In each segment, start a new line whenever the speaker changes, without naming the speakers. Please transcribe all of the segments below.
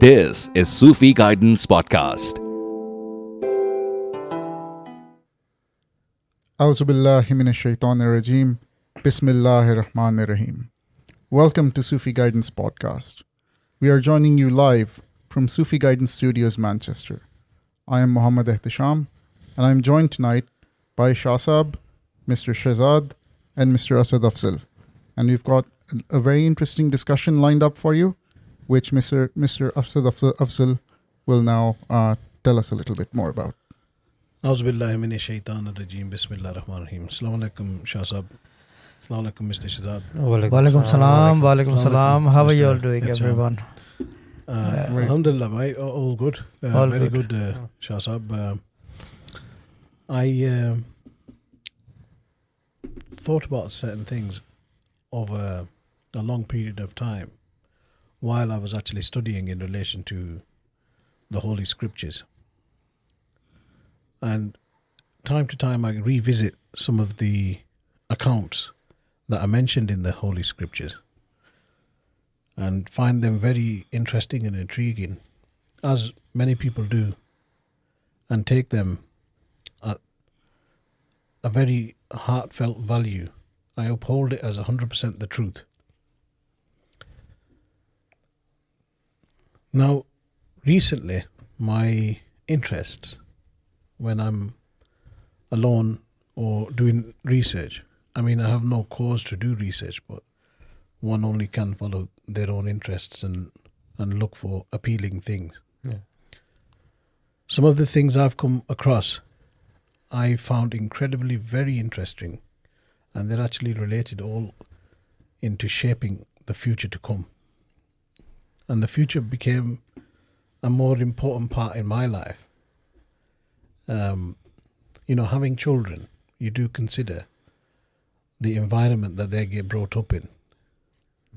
This is Sufi Guidance Podcast.
A'udhu billahi minash shaitanir rajeem. Bismillahir rahmanir rahim. Welcome to Sufi Guidance Podcast. We are joining you live from Sufi Guidance Studios, Manchester. I am Muhammad Ehtisham, and I am joined tonight by Shahsab, Mr. Shahzad, and Mr. Asad Afzal. And we've got a very interesting discussion lined up for you, which Mr. Asad Afzal will now tell us a little bit more about.
A'udhu billahi minash shaitanir rajeem. Bismillahir rahmanir rahim. Assalamu alaikum, Shahsab. Assalamu alaikum, Mr. Shahzad.
Walaikum salam. Walaikum salam. How are you all doing, everyone?
Alhamdulillah, bhai. All good.
All
very
good.
good, Shahsab. I thought about certain things over a long period of time while I was actually studying in relation to the Holy Scriptures. And time to time I revisit some of the accounts that are mentioned in the Holy Scriptures and find them very interesting and intriguing, as many people do, and take them at a very heartfelt value. I uphold it as 100% the truth. Now, recently, my interests, when I'm alone or doing research, I mean, I have no cause to do research, but one only can follow their own interests and look for appealing things.
Yeah.
Some of the things I've come across, I found incredibly very interesting, and they're actually related all into shaping the future to come. And the future became a more important part in my life. Having children, you do consider the environment that they get brought up in.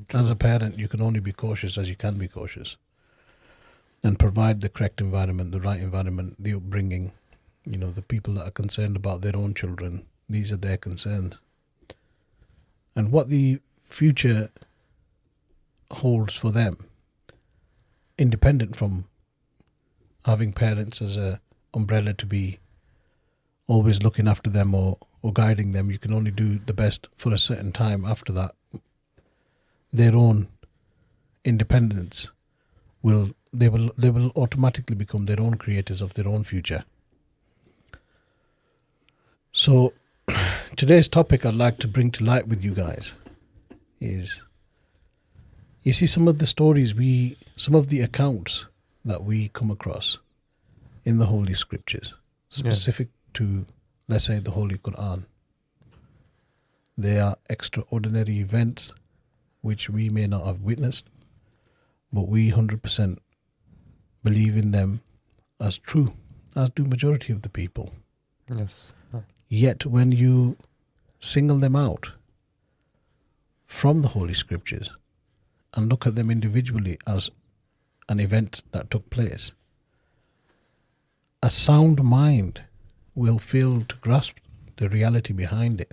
True. As a parent, you can only be cautious as you can be cautious and provide the correct environment, the right environment, the upbringing. The people that are concerned about their own children, these are their concerns. And what the future holds for them, independent from having parents as a umbrella to be always looking after them or guiding them, you can only do the best for a certain time. After that, their own independence will automatically become their own creators of their own future. So today's topic I'd like to bring to light with you guys is, you see, some of the stories some of the accounts that we come across in the Holy Scriptures, specific to, let's say, the Holy Quran. They are extraordinary events which we may not have witnessed, but we 100% believe in them as true, as do majority of the people.
Yes.
Yet when you single them out from the Holy Scriptures and look at them individually as an event that took place, a sound mind will fail to grasp the reality behind it.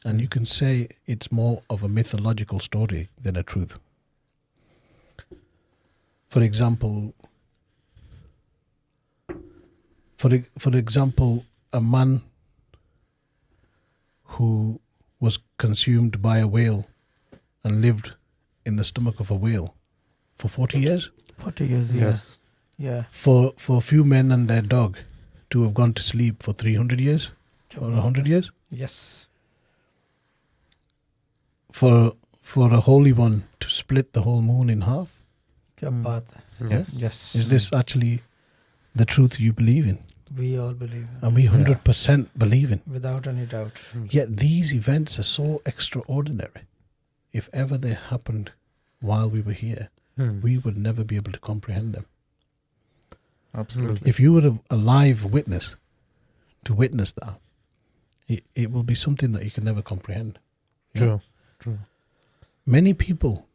And you can say it's more of a mythological story than a truth. For example, a man who was consumed by a whale and lived in the stomach of a whale for 40 years.
40 years, yes. Yeah.
For a few men and their dog to have gone to sleep for 300 years or 100 years.
Yes.
For a holy one to split the whole moon in half.
Yes. Yes.
Is this actually the truth you believe in?
We all believe in.
And we 100% believe in.
Without any doubt.
Yet these events are so extraordinary. If ever they happened while we were here, we would never be able to comprehend them.
Absolutely.
If you were a live witness to witness that, it will be something that you can never comprehend.
True.
Many people,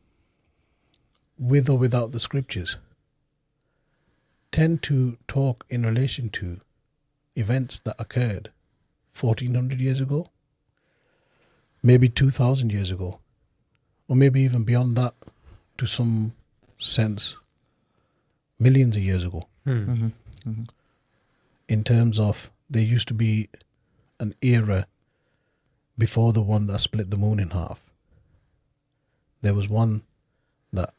with or without the scriptures, tend to talk in relation to events that occurred 1400 years ago, maybe 2000 years ago, or maybe even beyond that to some sense millions of years ago.
Mhm. Mhm.
In terms of, there used to be an era before the one that split the moon in half. There was one that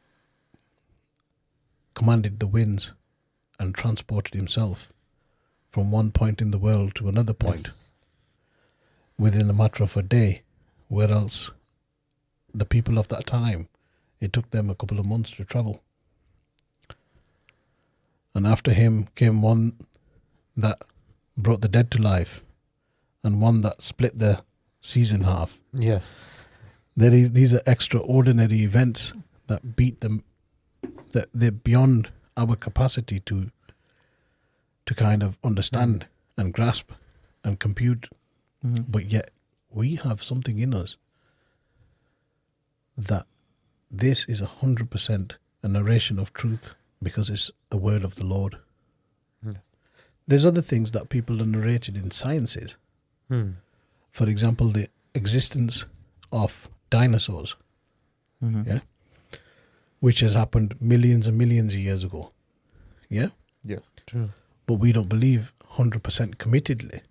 commanded the winds and transported himself from one point in the world to another point within a matter of a day, whereas the people of that time, it took them a couple of months to travel. And after him came one that brought the dead to life, and one that split the seas in half.
Yes.
These are extraordinary events that beat them, that they're beyond our capacity to kind of understand and grasp and compute.
Mhm.
But yet we have something in us that this is 100% a narration of truth, because it's a word of the Lord.
Yes.
There's other things that people are narrated in sciences. For example, the existence of dinosaurs,
Mhm.
yeah, which has happened millions and millions of years ago. Yeah?
Yes.
True.
But we don't believe 100% committedly.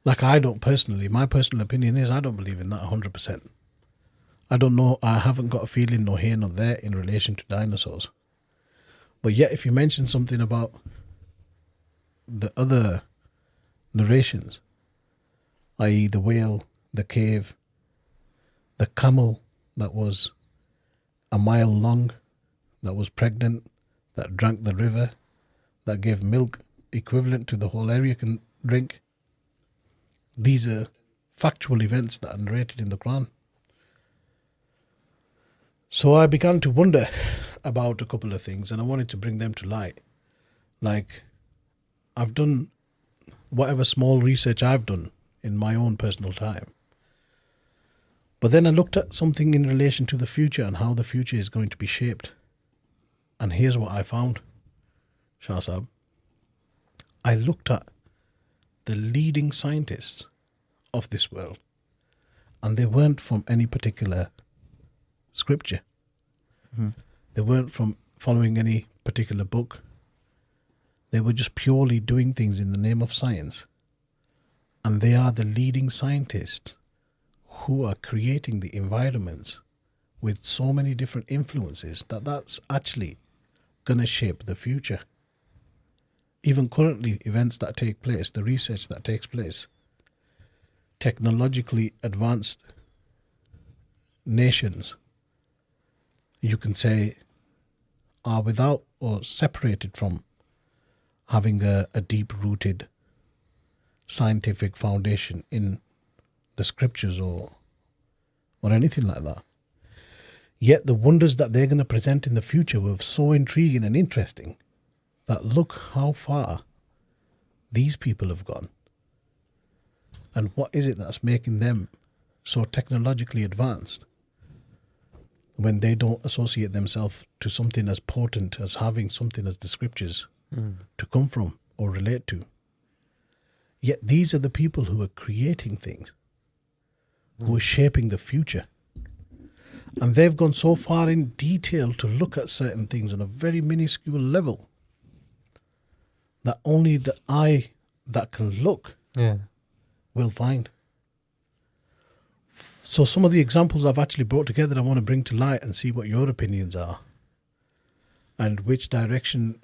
Like, I don't personally, my personal opinion is I don't believe in that 100%. I don't know, I haven't got a feeling nor here nor there in relation to dinosaurs. But yet, if you mention something about the other narrations, i.e. the whale, the cave, the camel that was a mile long, that was pregnant, that drank the river, that gave milk equivalent to the whole area can drink. These are factual events that are narrated in the Quran. So I began to wonder about a couple of things, and I wanted to bring them to light. Like, I've done whatever small research I've done in my own personal time. But then I looked at something in relation to the future and how the future is going to be shaped. And here's what I found, Shah Sahab. I looked at the leading scientists of this world, and they weren't from any particular scripture. They weren't from following any particular book. They were just purely doing things in the name of science. And they are the leading scientists who are creating the environments with so many different influences that's actually going to shape the future. Even currently, events that take place, the research that takes place, technologically advanced nations, you can say, are without or separated from having a deep-rooted scientific foundation in the scriptures or anything like that. Yet the wonders that they're going to present in the future were so intriguing and interesting that look how far these people have gone. And what is it that's making them so technologically advanced when they don't associate themselves to something as potent as having something as the scriptures to come from or relate to? Yet these are the people who are creating things, who are shaping the future. And they've gone so far in detail to look at certain things on a very minuscule level that only the eye that can look
Yeah.
will find. So some of the examples I've actually brought together, I want to bring to light and see what your opinions are and which direction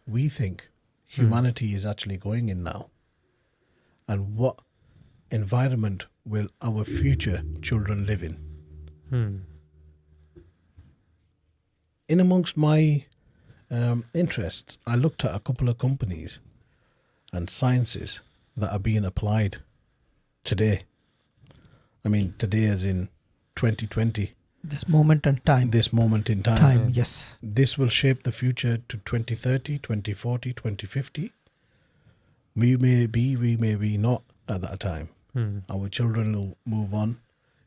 we think humanity is actually going in now, and what environment will our future children live in. In amongst my interests, I looked at a couple of companies and sciences that are being applied today. I mean, today as in 2020,
This moment and time.
this moment in time.
Time, yes.
This will shape the future to 2030, 2040, 2050. We may be not at that time. Our children will move on.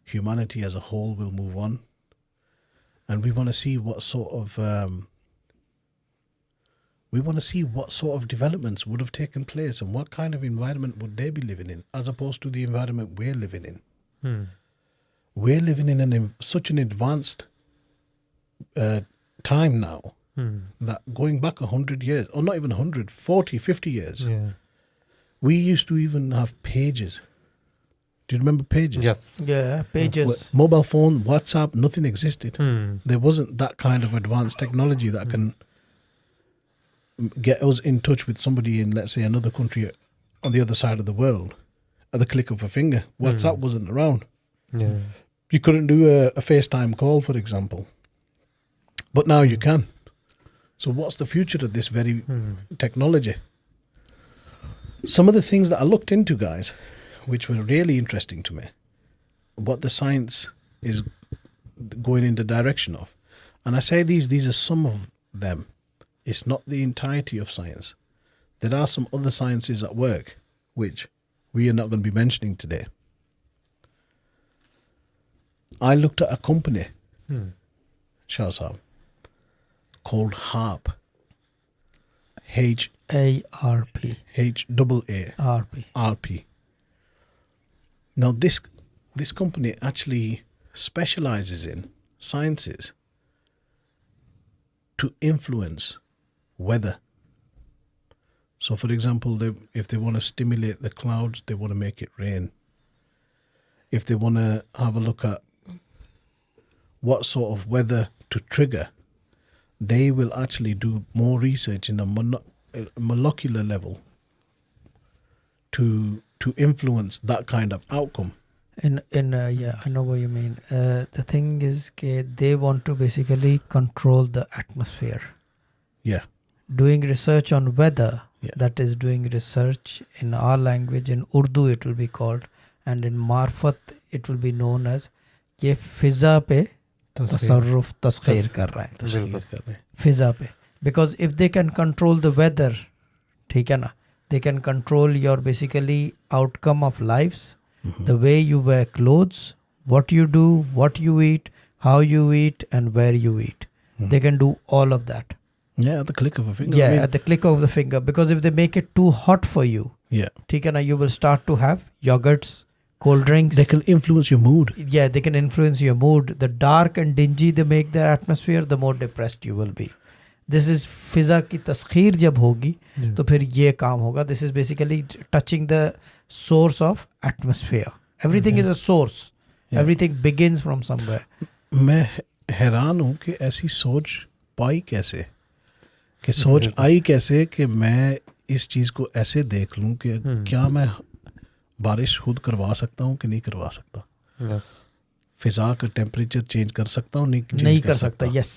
Humanity as a whole will move on. And we want to see what sort of developments would have taken place and what kind of environment would they be living in, as opposed to the environment we're living in. We're living in such an advanced time now that going back 100 years, or not even 100, 40, 50 years,
Yeah.
we used to even have pages. Do you remember pages?
Yes.
Yeah, pages.
Mobile phone, WhatsApp, nothing existed.
Hmm.
There wasn't that kind of advanced technology that can get us in touch with somebody in, let's say, another country on the other side of the world at the click of a finger. WhatsApp wasn't around.
Yeah.
You couldn't do a FaceTime call, for example. But now you can. So what's the future of this very technology? Some of the things that I looked into, guys, which were really interesting to me, what the science is going in the direction of. And I say these are some of them. It's not the entirety of science. There are some other sciences at work, which we are not going to be mentioning today. I looked at a company, Shah Saab, called HAARP.
ARP.
HAARP. Now this company actually specializes in sciences to influence weather. So for example, if they want to stimulate the clouds, they want to make it rain. If they want to have a look at what sort of weather to trigger, they will actually do more research in a molecular level to influence that kind of outcome.
Yeah, I know what you mean. The thing is, they want to basically control the atmosphere.
Yeah.
Doing research on weather,
Yeah.
that is doing research in our language, in Urdu it will be called, and in Marfat it will be known as ये फिजा पे तसर्रुफ तस्खीर कर रहा है फिजा पे. Because if they can control the weather, ठीक है ना, they can control your basically outcome of lives, the way you wear clothes, what you do, what you eat, how you eat, and where you eat. They can do all of that.
Yeah, at the click of a finger.
Yeah, at the click of the finger. Because if they make it too hot for you,
Yeah.
ठीक है ना, you will start to have yogurts, cold drinks.
They can influence your mood.
Yeah, they can influence your mood. The dark and dingy they make their atmosphere, the more depressed you will be. This is फिजा की तस्खीर जब होगी तो फिर ये काम होगा. This is basically touching the source of atmosphere. Everything is a source.
Yeah.
Everything begins from somewhere.
मैं हैरान हूँ कि ऐसी सोच पाई कैसे, कि सोच आई कैसे कि मैं इस चीज़ को ऐसे देख लूँ कि क्या मैं बारिश खुद करवा सकता हूँ कि नहीं करवा सकता.
Yes.
फिजा का टेम्परेचर चेंज कर सकता हूँ
नहीं कर सकता. Yes.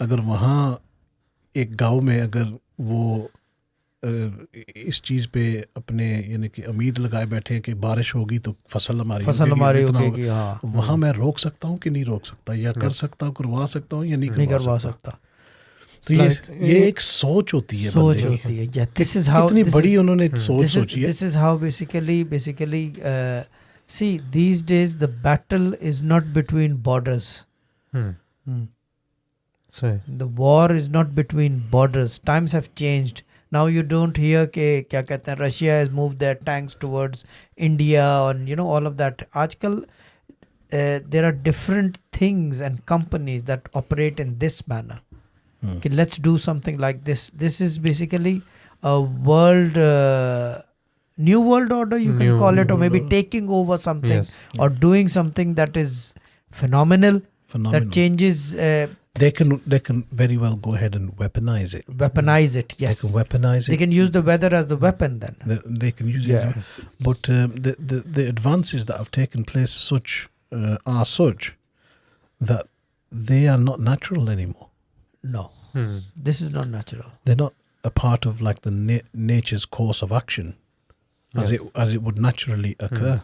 अगर वहाँ एक गांव में अगर वो इस चीज़ पे अपने यानी कि उम्मीद लगाए बैठे हैं कि बारिश होगी तो फसल हमारी
होगी. हाँ.
वहाँ मैं रोक सकता हूँ कि नहीं रोक सकता, या कर सकता हूँ, करवा सकता हूँ या नहीं करवा सकता. तो ये एक सोच होती है.
सोच होती है. Yeah, this is how
कितनी बड़ी उन्होंने सोच सोची है.
This is how basically see, these days the battle is not between borders.
Sorry.
The war is not between borders. Times have changed. Now you don't hear कि क्या कहते हैं, Russia has moved their tanks towards India and all of that. आजकल there are different things and companies that operate in this manner. Okay, let's do something like this. This is basically a world, new world order you can call it, or maybe taking over something.
Yes.
Or doing something that is phenomenal. That changes.
They can very well go ahead and weaponize it.
Weaponize it, yes.
They can weaponize it.
They can use the weather as the weapon then.
They can use it. But the advances that have taken place are such that they are not natural anymore.
No, this is not natural.
They're not a part of like the nature's course of action as it would naturally occur.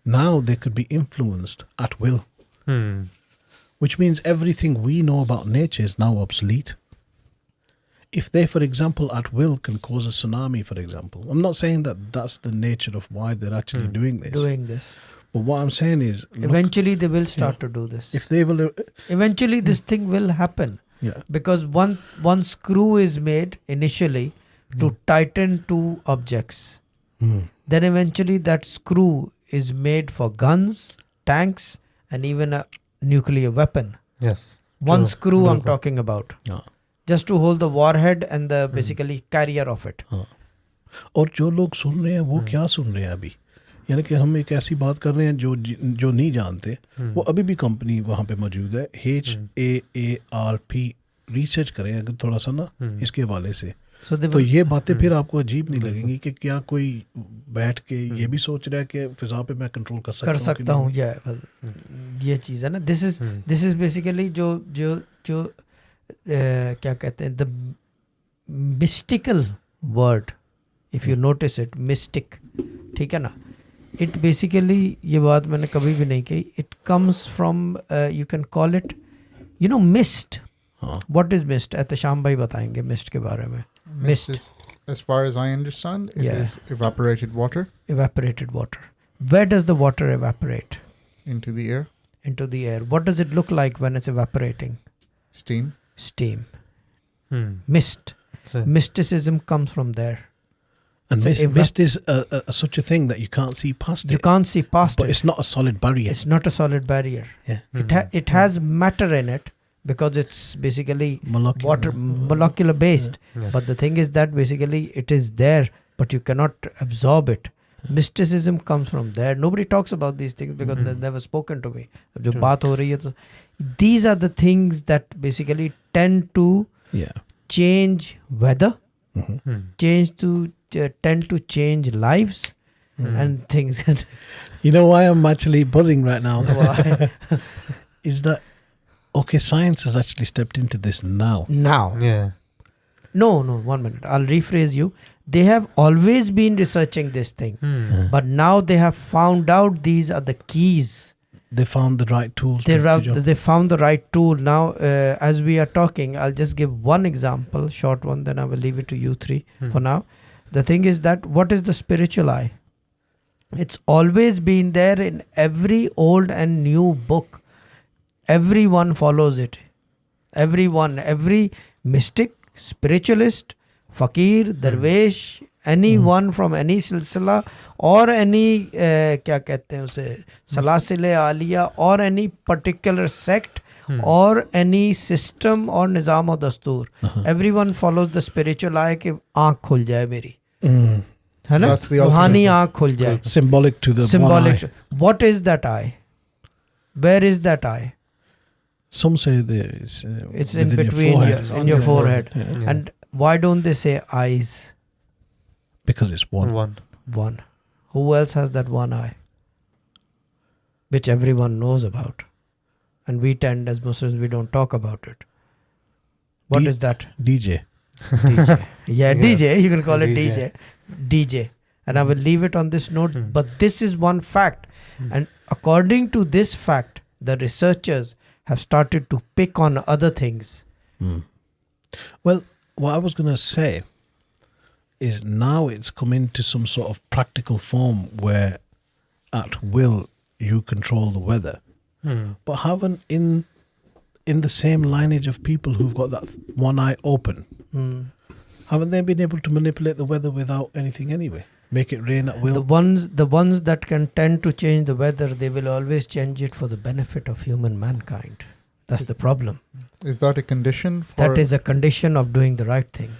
Now they could be influenced at will. Which means everything we know about nature is now obsolete. If they, for example, at will can cause a tsunami, for example. I'm not saying that that's the nature of why they're actually doing this. But what I'm saying is...
Eventually they will start to do this.
If they will...
Eventually this thing will happen.
Yeah.
Because one screw is made initially to tighten two objects. Then eventually that screw is made for guns, tanks, and even a nuclear weapon.
Yes.
One screw I'm talking about. just to hold the warhead and the basically carrier of it.
हाँ. और जो लोग सुन रहे हैं वो क्या सुन रहे हैं अभी, यानी कि हम एक ऐसी बात कर रहे हैं जो नहीं जानते. वो अभी भी कंपनी वहाँ पे मौजूद है, HAARP. रिसर्च करें अगर थोड़ा सा ना इसके हवाले से, तो ये बातें फिर आपको अजीब नहीं लगेंगी कि क्या कोई बैठ के ये भी सोच रहा है कि फिजा पे मैं कंट्रोल कर सकता हूँ.
ये चीज़ है ना. दिस इज बेसिकली जो क्या कहते हैं, the mystical word, if you notice it, mistake, ठीक है ना. इट बेसिकली, ये बात मैंने कभी भी नहीं कही, it comes from, you can call it, you know, mist. What is mist? Ehtesham भाई बताएंगे मिस्ट के बारे में.
Mist is, as far as I understand, it is evaporated water.
Evaporated water. Where does the water evaporate?
Into the air.
Into the air. What does it look like when it's evaporating?
Steam.
Mist. Mysticism comes from there.
And mist is such a thing that you can't see past it.
You can't see past
but
it.
It's not a solid barrier.
It's not a solid barrier.
Yeah.
It has matter in it, because it's basically molecular based.
Yes.
But the thing is that basically it is there, but you cannot absorb it. Mysticism comes from there. Nobody talks about these things because they've never spoken to me. जो बात हो रही है, तो these are the things that basically tend to change weather, tend to change lives and things.
You know why I'm actually buzzing right now?
Why?
Is that okay, science has actually stepped into this now.
Yeah.
No, 1 minute. I'll rephrase you. They have always been researching this thing. But now they have found out these are the keys.
They found the right tools.
They found the right tool. Now, as we are talking, I'll just give one example, short one, then I will leave it to you three for now. The thing is that, what is the spiritual eye? It's always been there in every old and new book. Everyone follows it. Every mystic, spiritualist, fakir, darwesh, anyone from any silsila or any क्या कहते हैं उसे, salasil aliya, or any particular sect or any system or nizam or dastur. Everyone follows the spiritual eye कि आँख खुल जाए मेरी, है ना, रूहानी आँख खुल जाए.
Symbolic to the
symbolic.
one eye.
What is that eye? Where is that eye?
Some say it's
in between in your forehead.
Yeah.
And why don't they say eyes?
Because it's one.
Who else has that one eye? Which everyone knows about. And we tend, as Muslims, we don't talk about it. What is that?
DJ.
Yeah,
Yes.
DJ. You can call it
DJ.
DJ. And I will leave it on this note. But this is one fact. And according to this fact, the researchers have started to pick on other things.
Well, what I was going to say is now it's come into some sort of practical form where at will you control the weather. But haven't in the same lineage of people who've got that one eye open, haven't they been able to manipulate the weather without anything anyway? Make it rain at will?
The ones that can tend to change the weather, they will always change it for the benefit of human mankind. That's the problem.
Is that a condition?
That is a condition of doing the right thing.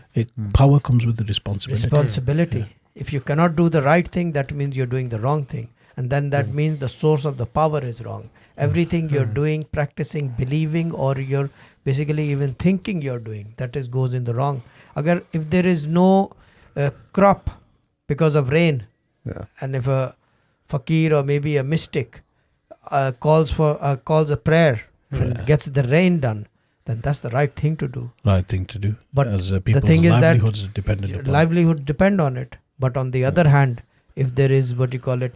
Power comes with the responsibility.
Yeah. If you cannot do the right thing, that means you're doing the wrong thing. And then that means the source of the power is wrong. Everything you're doing, practicing, believing, or you're basically even thinking you're doing, that goes in the wrong. If there is no crop because of rain, and if a fakir or maybe a mystic calls a prayer and gets the rain done, then that's the right thing to do.
Right thing to do.
But
as
the
people's
thing is
livelihoods
that
are dependent upon
livelihood depend on it. But on the other hand, if there is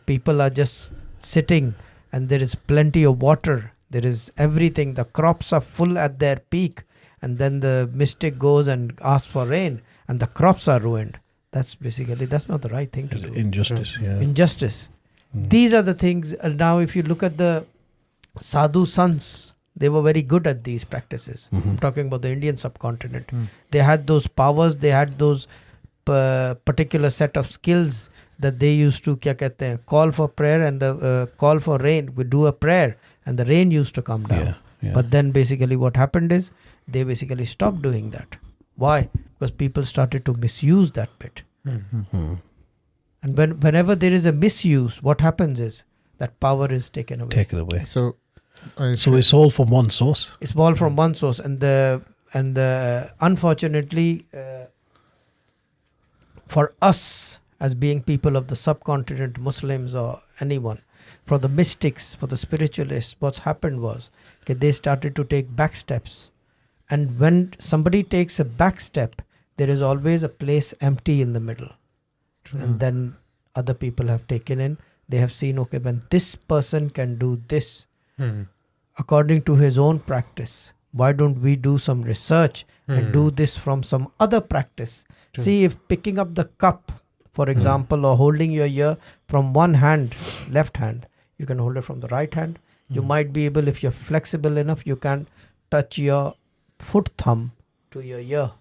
people are just sitting and there is plenty of water, there is everything, the crops are full at their peak, and then the mystic goes and asks for rain and the crops are ruined. That's not the right thing to do. Injustice. These are the things. Now if you look at the sadhu sons, they were very good at these practices. I'm talking about the Indian subcontinent. They had those powers, they had those particular set of skills that they used to call for prayer and the call for rain. We do a prayer and the rain used to come down.
Yeah.
But then basically what happened is they basically stopped doing that. Why? Because people started to misuse that bit. And whenever there is a misuse, what happens is that power is taken away.
Take it away.
So
it's all from one source.
It's all from one source, and unfortunately, for us as being people of the subcontinent, Muslims or anyone, for the mystics, for the spiritualists, what's happened was they started to take back steps, and when somebody takes a back step, there is always a place empty in the middle, and then other people have taken in. They have seen, okay, when this person can do this according to his own practice, why don't we do some research and do this from some other practice? See, if picking up the cup, for example, or holding your ear from one hand, left hand, you can hold it from the right hand. You might be able, if you're flexible enough, you can touch your foot thumb to your ear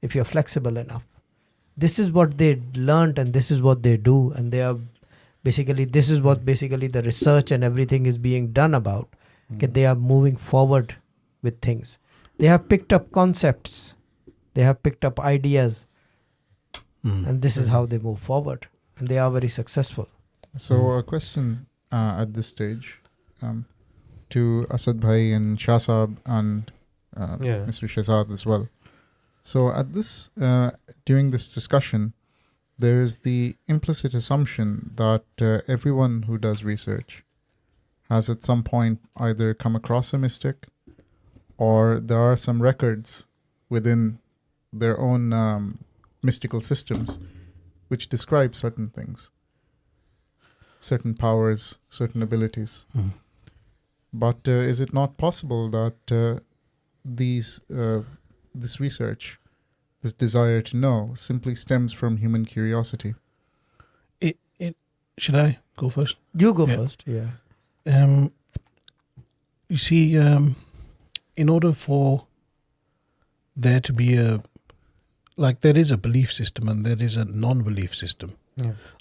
if you're flexible enough. This is what they learned, and this is what they do, and they are basically, this is what basically the research and everything is being done about. Okay, they are moving forward with things. They have picked up concepts, they have picked up ideas, and this is how they move forward, and they are very successful.
So a question at this stage to Asad Bhai and Shah Saab and Mr. Shahzad as well. So at this during this discussion, there is the implicit assumption that everyone who does research has at some point either come across a mystic, or there are some records within their own mystical systems which describe certain things, certain powers, certain abilities. But is it not possible that this research, this desire to know, simply stems from human curiosity?
Should I go first?
You go first. Yeah.
You see, in order for there to be there is a belief system and there is a non-belief system.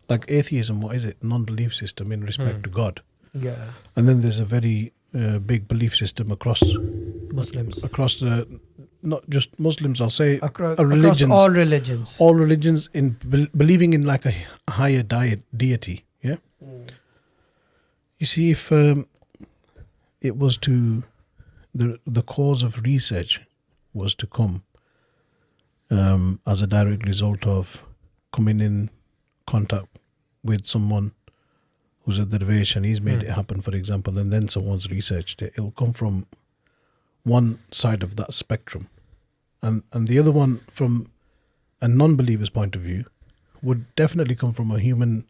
Like atheism, what is it? Non-belief system in respect to God.
Yeah.
And then there's a very big belief system across
Muslims.
Across the, not just Muslims, I'll say
Across
religions.
all religions.
All religions in believing in like a higher deity. Yeah. You see, if it was to the cause of research was to come as a direct result of coming in contact with someone who's a dervish and he's made it happen, for example, and then someone's researched it, it'll come from one side of that spectrum. And the other one, from a non-believer's point of view, would definitely come from a human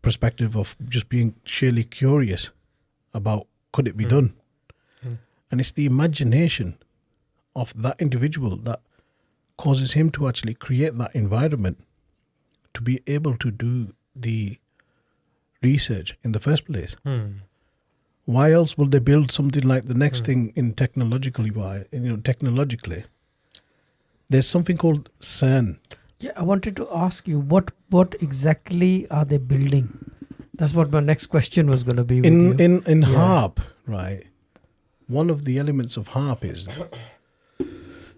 perspective of just being sheerly curious about, could it be done? And it's the imagination of that individual that causes him to actually create that environment to be able to do the research in the first place. Why else will they build something like the next thing in technologically? There's something called CERN.
Yeah, I wanted to ask you, what exactly are they building? That's what my next question was going to be.
In HAARP, right? One of the elements of HAARP is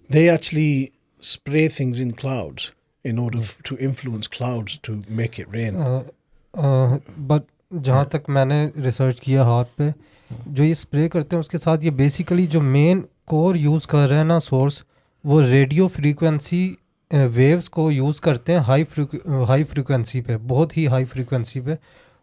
they actually spray things in clouds in order to influence clouds to make it rain.
But जहाँ तक मैंने research किया harp पे, जो ये spray करते हैं उसके साथ ये बेसिकली जो मेन कोर यूज़ कर रहे हैं ना सोर्स, वो रेडियो फ्रीक्वेंसी वेव्स को यूज़ करते हैं हाई फ्रीक्वेंसी पे, बहुत ही हाई फ्रीक्वेंसी पे,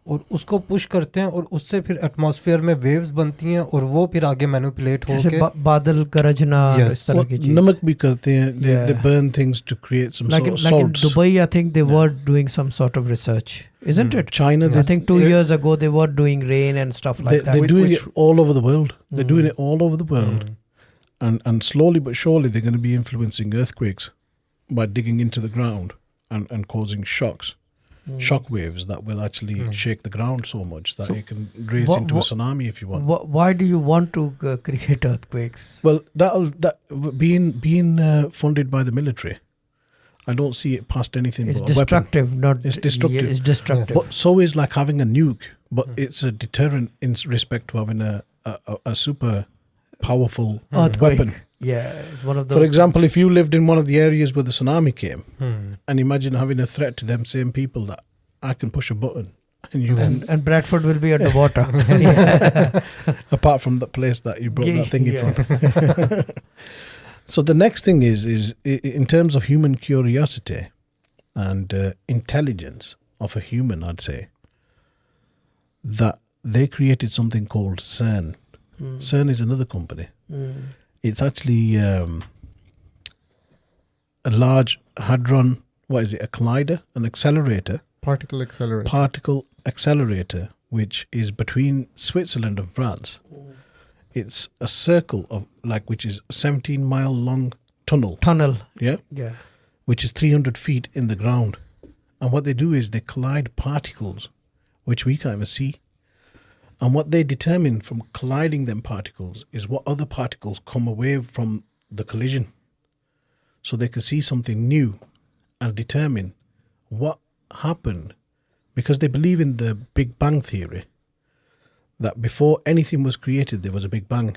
और उसको पुश करते हैं और उससे फिर एटमॉस्फेयर में वेव्स बनती हैं और वो फिर आगे मैनिपुलेट होके
बादल गरजना इस तरह की चीज,
नमक भी करते हैं, they burn things to create some
like
salts.
Like in Dubai, I think they were doing some sort of research, isn't it?
China,
I think 2 years ago they were doing rain and stuff like that.
They're doing it all over the world. They're doing it all over the world. And slowly but surely they're going to be influencing earthquakes by digging into the ground and causing shocks. Shock waves that will actually shake the ground so much that it can raise into a tsunami if you want.
Why do you want to create earthquakes?
Well, that being funded by the military, I don't see it past anything
it's
but a
destructive,
weapon.
not
It's destructive.
Yeah, it's destructive.
But so is like having a nuke, but it's a deterrent in respect to having a super
powerful
Earthquake.
weapon.
Yeah, it's one of those.
For example,
things.
if you lived in one of the areas where the tsunami came,
Hmm.
and imagine having a threat to them same people that I can push a button and you can,
and Bradford will be underwater. Yeah.
apart from the place that you brought that thingy
Yeah.
from. So the next thing is in terms of human curiosity and intelligence of a human, I'd say that they created something called CERN. CERN is another company. It's actually a large hadron, what is it, a collider, an accelerator,
Particle accelerator.
particle accelerator, which is between Switzerland and France. It's a circle of which is a 17-mile long tunnel,
Yeah.
which is 300 feet in the ground. And what they do is they collide particles, which we can't even see. And what they determine from colliding them particles is what other particles come away from the collision. So they can see something new and determine what happened, because they believe in the Big Bang theory, that before anything was created, there was a Big Bang.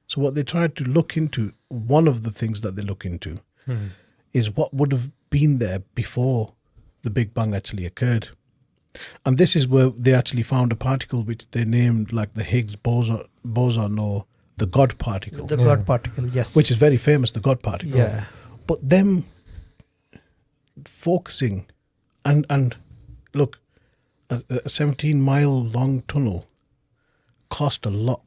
So what they tried to look into, one of the things that they look into, is what would have been there before the Big Bang actually occurred. And this is where they actually found a particle which they named like the Higgs boson or the God particle,
The God particle, yes.
which is very famous, the God particle.
Yeah.
But them focusing and look, a 17-mile long tunnel cost a lot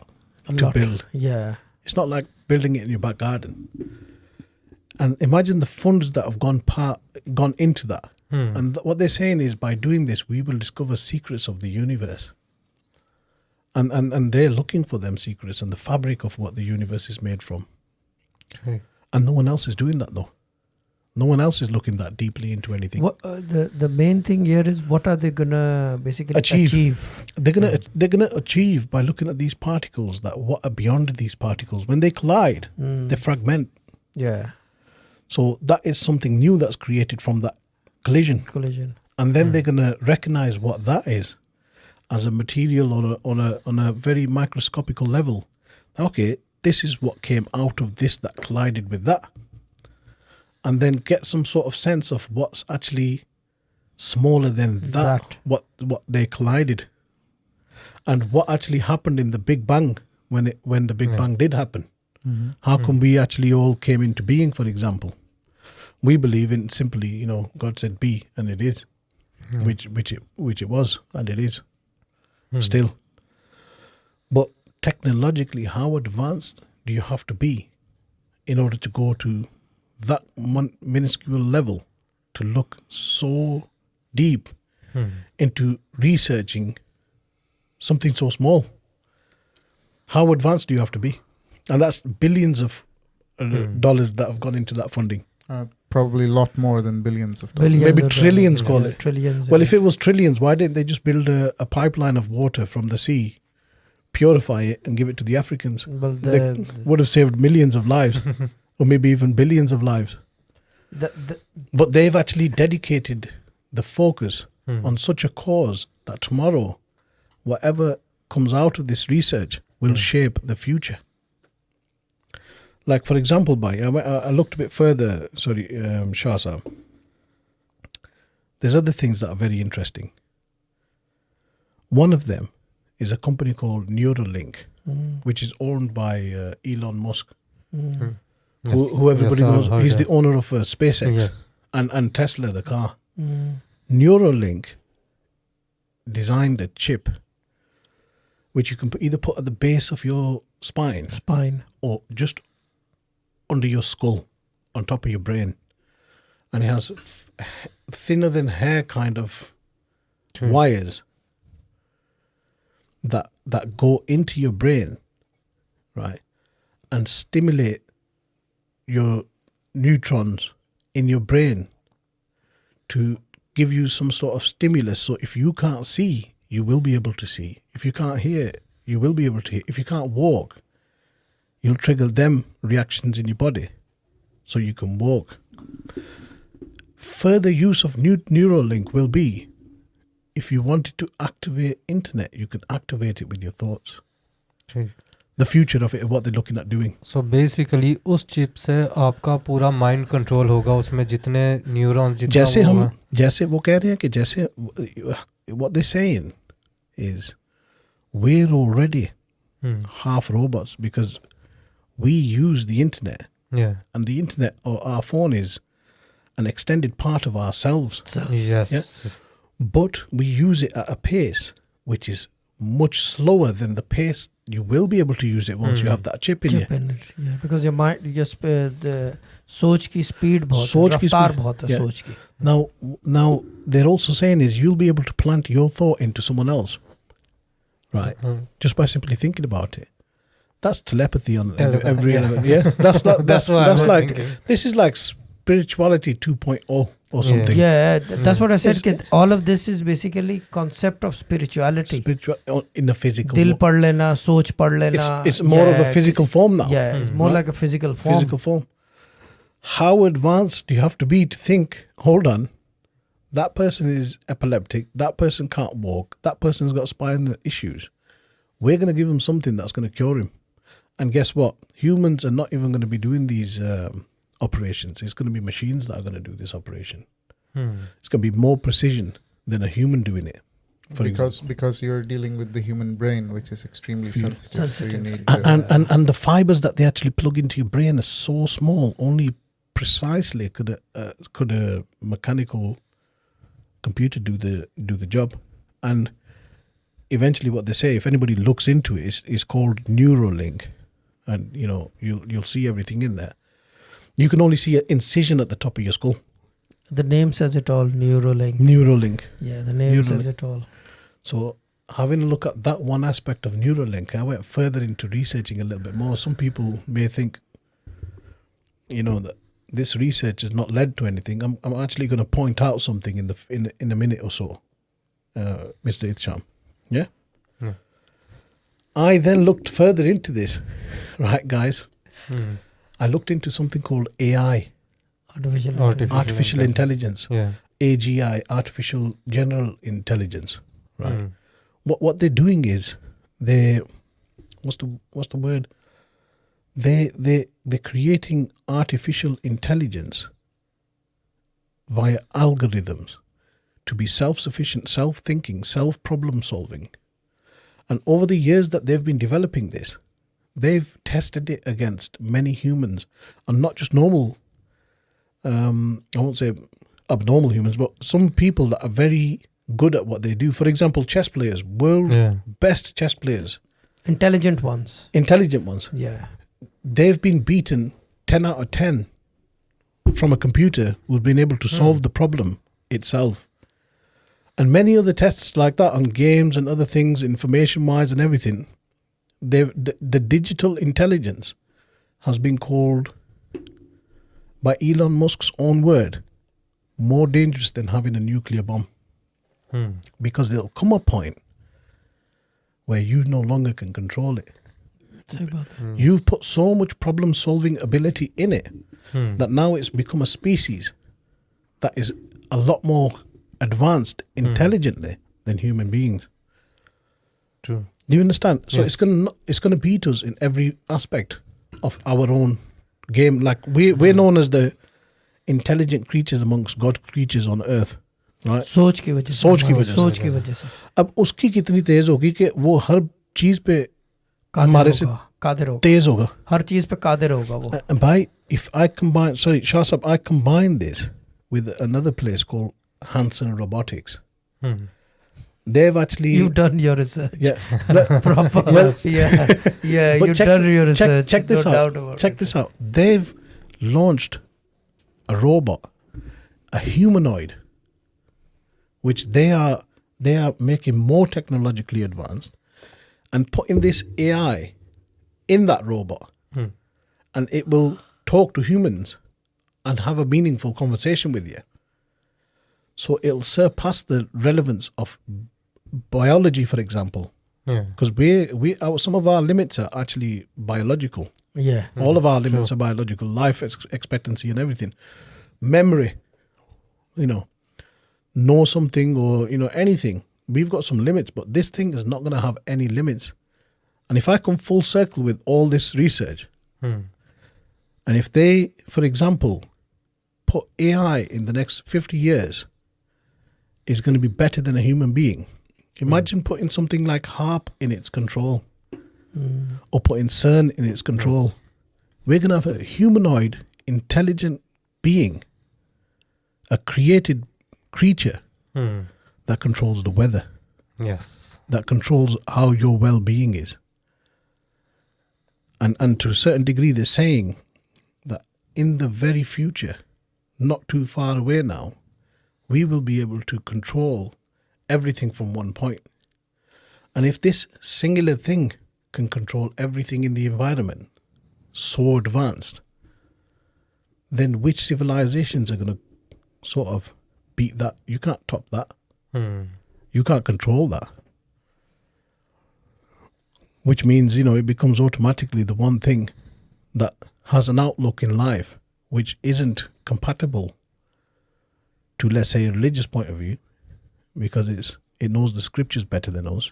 to build.
Yeah.
It's not like building it in your back garden. And imagine the funds that have gone into that. And what they're saying is, by doing this, we will discover secrets of the universe. And they're looking for them secrets and the fabric of what the universe is made from.
Okay.
And no one else is doing that, though. No one else is looking that deeply into anything.
What the main thing here is, what are they gonna basically achieve?
They're gonna achieve by looking at these particles, that what are beyond these particles. When they collide, they fragment.
Yeah.
So that is something new that's created from that collision. And then they're gonna recognize what that is as a material on a very microscopical level. Okay, this is what came out of this that collided with that. And then get some sort of sense of what's actually smaller than that. What they collided, and what actually happened in the Big Bang when the Big Bang did happen. How come we actually all came into being? For example, we believe in simply, God said be, and it is, which it was, and it is still. But technologically, how advanced do you have to be in order to go to that minuscule level, to look so deep into researching something so small? How advanced do you have to be? And that's billions of dollars that have gone into that funding.
Probably a lot more than billions of dollars.
Maybe trillions, call it.
Trillions.
Well, if it was trillions, why didn't they just build a pipeline of water from the sea, purify it, and give it to the Africans?
Well,
They would have saved millions of lives. Or maybe even billions of lives. But they've actually dedicated the focus on such a cause that tomorrow, whatever comes out of this research will shape the future. Like, for example, I looked a bit further, Shah Saab. There's other things that are very interesting. One of them is a company called Neuralink, which is owned by Elon Musk. Who everybody knows, he's the owner of SpaceX and Tesla, the car. Neuralink designed a chip which you can either put at the base of your spine or just under your skull, on top of your brain. And it has thinner than hair kind of wires that go into your brain, right, and stimulate your neurons in your brain to give you some sort of stimulus. So if you can't see, you will be able to see. If you can't hear, you will be able to hear. If you can't walk, you'll trigger them reactions in your body so you can walk. Further use of Neuralink will be, if you wanted to activate internet, you could activate it with your thoughts. the future of it, what they're looking at doing.
So basically उस chip से आपका पूरा mind control होगा, उसमें जितने neurons जितना
जैसे
वो
हम
होगा.
जैसे वो कह रहे हैं कि जैसे what they're saying is we're already half robots because we use the internet,
Yeah.
and the internet or our phone is an extended part of ourselves.
Yes.
Yeah. But we use it at a pace which is much slower than the pace you will be able to use it once you have that chip in you.
Chip in it, yeah, because your mind, just the सोच की speed बहुत है,
सोच की
रफ्तार
speed,
बहुत है
yeah.
सोच की.
Now they're also saying is you'll be able to plant your thought into someone else, right? Just by simply thinking about it. That's telepathy on every element. Yeah, that's like,
That's what I
that's
was
like
thinking.
this is like spirituality 2.0 or something.
Yeah, that's what I said.
It's-
कि all of this is basically concept of spirituality.
Spiritual in a physical.
दिल पढ़ लेना, सोच पढ़ लेना.
It's more of a physical form now.
Yeah, it's more
Right?
like a physical form.
Physical form. How advanced do you have to be to think? Hold on, that person is epileptic. That person can't walk. That person's got spinal issues. We're going to give him something that's going to cure him. And guess what? Humans are not even going to be doing these operations. It's going to be machines that are going to do this operation. It's going to be more precision than a human doing it. For example.
Because you're dealing with the human brain, which is extremely sensitive. So you need
And the fibers that they actually plug into your brain are so small. Only precisely could a mechanical computer do the job. And eventually, what they say, if anybody looks into it, is called Neuralink, and you'll see everything in there. You can only see an incision at the top of your skull.
The name says it all. Neurolink.
Neuralink.
Yeah, the name says
Neuralink.
it all.
So having a look at that one aspect of Neuralink, I went further into researching a little bit more. Some people may think, that this research has not led to anything. I'm actually going to point out something in a minute or so, Mr. Itsham. Yeah?
Yeah.
I then looked further into this, right, guys? I looked into something called AI, Artificial Intelligence.
Yeah.
AGI, Artificial General Intelligence, right? What they're doing is what's the word? They're creating artificial intelligence via algorithms to be self-sufficient, self-thinking, self-problem solving. And over the years that they've been developing this, they've tested it against many humans, and not just normal, I won't say abnormal humans, but some people that are very good at what they do. For example, chess players, best chess players.
Intelligent ones.
Intelligent ones.
Yeah.
They've been beaten 10 out of 10 from a computer who's been able to solve the problem itself. And many other tests like that on games and other things, information-wise and everything, the digital intelligence has been called, by Elon Musk's own word, more dangerous than having a nuclear bomb. Because there'll come a point where you no longer can control it. You've put so much problem-solving ability in it that now it's become a species that is a lot more advanced intelligently than human beings.
True.
Do you understand? So
Yes.
it's gonna beat us in every aspect of our own game. Like we're known as the intelligent creatures amongst God creatures on earth, right?
सोच की वजह से.
सोच की वजह से.
सोच की वजह से.
अब उसकी कितनी तेज होगी कि वो हर चीज पे हमारे से
कादिर होगा.
तेज होगा.
हर चीज पे कादिर होगा वो.
And if I combine, Shah Sahab, I combine this with another place called Hanson Robotics. They've actually...
You've done your research.
Yeah.
Proper.
Well,
yeah.
but
You've done your research.
Check this
no
out.
doubt about
Check
it.
this out. They've launched a robot, a humanoid, which they are making more technologically advanced, and putting this AI in that robot, and it will talk to humans and have a meaningful conversation with you. So it'll surpass the relevance of biology, for example,
Yeah.
because some of our limits are actually biological.
Yeah.
All of our limits are biological, life expectancy and everything. Memory, know something or, anything. We've got some limits, but this thing is not going to have any limits. And if I come full circle with all this research, and if they, for example, put AI in the next 50 years is going to be better than a human being. Imagine putting something like HAARP in its control, or putting CERN in its control. Yes. We're going to have a humanoid, intelligent being, a created creature that controls the weather.
Yes.
That controls how your well-being is. And to a certain degree, they're saying that in the very future, not too far away now, we will be able to control everything from one point. And if this singular thing can control everything in the environment, so advanced, then which civilizations are going to sort of beat that? You can't top that. You can't control that. Which means, it becomes automatically the one thing that has an outlook in life which isn't compatible to, let's say, a religious point of view, because it knows the scriptures better than us.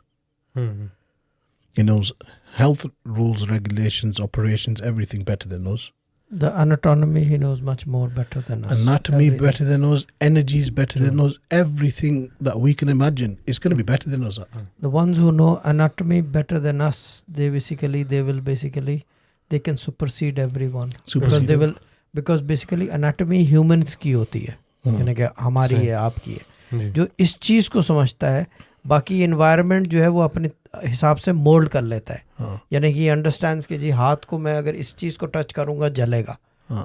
It knows health rules, regulations, operations, everything better than us.
The anatomy he knows much more better than us.
Anatomy everything. Better than us, energies better than us, everything that we can imagine is going to be better than us.
The ones who know anatomy better than us, they can supersede everyone. Because basically anatomy humans की होती है, यानी कि हमारी है, आपकी है. जो इस चीज को समझता है, बाकी environment जो है वो अपने हिसाब से मोल्ड कर लेता है. यानी कि अंडरस्टैंड्स कि जी हाथ को मैं अगर इस चीज को टच करूंगा जलेगा.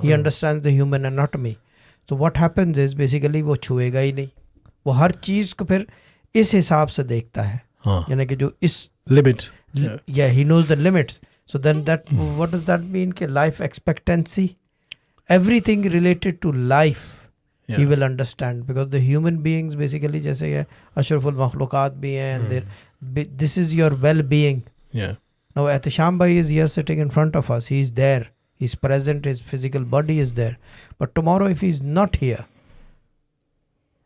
He understands the human anatomy. So what happens is basically वो छुएगा ही नहीं. वो हर चीज को फिर इस हिसाब से देखता है. यानी कि जो इस
limit.
Yeah, he knows the limits. So then what does that mean? कि life expectancy, everything related to life, he will understand, because the human beings basically जैसे है अशरफुल मखलूकात भी हैं, and this is your well-being. Now Ehtisham Bhai is here sitting in front of us. He is there. He's present. His physical body is there. But tomorrow if he's not here,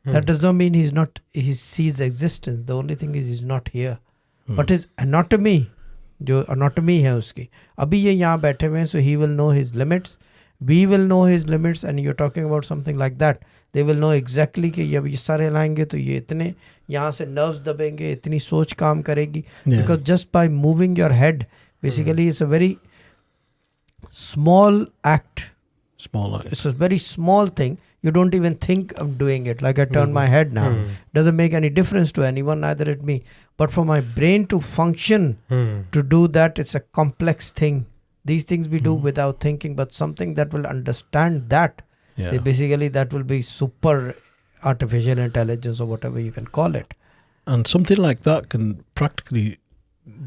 that does not mean he sees existence. The only thing is he's not here. But his anatomy, जो anatomy है उसकी, अभी ये यहाँ बैठे हुए हैं, so he will know his limits. We will know his limits, and you're talking about something like that. They will know exactly कि जब ये सारे हिलाएंगे तो ये इतने यहाँ से nerves दबेंगे, इतनी सोच काम करेगी. Because just by moving your head, basically it's a very small act. It's a very small thing. You don't even think of doing it. Like I turn my head now. Doesn't make any difference to anyone, neither at me. But for my brain to function, to do that, it's a complex thing. These things we do without thinking, but something that will understand that, basically that will be super artificial intelligence or whatever you can call it.
And something like that can practically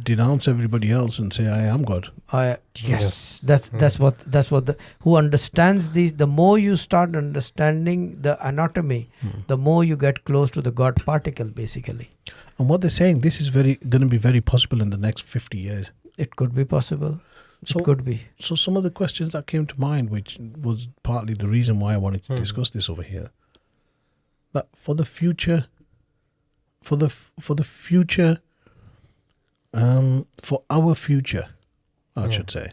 denounce everybody else and say, I am God.
Yes. That's what who understands these. The more you start understanding the anatomy, the more you get close to the God particle, basically.
And what they're saying, this is going to be very possible in the next 50 years.
It could be possible. It could be. So
some of the questions that came to mind, which was partly the reason why I wanted to discuss this over here, that for the future, for our future, I should say,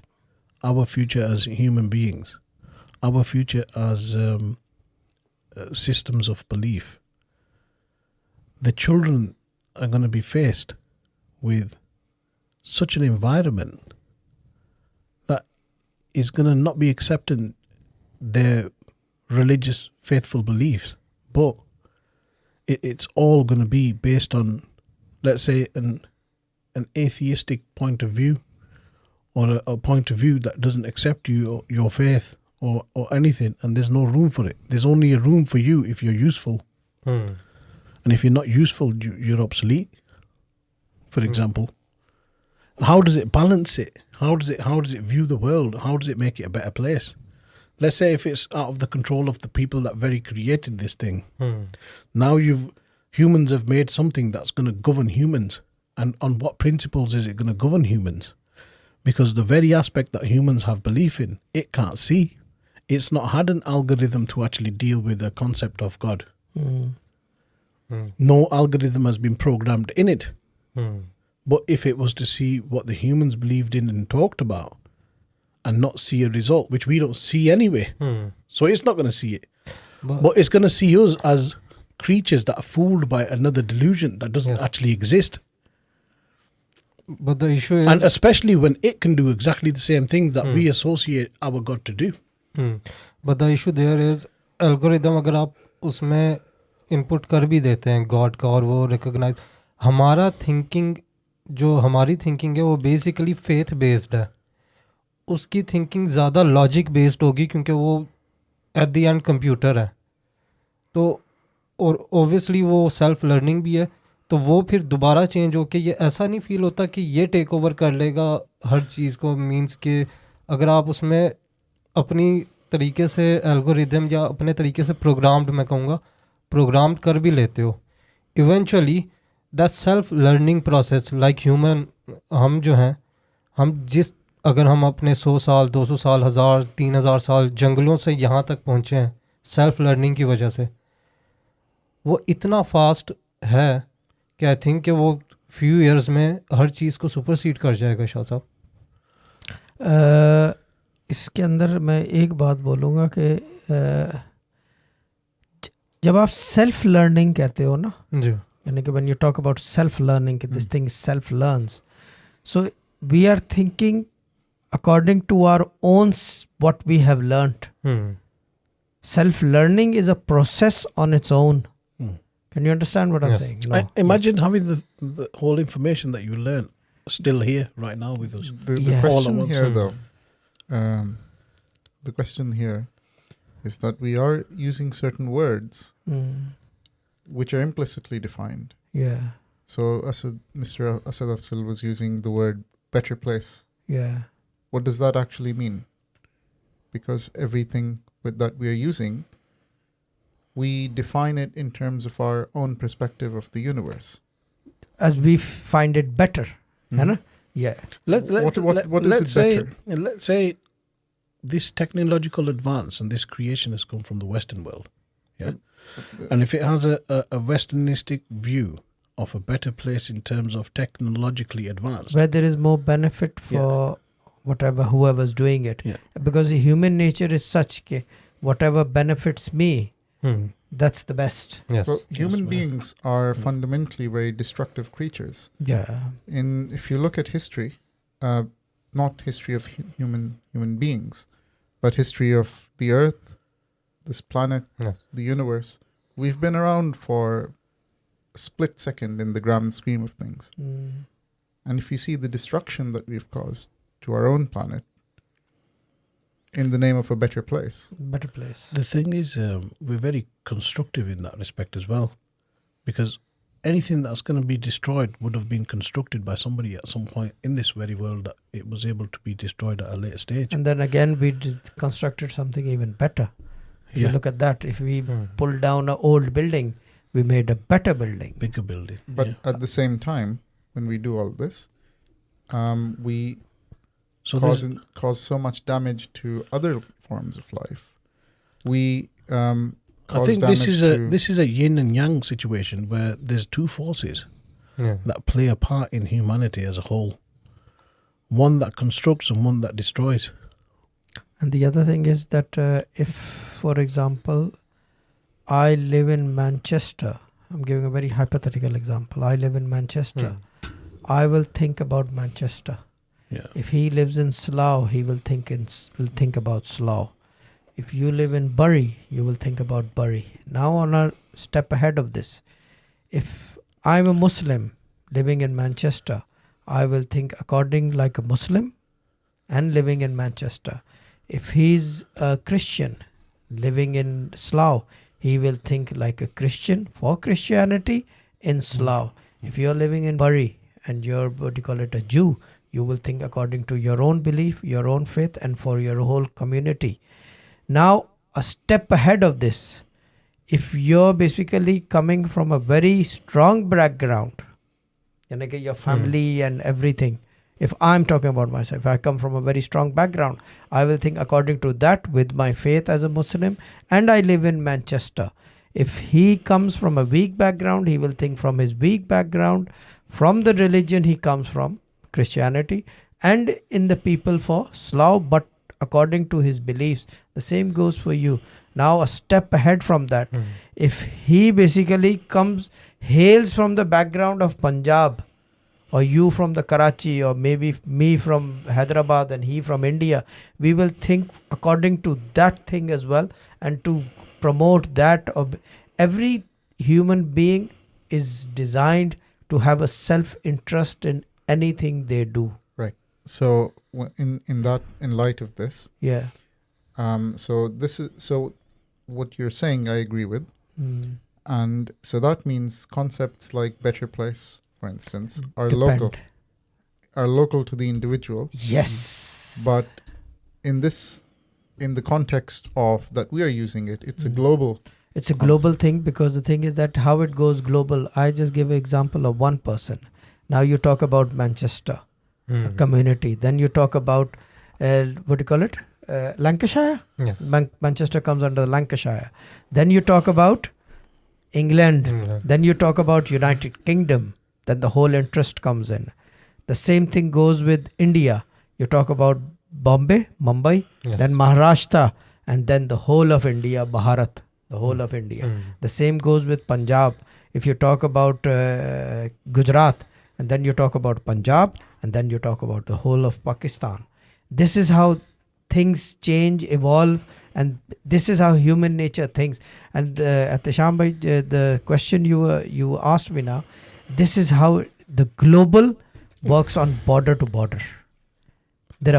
our future as human beings, our future as systems of belief, the children are going to be faced with such an environment that is going to not be accepting their religious, faithful beliefs, but it's all going to be based on, let's say, an atheistic point of view, or a point of view that doesn't accept you or your faith or anything, and there's no room for it. There's only a room for you if you're useful. And if you're not useful, you're obsolete, for example. How does it balance it? How does it view the world? How does it make it a better place? Let's say if it's out of the control of the people that very created this thing. Now humans have made something that's going to govern humans. And on what principles is it going to govern humans? Because the very aspect that humans have belief in, it can't see. It's not had an algorithm to actually deal with the concept of God. No algorithm has been programmed in it. But if it was to see what the humans believed in and talked about and not see a result, which we don't see anyway, so it's not going to see it. But it's going to see us as creatures that are fooled by another delusion that doesn't actually exist.
But the issue is,
and especially when it can do exactly the same thing that we associate our God to do.
but the issue there is algorithm अगर आप उसमें input कर भी देते हैं God का और वो recognize, हमारा thinking जो हमारी thinking है वो basically faith based है. उसकी thinking ज़्यादा logic based होगी क्योंकि वो at the end computer है. तो और obviously वो self learning भी है, तो वो फिर दोबारा चेंज होके ये ऐसा नहीं फील होता कि ये टेक ओवर कर लेगा हर चीज़ को. मींस के अगर आप उसमें अपनी तरीके से एल्गोरिदम या अपने तरीके से प्रोग्राम्ड, मैं कहूँगा प्रोग्राम्ड कर भी लेते हो, eventually that self learning process like human, हम जो हैं, हम जिस अगर हम अपने 100 साल 200 साल 1000 3000 साल जंगलों से यहाँ तक पहुँचे हैं सेल्फ लर्निंग की वजह से, वो इतना फास्ट है कि आई थिंक कि वो फ्यू ईयर्स में हर चीज़ को सुपरसीड कर जाएगा. शाह साहब,
इसके अंदर मैं एक बात बोलूँगा कि जब आप सेल्फ लर्निंग कहते हो ना,
जी,
यानी कि when you talk about self learning, this thing self learns, so we are thinking according to our own what we have learned. Self learning is a process on its own. Can you understand what I'm saying? No.
Imagine having the whole information that you learn still here right now with us.
The question here, though, the question here is that we are using certain words which are implicitly defined.
Yeah.
So Mr. Asad Afzal was using the word better place.
Yeah.
What does that actually mean? Because everything that we are using, we define it in terms of our own perspective of the universe.
As we find it better. है ना? Yeah.
What is it better?
Let's say this technological advance and this creation has come from the Western world. Yeah. And if it has a Westernistic view of a better place in terms of technologically advanced,
where there is more benefit for whoever's doing it.
Yeah.
Because human nature is such that whatever benefits me, that's the best.
Yes.
Well, human beings are fundamentally very destructive creatures.
Yeah.
If you look at history, not history of human beings, but history of the Earth, this planet, the universe, we've been around for a split second in the grand scheme of things. And if you see the destruction that we've caused to our own planet in the name of a better place.
Better place.
the thing is, we're very constructive in that respect as well, because anything that's going to be destroyed would have been constructed by somebody at some point in this very world that it was able to be destroyed at a later stage.
And then again, we constructed something even better. If you look at that, if we pull down an old building, we made a better building.
Bigger building.
But at the same time, when we do all this, we cause so much damage to other forms of life. We
I think this is a yin and yang situation where there's two forces that play a part in humanity as a whole. One that constructs and one that destroys.
And the other thing is that if, for example, I live in Manchester, I'm giving a very hypothetical example. I live in Manchester. I will think about Manchester.
Yeah.
If he lives in Slough, he will think about Slough. If you live in Bury, you will think about Bury. Now on a step ahead of this, if I'm a Muslim living in Manchester, I will think according like a Muslim and living in Manchester. If he's a Christian living in Slough, he will think like a Christian for Christianity in Slough. If you're living in Bury and you're a Jew, you will think according to your own belief, your own faith, and for your whole community. Now, a step ahead of this, if you're basically coming from a very strong background, your family and everything, if I'm talking about myself, I come from a very strong background, I will think according to that with my faith as a Muslim, and I live in Manchester. If he comes from a weak background, he will think from his weak background From the religion he comes from, Christianity, and in the people for Slav, but according to his beliefs. The same goes for you. Now a step ahead from that. If he basically hails from the background of Punjab, or you from the Karachi, or maybe me from Hyderabad and he from India, we will think according to that thing as well, and to promote that. Every human being is designed to have a self-interest in anything they do.
Right. So in light of this,
Yeah.
So what you're saying, I agree with, and so that means concepts like better place, for instance, are local to the individual.
Yes.
But in the context of that we are using it, it's a global.
It's a global thing, because the thing is that how it goes global. I just give an example of one person. Now you talk about Manchester, a community. Then you talk about, what do you call it? Lancashire?
Yes.
Manchester comes under Lancashire. Then you talk about England. Then you talk about United Kingdom. Then the whole interest comes in. The same thing goes with India. You talk about Mumbai, then Maharashtra, and then the whole of India, Bharat, the whole of India. The same goes with Punjab. If you talk about Gujarat, and then you talk about Punjab, and then you talk about the whole of Pakistan. This is how things change, evolve, and this is how human nature thinks. And at the Shambhai, the question you asked me now, this is how the global works on border to border. There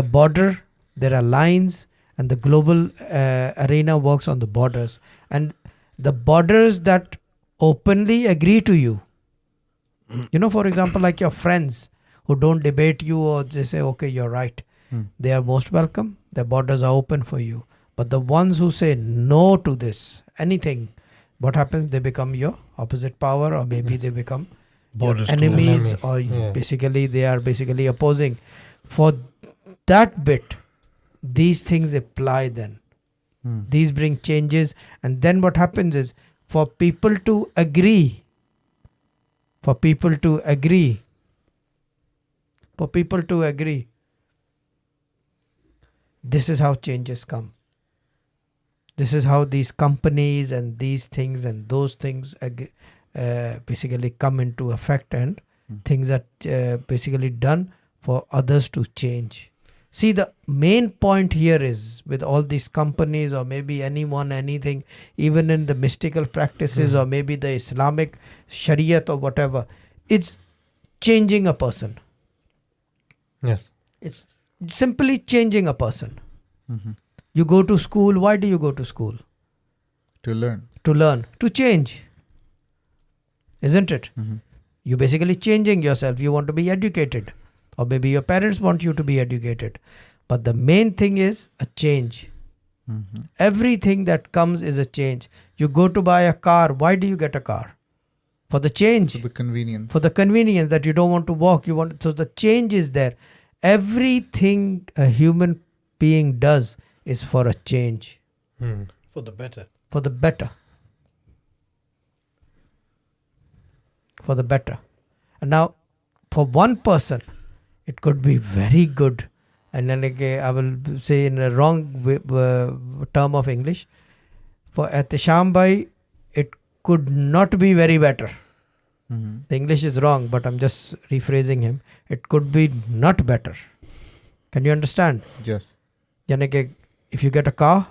are lines, and the global arena works on the borders. And the borders that openly agree to you, for example, like your friends who don't debate you, or they say, okay, you're right. They are most welcome. Their borders are open for you. But the ones who say no to this, anything, what happens? They become your opposite power, or maybe they become
Borders
enemies, or basically they are basically opposing. For that bit, these things apply then. These bring changes. And then what happens is, for people to agree, this is how changes come. This is how these companies and these things and those things basically come into effect, and things are basically done for others to change. See, the main point here is, with all these companies, or maybe anyone, anything, even in the mystical practices, or maybe the Islamic Shariat or whatever, it's changing a person.
Yes.
It's simply changing a person. You go to school. Why do you go to school?
To learn.
To change. Isn't it? You're basically changing yourself. You want to be educated. Or maybe your parents want you to be educated. But the main thing is a change. Everything that comes is a change. You go to buy a car. Why do you get a car? For the change.
For the convenience.
For the convenience that you don't want to walk. So the change is there. Everything a human being does is for a change.
For the better.
For the better. For the better. And now, for one person, it could be very good. And then again, I will say in a wrong term of English. For at the Shambhai, it could not be very better. The English is wrong, but I'm just rephrasing him. It could be not better. Can you understand?
Yes.
If you get a car,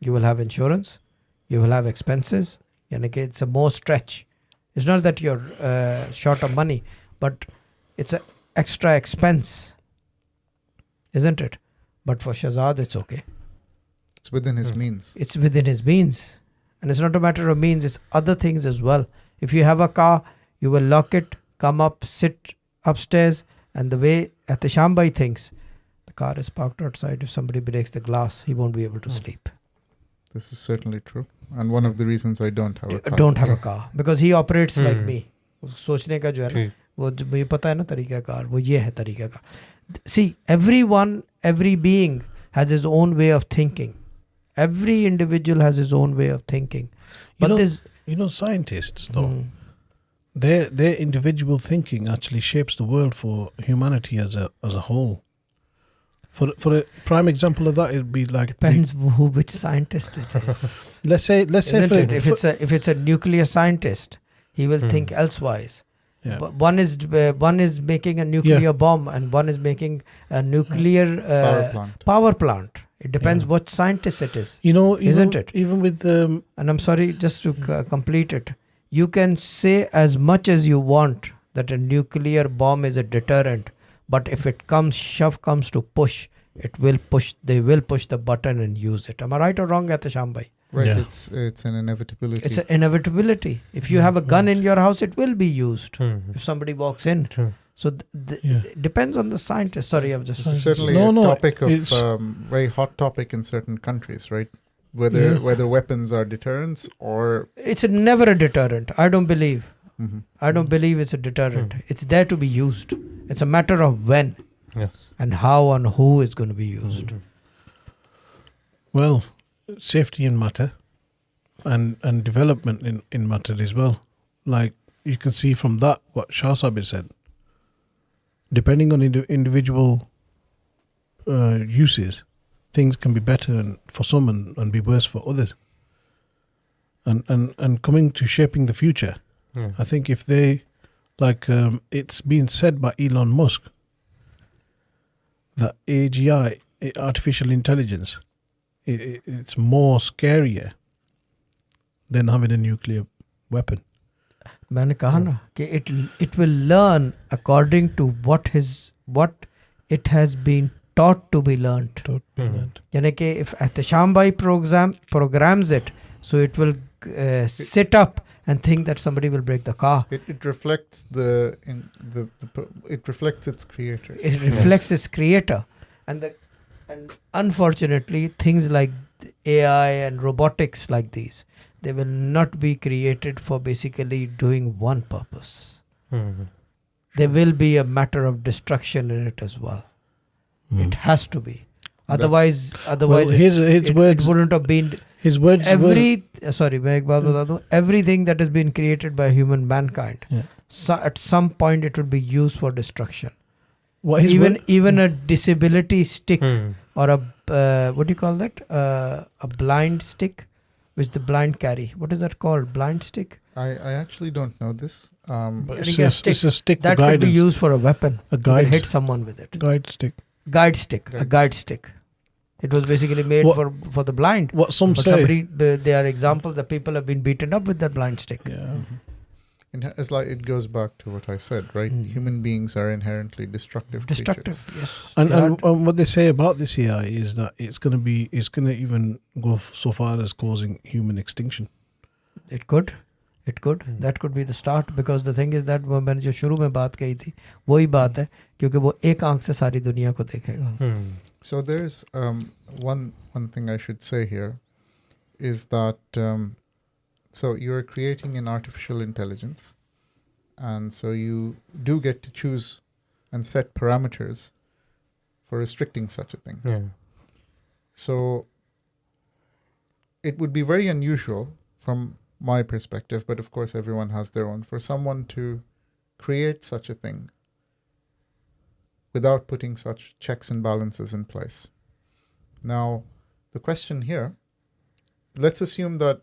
you will have insurance, you will have expenses. It's a more stretch. It's not that you're short of money, but it's an extra expense, isn't it? But for Shahzad, it's okay.
It's within his means.
It's within his means. And it's not a matter of means, it's other things as well. If you have a car, you will lock it, come up, sit upstairs, and the way at the Shambhai thinks, the car is parked outside. If somebody breaks the glass, he won't be able to sleep.
This is certainly true. And one of the reasons I don't have a car.
Don't have a car. Because he operates like me. सोचने का जो है ना, वो मुझे पता है ना तरीका कार, वो ये है तरीका car. See, everyone, every being has his own way of thinking. Every individual has his own way of thinking. But
You know, scientists, though, their individual thinking actually shapes the world for humanity as a whole. For a prime example of that, it'd be like
Depends which scientist it is.
let's say
Isn't
for,
it? If it's a nuclear scientist, he will think elsewise.
yeah.
But one is making a nuclear bomb, and one is making a nuclear power plant. It depends what scientist it is.
Isn't
it?
Even with
And I'm sorry, just to complete it, you can say as much as you want that a nuclear bomb is a deterrent, but if it shove comes to push, they will push the button and use it. Am I right or wrong, Atasham bhai?
Right,
Yeah.
it's an inevitability.
It's an inevitability. If you have a gun in your house, it will be used if somebody walks in.
True.
So it depends on the scientist. Sorry, I'm just...
This is certainly
No,
a
no,
topic of
it's-
very hot topic in certain countries, right? Whether weapons are deterrents or
It's never a deterrent. I don't believe.
Mhm.
I don't believe it's a deterrent. It's there to be used. It's a matter of when
Yes.
and how and who is going to be used.
well, safety in matter and development in matter as well. Like you can see from that what Shah Sabir said. Depending on individual uses, things can be better for some and be worse for others. And coming to shaping the future, I think if they, like it's been said by Elon Musk, that AGI, artificial intelligence, it's more scarier than having a nuclear weapon.
मैंने कहा ना कि it will learn according to what it has been taught to be learned. यानी कि if Ahtasham bhai programs it, so it will sit up and think that somebody will break the car.
it reflects it reflects its creator.
It reflects its creator, and unfortunately things like AI and robotics like these, they will not be created for basically doing one purpose. There will be a matter of destruction in it as well. It has to be. Otherwise
his
it
words-
wouldn't have been.
His words
Sorry, मैं एक बात बता दूं. Everything that has been created by human mankind, at some point it will be used for destruction. Even a disability stick or a what do you call that? A blind stick, which the blind carry. What is that called? Blind stick?
I actually don't know this.
But
Getting a stick,
it's a stick
that
for
could be
guidance.
used for a weapon.
A
You can
guide
hit someone with it.
guide stick.
Guide stick. A guide stick. It was basically made for the blind.
What some
But
say.
there are examples that people have been beaten up with that blind stick.
Yeah.
And it's like it goes back to what I said, right? Human beings are inherently destructive.
Destructive,
creatures.
yes.
And
They are.
what they say about this AI is that it's gonna even go so far as causing human extinction.
It could. That could be the start, because the thing is that वो मैंने जो शुरू में बात कही थी वही बात है, क्योंकि वो एक आंख से सारी दुनिया को देखेगा.
So there's one thing I should say here is that so you're creating an artificial intelligence, and so you do get to choose and set parameters for restricting such a thing.
Yeah.
So it would be very unusual from my perspective, but of course everyone has their own, for someone to create such a thing without putting such checks and balances in place. Now, the question here, let's assume that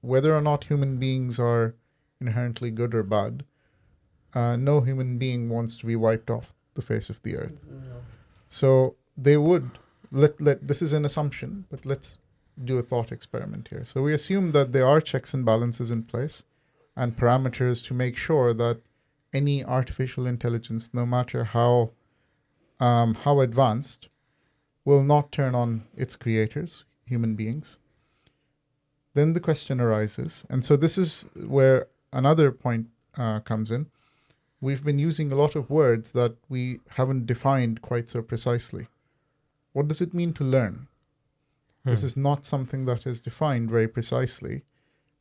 whether or not human beings are inherently good or bad, no human being wants to be wiped off the face of the earth. So they would, this is an assumption, but let's do a thought experiment here. So we assume that there are checks and balances in place and parameters to make sure that any artificial intelligence, no matter how advanced, will not turn on its creators, human beings. Then the question arises, and so this is where another point comes in. We've been using a lot of words that we haven't defined quite so precisely. What does it mean to learn? This is not something that is defined very precisely,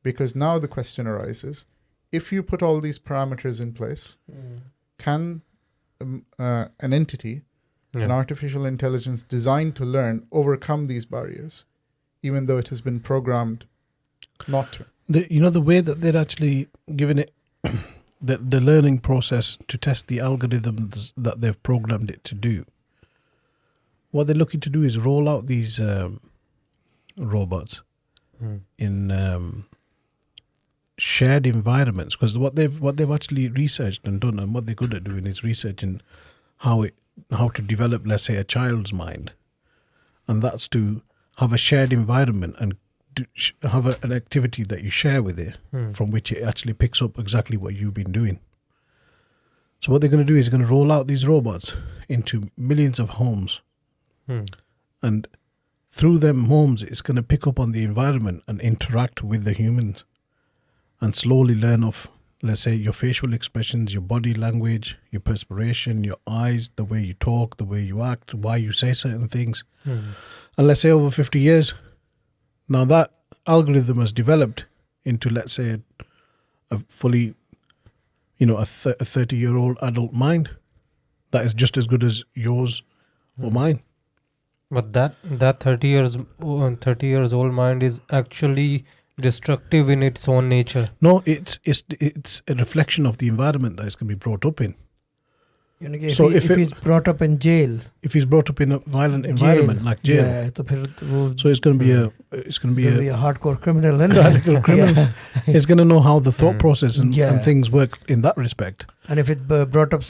because now the question arises, if you put all these parameters in place, can an entity, an artificial intelligence designed to learn, overcome these barriers, even though it has been programmed not to?
The way that they're actually giving it the learning process to test the algorithms that they've programmed it to do. What they're looking to do is roll out these robots in shared environments, because what they've actually researched and done, and what they're good at doing, is researching how to develop, let's say, a child's mind, and that's to have a shared environment and have an activity that you share with it, from which it actually picks up exactly what you've been doing. So what they're going to do is going to roll out these robots into millions of homes, and through them homes, it's going to pick up on the environment and interact with the humans, and slowly learn of, let's say, your facial expressions, your body language, your perspiration, your eyes, the way you talk, the way you act, why you say certain things. And let's say over 50 years, now that algorithm has developed into, let's say, a fully, a 30-year-old adult mind that is just as good as yours or mine.
But that 30 years old mind is actually destructive in its own nature.
No, it's a reflection of the environment that it's going to be brought up in.
So if he's brought up in jail,
if he's brought up in a violent environment like jail, so it's going to be a
hardcore criminal,
radical criminal. He's going to know how the thought process and things work in that respect.
And if it brought up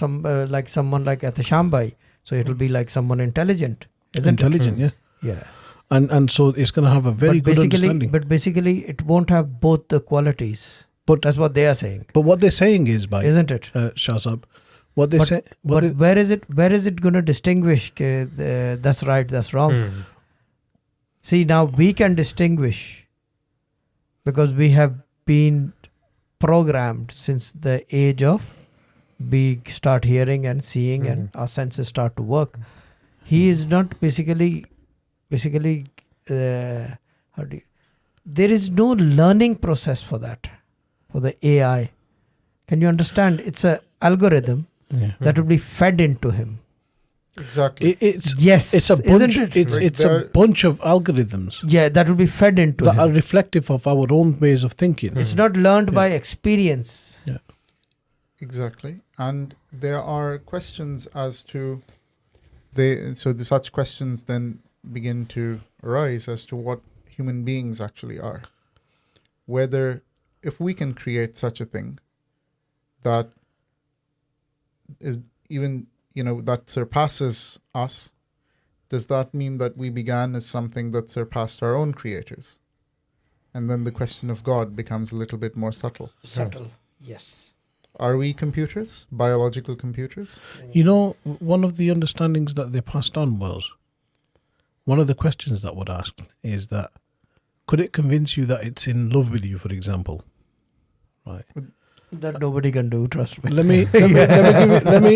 like someone like at the Shambai, so it will be like someone intelligent, isn't
it?
Yeah.
And so it's going to have a very good understanding.
But basically, it won't have both the qualities. But that's what they are saying.
But what they're saying is,
isn't it,
Shahzab? What they say.
But where is it going to distinguish? That's right, that's wrong. See, now we can distinguish because we have been programmed since the age of we start hearing and seeing, and our senses start to work. He is not basically. There is no learning process for that, for the AI. Can you understand? It's an algorithm that will be fed into him.
Exactly.
It's a bunch. It's a bunch of algorithms.
Yeah, that will be fed into
that
him.
are reflective of our own ways of thinking.
It's not learned by experience.
Yeah.
Exactly. And there are questions as to such questions then begin to arise as to what human beings actually are. Whether, if we can create such a thing that is even, that surpasses us, does that mean that we began as something that surpassed our own creators? And then the question of God becomes a little bit more subtle.
Yes.
Are we computers? Biological computers?
One of the understandings that they passed on was, one of the questions that were asked is that, could it convince you that it's in love with you, for example? Right.
That nobody can do, trust me.
Let me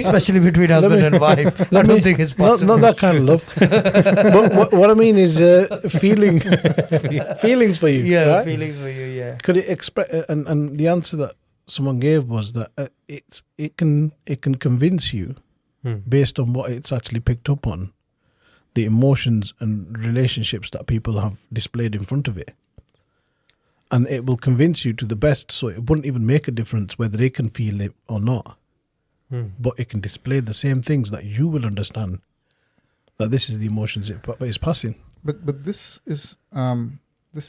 Especially between husband and wife. I don't think it's possible.
Not that kind of love. But what I mean is feelings for you.
Yeah,
right?
feelings for you, yeah.
Could it express, and the answer that someone gave was that it can convince you based on what it's actually picked up on, the emotions and relationships that people have displayed in front of it. And it will convince you to the best, so it wouldn't even make a difference whether they can feel it or not. But it can display the same things that you will understand, that this is the emotions it is passing.
But this is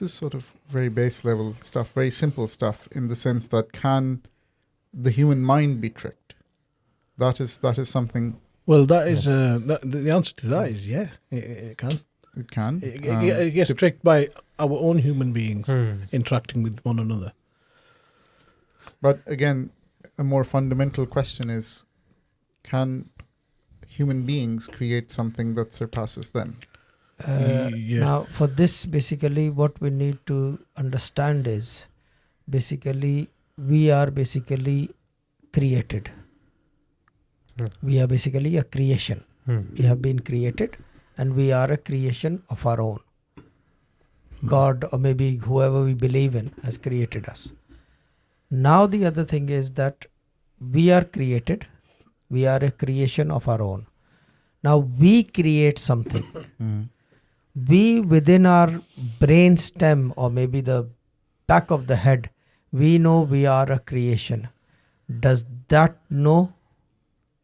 sort of very base level stuff, very simple stuff, in the sense that, can the human mind be tricked? That is something.
Well, that is the answer to that is yeah, it can.
It can.
It gets tricked by our own human beings interacting with one another.
But again, a more fundamental question is, can human beings create something that surpasses them?
Now, for this, basically, what we need to understand is, basically, we are basically created. We are basically a creation. We have been created, and we are a creation of our own. God, or maybe whoever we believe in, has created us. Now the other thing is that we are created. We are a creation of our own. Now we create something. We, within our brain stem, or maybe the back of the head, we know we are a creation. does that know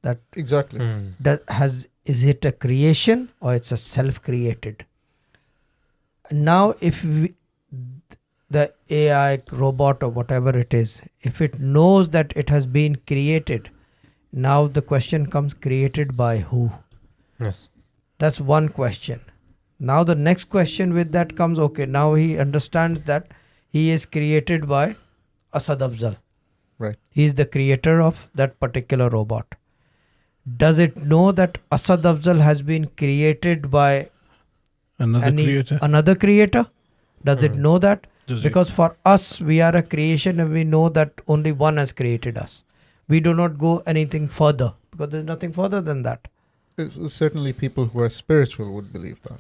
that
Exactly.
is it a creation or it's a self-created? Now, if the AI robot or whatever it is, if it knows that it has been created, now the question comes: created by who?
Yes.
That's one question. Now the next question with that comes, okay, now he understands that he is created by Asad Afzal.
Right.
He is the creator of that particular robot. Does it know that Asad Afzal has been created by another creator? Does it know that? Because for us, we are a creation and we know that only one has created us. We do not go anything further because there's nothing further than that.
Certainly people who are spiritual would believe that.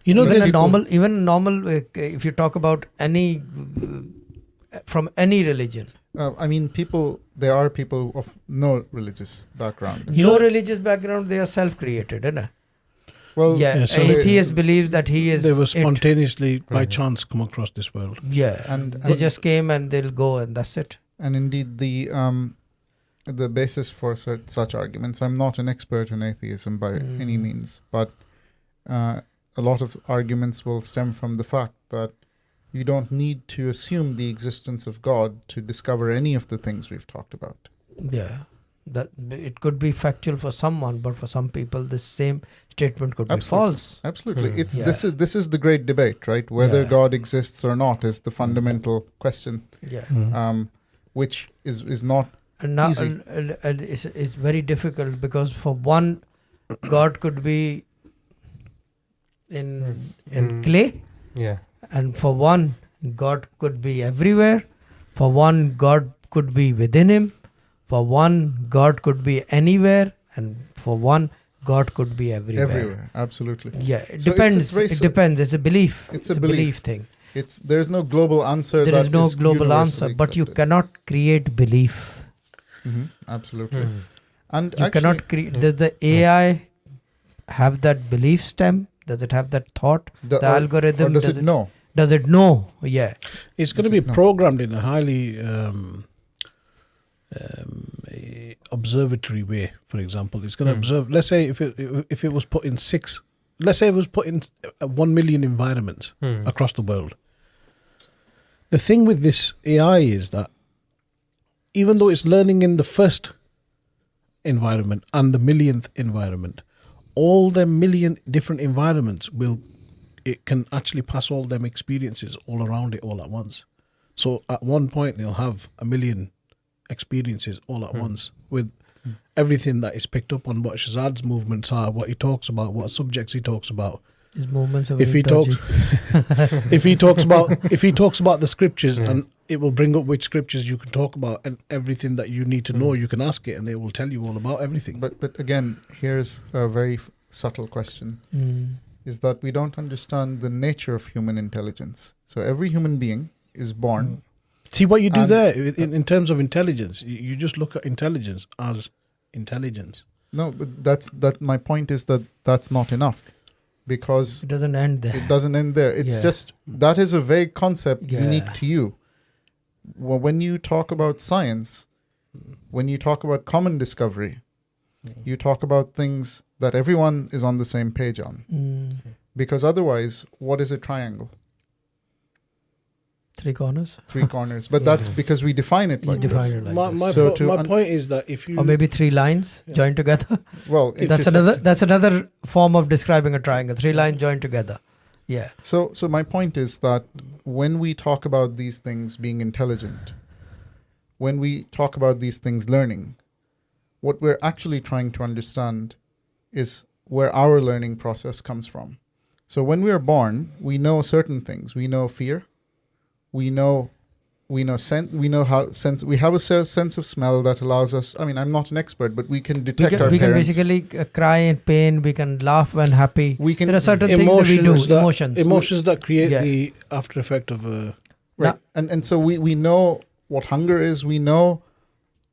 You know,
Even normal, if you talk about any, from any religion.
I mean, there are people of no religious background.
No religious background, they are self-created, isn't it?
Well,
Yeah, so
atheist believes that he is
they were
it.
spontaneously by chance come across this world.
Yeah,
And
they just came and they'll go and that's it.
And indeed, the basis for such arguments, I'm not an expert in atheism by any means, but a lot of arguments will stem from the fact that you don't need to assume the existence of God to discover any of the things we've talked about.
Yeah, that it could be factual for someone, but for some people, the same statement could be false.
Absolutely, it's
Yeah.
this is the great debate, right? Whether
Yeah.
God exists or not is the fundamental question,
Yeah,
which is not
and now
easy.
and it's very difficult because for one, God could be in clay,
Yeah.
and for one, God could be everywhere. For one, God could be within him. For one, God could be anywhere, and for one, God could be everywhere.
everywhere. Absolutely,
Yeah, it
So
depends.
very
It depends. It's a belief.
It's a belief.
thing.
there's no global answer.
There
that
is no global answer,
universally
but you
accepted.
cannot create belief.
Absolutely, and
You
actually,
cannot create. Does the AI have that belief stem? Does it have that thought? The
or
algorithm,
does
does
it know?
Does it know? Yeah.
It's going to
Yes,
be
no.
programmed in a highly observatory way. For example, it's going to observe. Let's say if it was put in let's say it was put in 1 million environments across the world. The thing with this AI is that even though it's learning in the first environment and the millionth environment, all the million different environments it can actually pass all them experiences all around it all at once. So at one point it'll have 1 million experiences all at once with everything that is picked up on what Shazad's movements are, what he talks about, what subjects he talks about.
His movements are
If
very
he talks,
dodgy.
if he talks about the scriptures, and it will bring up which scriptures you can talk about, and everything that you need to know, you can ask it, and they will tell you all about everything.
But again, here's a very subtle question: is that we don't understand the nature of human intelligence. So every human being is born.
See what you do
And-
there in terms of intelligence. You just look at intelligence as intelligence.
No, but my point is that that's not enough, because
It doesn't end there.
it doesn't end there. It's
Yeah.
just that is a vague concept
Yeah.
unique to you. When you talk about science, when you talk about common discovery, you talk about things that everyone is on the same page on. Because otherwise, what is a triangle?
3 corners.
3 corners. But that's because we define it like
define
this.
it like
My,
this.
my,
So
po-
to
my
un-
point is that if you
Or maybe 3 lines joined together.
Well,
That's another form of describing a triangle. 3 lines joined together. Yeah.
So my point is that when we talk about these things being intelligent, when we talk about these things learning, what we're actually trying to understand is where our learning process comes from. So when we are born, we know certain things. We know fear. We know sense. We know how sense. We have a sense of smell that allows us. I mean, I'm not an expert, but we can detect our
We can
parents.
basically cry in pain. We can laugh when happy.
We can
There are certain things that we do. Emotions.
that create
Yeah.
the after effect of a
Right. And so we know what hunger is. We know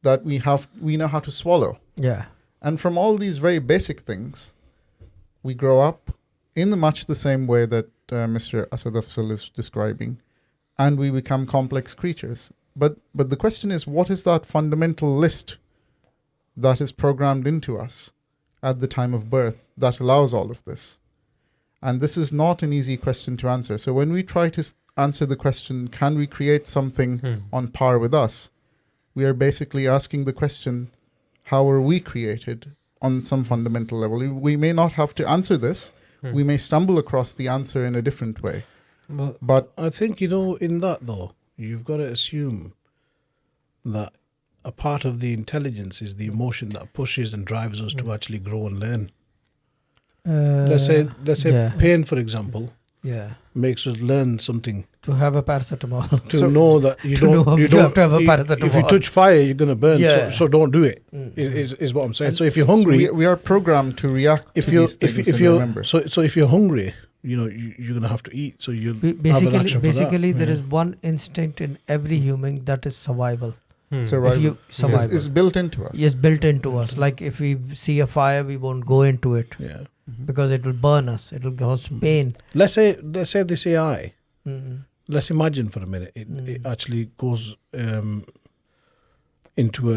that we know how to swallow.
Yeah.
And from all these very basic things, we grow up in much the same way that Mr. Asad Afzal is describing, and we become complex creatures. But the question is, what is that fundamental list that is programmed into us at the time of birth that allows all of this? And this is not an easy question to answer. So when we try to answer the question, can we create something on par with us? We are basically asking the question, how are we created on some fundamental level? We may not have to answer this. We may stumble across the answer in a different way. But
I think, in that though, you've got to assume that a part of the intelligence is the emotion that pushes and drives us to actually grow and learn. Let's say
yeah.
pain, for example,
Yeah.
makes us learn something.
To have a paracetamol.
To know that you
to
don't,
know
you
you
don't.
have to have a
If
paracetamol.
you touch fire, you're gonna burn.
Yeah.
So don't do it. Is what I'm saying. So if you're hungry,
we are programmed to react to these things and remember.
so if you're hungry, you're gonna have to eat. So you'll have an action for that.
Basically, there is one instinct in every human, that is survival.
Survival
If you survival
is built into us.
is built into us. Like if we see a fire, we won't go into it
Yeah.
because it will burn us. It will cause pain.
Let's say this AI.
Mm.
Let's imagine for a minute it actually goes into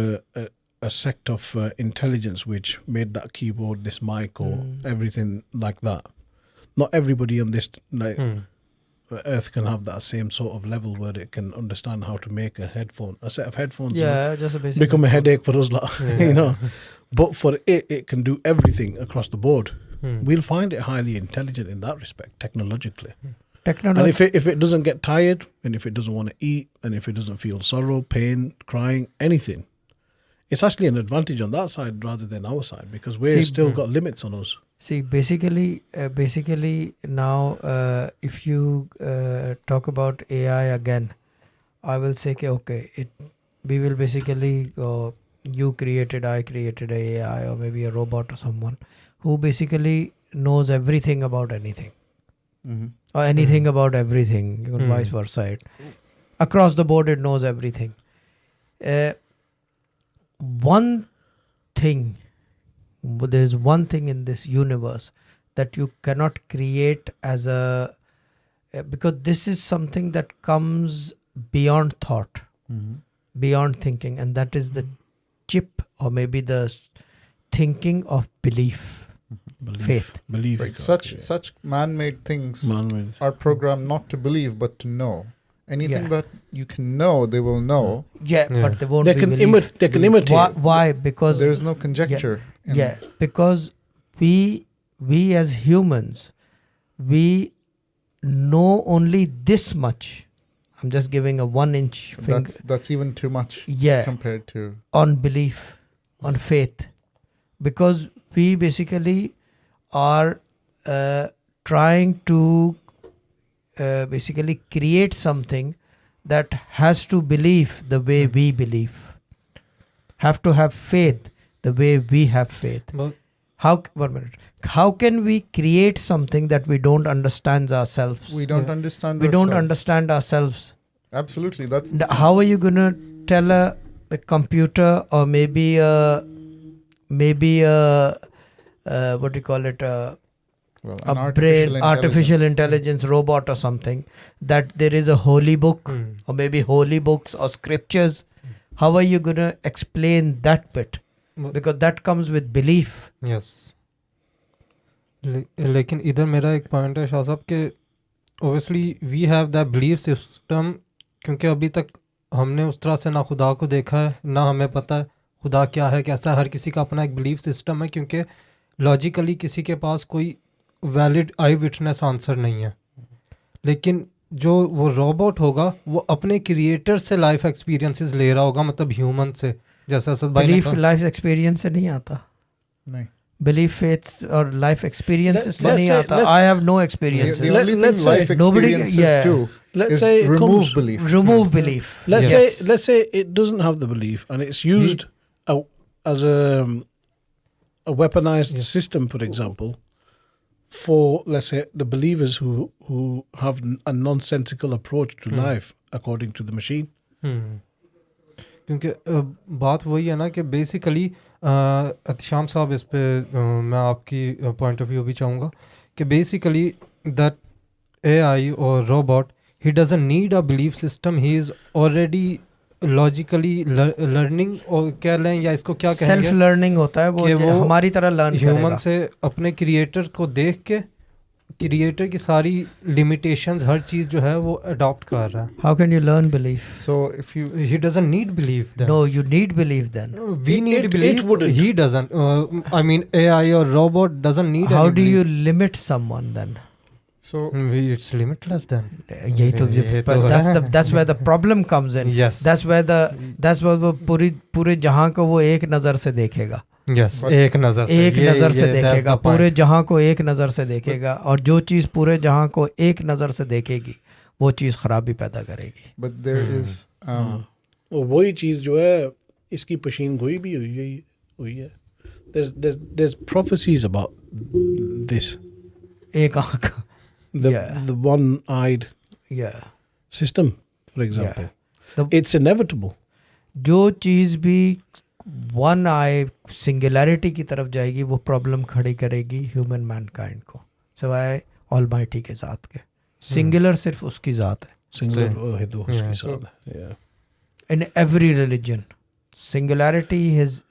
a sect of intelligence which made that keyboard, this mic, or everything like that. Not everybody on this Earth can have that same sort of level where it can understand how to make a set of headphones.
Yeah, just a basic.
Become a headache for us, But for it can do everything across the board. We'll find it highly intelligent in that respect, technologically. And if it doesn't get tired, and if it doesn't want to eat, and if it doesn't feel sorrow, pain, crying, anything, it's actually an advantage on that side rather than our side, because we've still got limits on us.
See, basically now, if you talk about AI again, I will say, we will basically go, you created, I created a AI, or maybe a robot or someone who basically knows everything about anything. Or anything about everything, even vice versa. Across the board, it knows everything. There's one thing in this universe that you cannot create as because this is something that comes beyond thought, beyond thinking, and that is the chip, or maybe the thinking of belief. Faith.
Belief.
Right. Such man-made things are programmed not to believe but to know. Anything that you can know, they will know.
Yeah, but they won't.
They can imitate.
Why? Because
there is no conjecture.
Because we as humans, we know only this much. I'm just giving a 1 inch finger.
That's even too much. Compared to
on belief, on faith, because we basically are trying to basically create something that has to believe the way we believe, have to have faith the way we have faith. How can we create something that we don't understand ourselves?
We don't understand.
We don't understand ourselves.
Absolutely,
how are you gonna tell a computer, or maybe a what do you call it? A brain, artificial intelligence robot or something, that there is a holy book, or maybe holy books or scriptures. How are you going to explain that bit? Because that comes with belief.
Yes. लेकिन इधर मेरा एक point है शाह साहब कि obviously we have that belief system, क्योंकि अभी तक हमने उस तरह से ना खुदा को देखा है, ना हमें पता है खुदा क्या है, कैसा है. हर किसी का अपना एक बिलीफ सिस्टम है, क्योंकि लॉजिकली किसी के पास कोई वैलिड आई विटनेस आंसर नहीं है. लेकिन जो वो रोबोट होगा वो अपने क्रिएटर से लाइफ एक्सपीरियंसेस ले रहा होगा, मतलब ह्यूमन से. जैसा असद भाई
बिलीफ लाइफ एक्सपीरियंस से नहीं आता.
नहीं.
Belief, faith, or life experiences से नहीं आता. I have no experiences.
The only thing life experiences do is remove belief.
Remove belief.
Let's say it doesn't have the belief, and it's used as a weaponized system, for example, for, let's say, the believers who have a nonsensical approach to life according to the machine.
क्योंकि बात वही है ना कि basically अतिशाम साहब इस पे मैं आपकी पॉइंट ऑफ व्यू भी चाहूँगा कि बेसिकली दैट एआई और robot, he doesn't need a belief system, he is already logically learning और क्या लें या इसको क्या कहेंगे,
सेल्फ लर्निंग होता है वो,
कि वो
हमारी तरह लर्न
ह्यूमन
करेगा।
से अपने क्रिएटर को देख के क्रिएटर की सारी लिमिटेशंस हर चीज जो है वो अडॉप्ट कर रहा है.
How can you learn belief?
So if you
He doesn't need belief then.
No, you need believe then.
We need belief.
wouldn't.
He doesn't. I mean, AI or robot doesn't need.
How
any
do
belief.
You limit someone then?
so
It's limitless then.
यही तो
ये तो है।
that's where the problem comes in.
Yes.
that's where वो पूरे जहां को वो एक नजर से देखेगा,
Yes. एक नजर से.
एक नजर से
that's
देखेगा,
the point.
पूरे जहां को एक नजर से देखेगा, और जो चीज पूरे जहां को एक नजर से देखेगी वो चीज खराबी पैदा करेगी।
but there is
और वही चीज जो है इसकी पशीन गोई भी हुई है. There's prophecies about this.
एक आंख,
The one-eyed
yeah,
system, for example.
The-
It's inevitable.
जो चीज भी वन आई सिंगुलैरिटी की तरफ जाएगी वो प्रॉब्लम खड़ी करेगी ह्यूमन मैनकाइंड को, सिवाय ऑलमाइटी के ज़ात के। सिंगुलर सिर्फ उसकी ज़ात है।
Singular
Same.
वाहिद
Yeah.
उसके साथ है. Yeah.
In every religion singularity is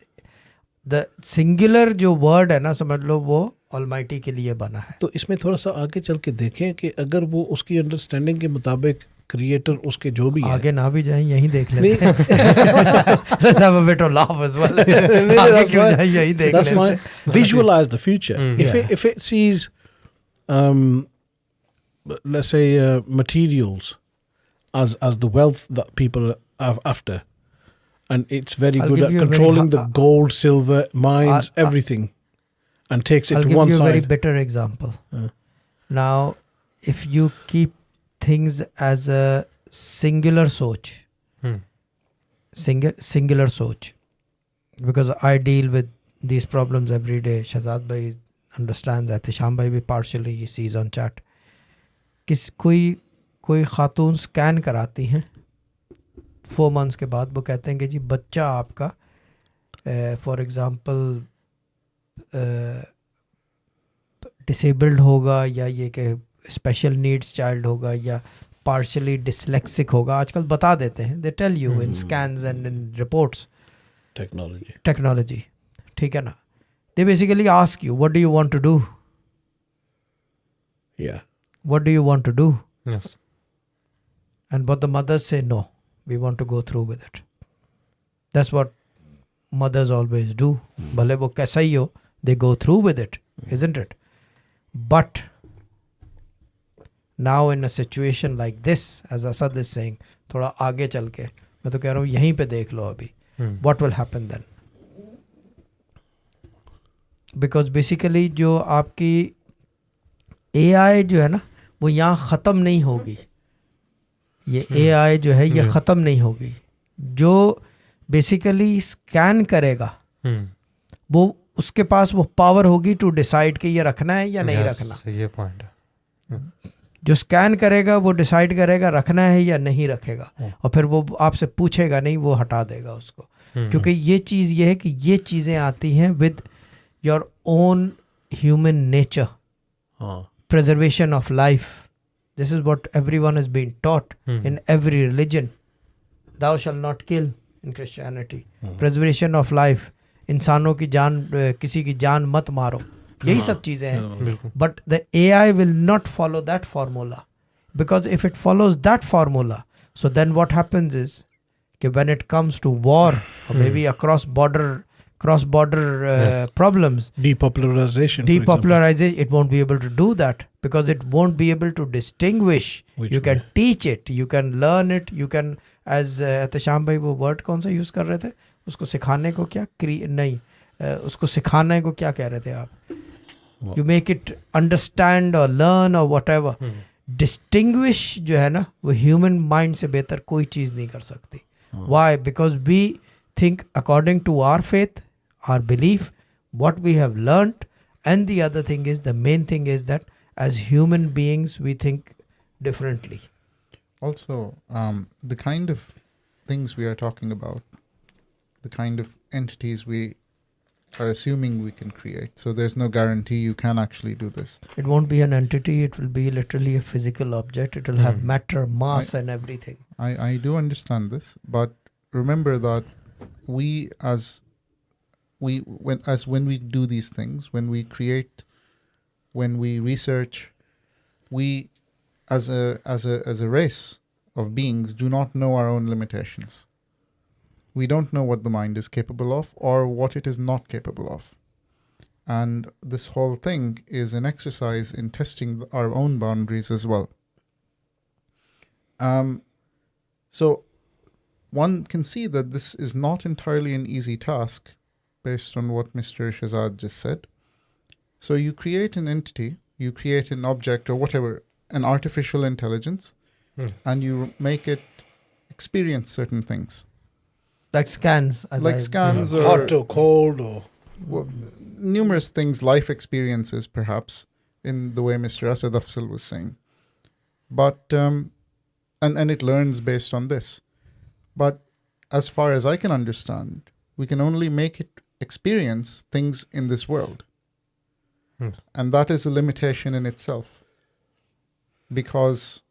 the singular जो वर्ड है ना, समझ लो वो ऑलमाइटी के लिए बना है।
तो इसमें थोड़ा सा आगे चल के देखें कि अगर वो उसकी अंडरस्टैंडिंग के मुताबिक क्रिएटर उसके जो भी है,
आगे ना भी जाएं, यहीं देख लेते हैं। Let's have a bit of laugh as well. आगे
that's
क्यों
fine.
जाएं, यहीं देख
that's
लेते
fine.
हैं।
Visualize the future.
Yeah.
If it sees, let's say, materials as the wealth that people are after, and it's very
I'll
good
give
at
you a very
controlling the
ha-
gold, silver, mines, everything, and takes it
I'll
to
give
one
you a very
side.
better example.
Uh.
Now, if you keep things as a singular soch, singular soch, because I deal with these problems every day. Shahzad bhai understands that. Sham bhai bhi partially he sees on chat. कोई खातून scan कराती हैं 4 months के बाद, वो कहते हैं कि जी बच्चा आपका फॉर एग्ज़ाम्पल डिसेबल्ड होगा, या ये कि स्पेशल नीड्स चाइल्ड होगा, या पार्शली डिसलेक्सिक होगा। आजकल बता देते हैं, they tell you in scans and in reports, technology, ठीक है ना। They basically ask you what do you want to do,
Yeah.
What do you want to do,
Yes.
and but the mothers say no, we want to go through with it. That's what mothers always do. भले वो कैसा ही हो, they go through with it, isn't it? But now in a situation like this, as Asad is saying, थोड़ा आगे चल के मैं तो कह रहा हूँ यहीं पे देख लो अभी, what will happen then? Because basically जो आपकी AI जो है ना, वो यहाँ ख़त्म नहीं होगी। ये AI जो है ये ख़त्म नहीं होगी। जो बेसिकली स्कैन करेगा वो उसके पास वो पावर होगी टू डिसाइड कि ये रखना है या नहीं रखना।
ये पॉइंट है।
जो स्कैन करेगा वो डिसाइड करेगा रखना है या नहीं रखेगा, और फिर वो आपसे पूछेगा नहीं, वो हटा देगा उसको। क्योंकि ये चीज़ ये है कि ये चीज़ें आती हैं with your own human nature, preservation of life. This is what everyone has been taught in every religion. Thou shall not kill in Christianity. Preservation of life. इंसानों की जान, किसी की जान मत मारो, यही सब चीज़ें हैं। But the AI will not follow that formula, because if it follows that formula, so then what happens is कि when it comes to war or maybe across border problems,
Depopularization. for
depopularization, it won't be able to do that, because it won't be able to distinguish.
Which
You can
way?
teach it, you can learn it, you can, as Ehtesham भाई वो word कौन सा use कर रहे थे, उसको सिखाने को क्या नहीं, उसको सिखाने को क्या कह रहे थे आप? You make it understand or learn or whatever. Distinguish जो है ना, वो human mind से बेहतर कोई चीज़ नहीं कर सकती। Why? Because we think according to our faith, our belief, what we have learnt, and the other thing is, the main thing is that as human beings we think differently.
also the kind of things we are talking about, the kind of entities we are assuming we can create. So there's no guarantee you can actually do this.
It won't be an entity, it will be literally a physical object. It will have matter, mass and everything.
I do understand this, but remember that when we do these things, when we create, when we research, we as a race of beings do not know our own limitations. We don't know what the mind is capable of or what it is not capable of. And this whole thing is an exercise in testing our own boundaries as well. So one can see that this is not entirely an easy task based on what Mr. Shahzad just said. So you create an entity, you create an object or whatever, an artificial intelligence, and you make it experience certain things.
Like scans.
Scans or
hot or cold or
numerous things, life experiences perhaps, in the way Mr. Asad Afzal was saying. But, and it learns based on this. But as far as I can understand, we can only make it experience things in this world. And that is a limitation in itself. Because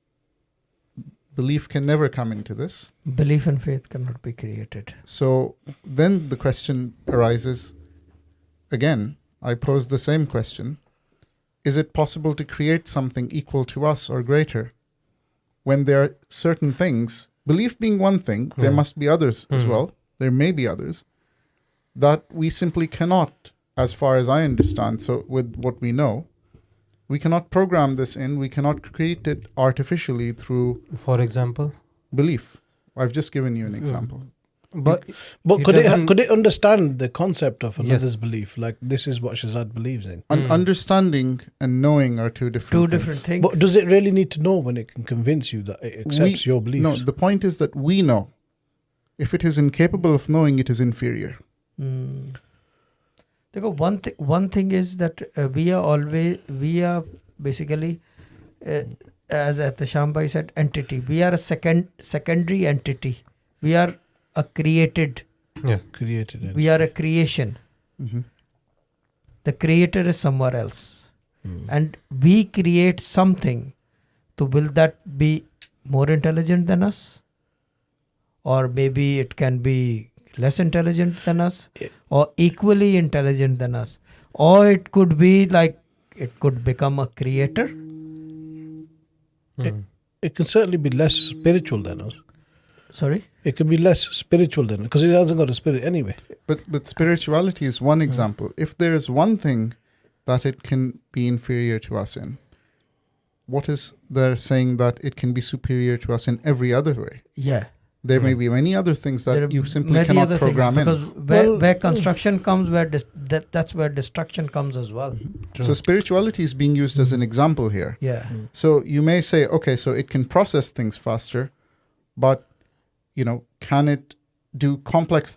belief can never come into this.
Belief and faith cannot be created.
So then the question arises, again, I pose the same question. Is it possible to create something equal to us or greater when there are certain things, belief being one thing, there must be others as well, there may be others, that we simply cannot, as far as I understand, so with what we know, we cannot program this in, we cannot create it artificially through,
For example?
belief. I've just given you an example.
But
could
doesn't-
it understand the concept of another's
Yes.
belief? Like, this is what Shahzad believes in.
Understanding and knowing are two different things.
But does it really need to know when it can convince you that it accepts your beliefs?
No, the point is that we know. If it is incapable of knowing, it is inferior.
One thing is that we are basically, as Ahtasham Bhai said, entity. We are a secondary entity. We are a created.
Created it.
We are a creation. The creator is somewhere else. And we create something. So will that be more intelligent than us? Or maybe it can be less intelligent than us? Or equally intelligent than us? Or it could be like, it could become a creator?
It can certainly be less spiritual than us.
Sorry?
It can be less spiritual than us, because it hasn't got a spirit anyway.
But spirituality is one example. If there is one thing that it can be inferior to us in, what is there saying that it can be superior to us in every other way?
Yeah.
There may be many other things
There
that
are
you simply
many
cannot
other
program
things,
in.
because where construction comes, that's where destruction comes as well.
So spirituality is being used as an example here.
Yeah.
So you may say, okay, so it can process things faster, but can it do complex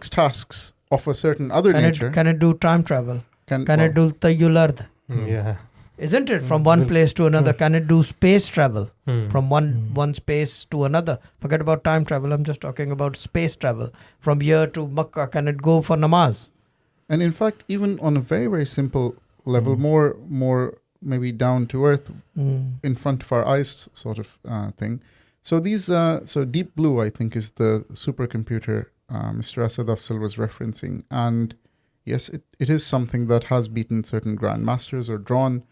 tasks of a certain other nature?
Can it do time travel? Can it do tayyul ard?
Yeah.
Isn't it? From one place to another. Can it do space travel? From one space to another? Forget about time travel. I'm just talking about space travel. From here to Makkah, can it go for namaz?
And in fact, even on a very, very simple level, more maybe down to earth, in front of our eyes sort of thing. So so Deep Blue, I think, is the supercomputer Mr. Asad Afzal was referencing. And yes, it is something that has beaten certain grandmasters or drawn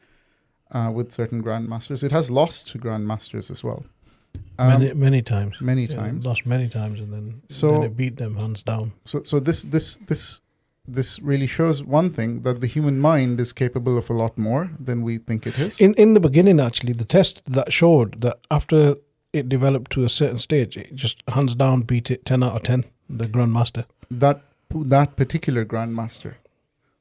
with certain grandmasters. It has lost to grandmasters as well.
Many times.
Many times.
Lost many times, and then it beat them hands down.
So this really shows one thing, that the human mind is capable of a lot more than we think it is.
In the beginning, actually, the test that showed that after it developed to a certain stage, it just hands down beat it 10 out of 10, the grandmaster.
That particular grandmaster.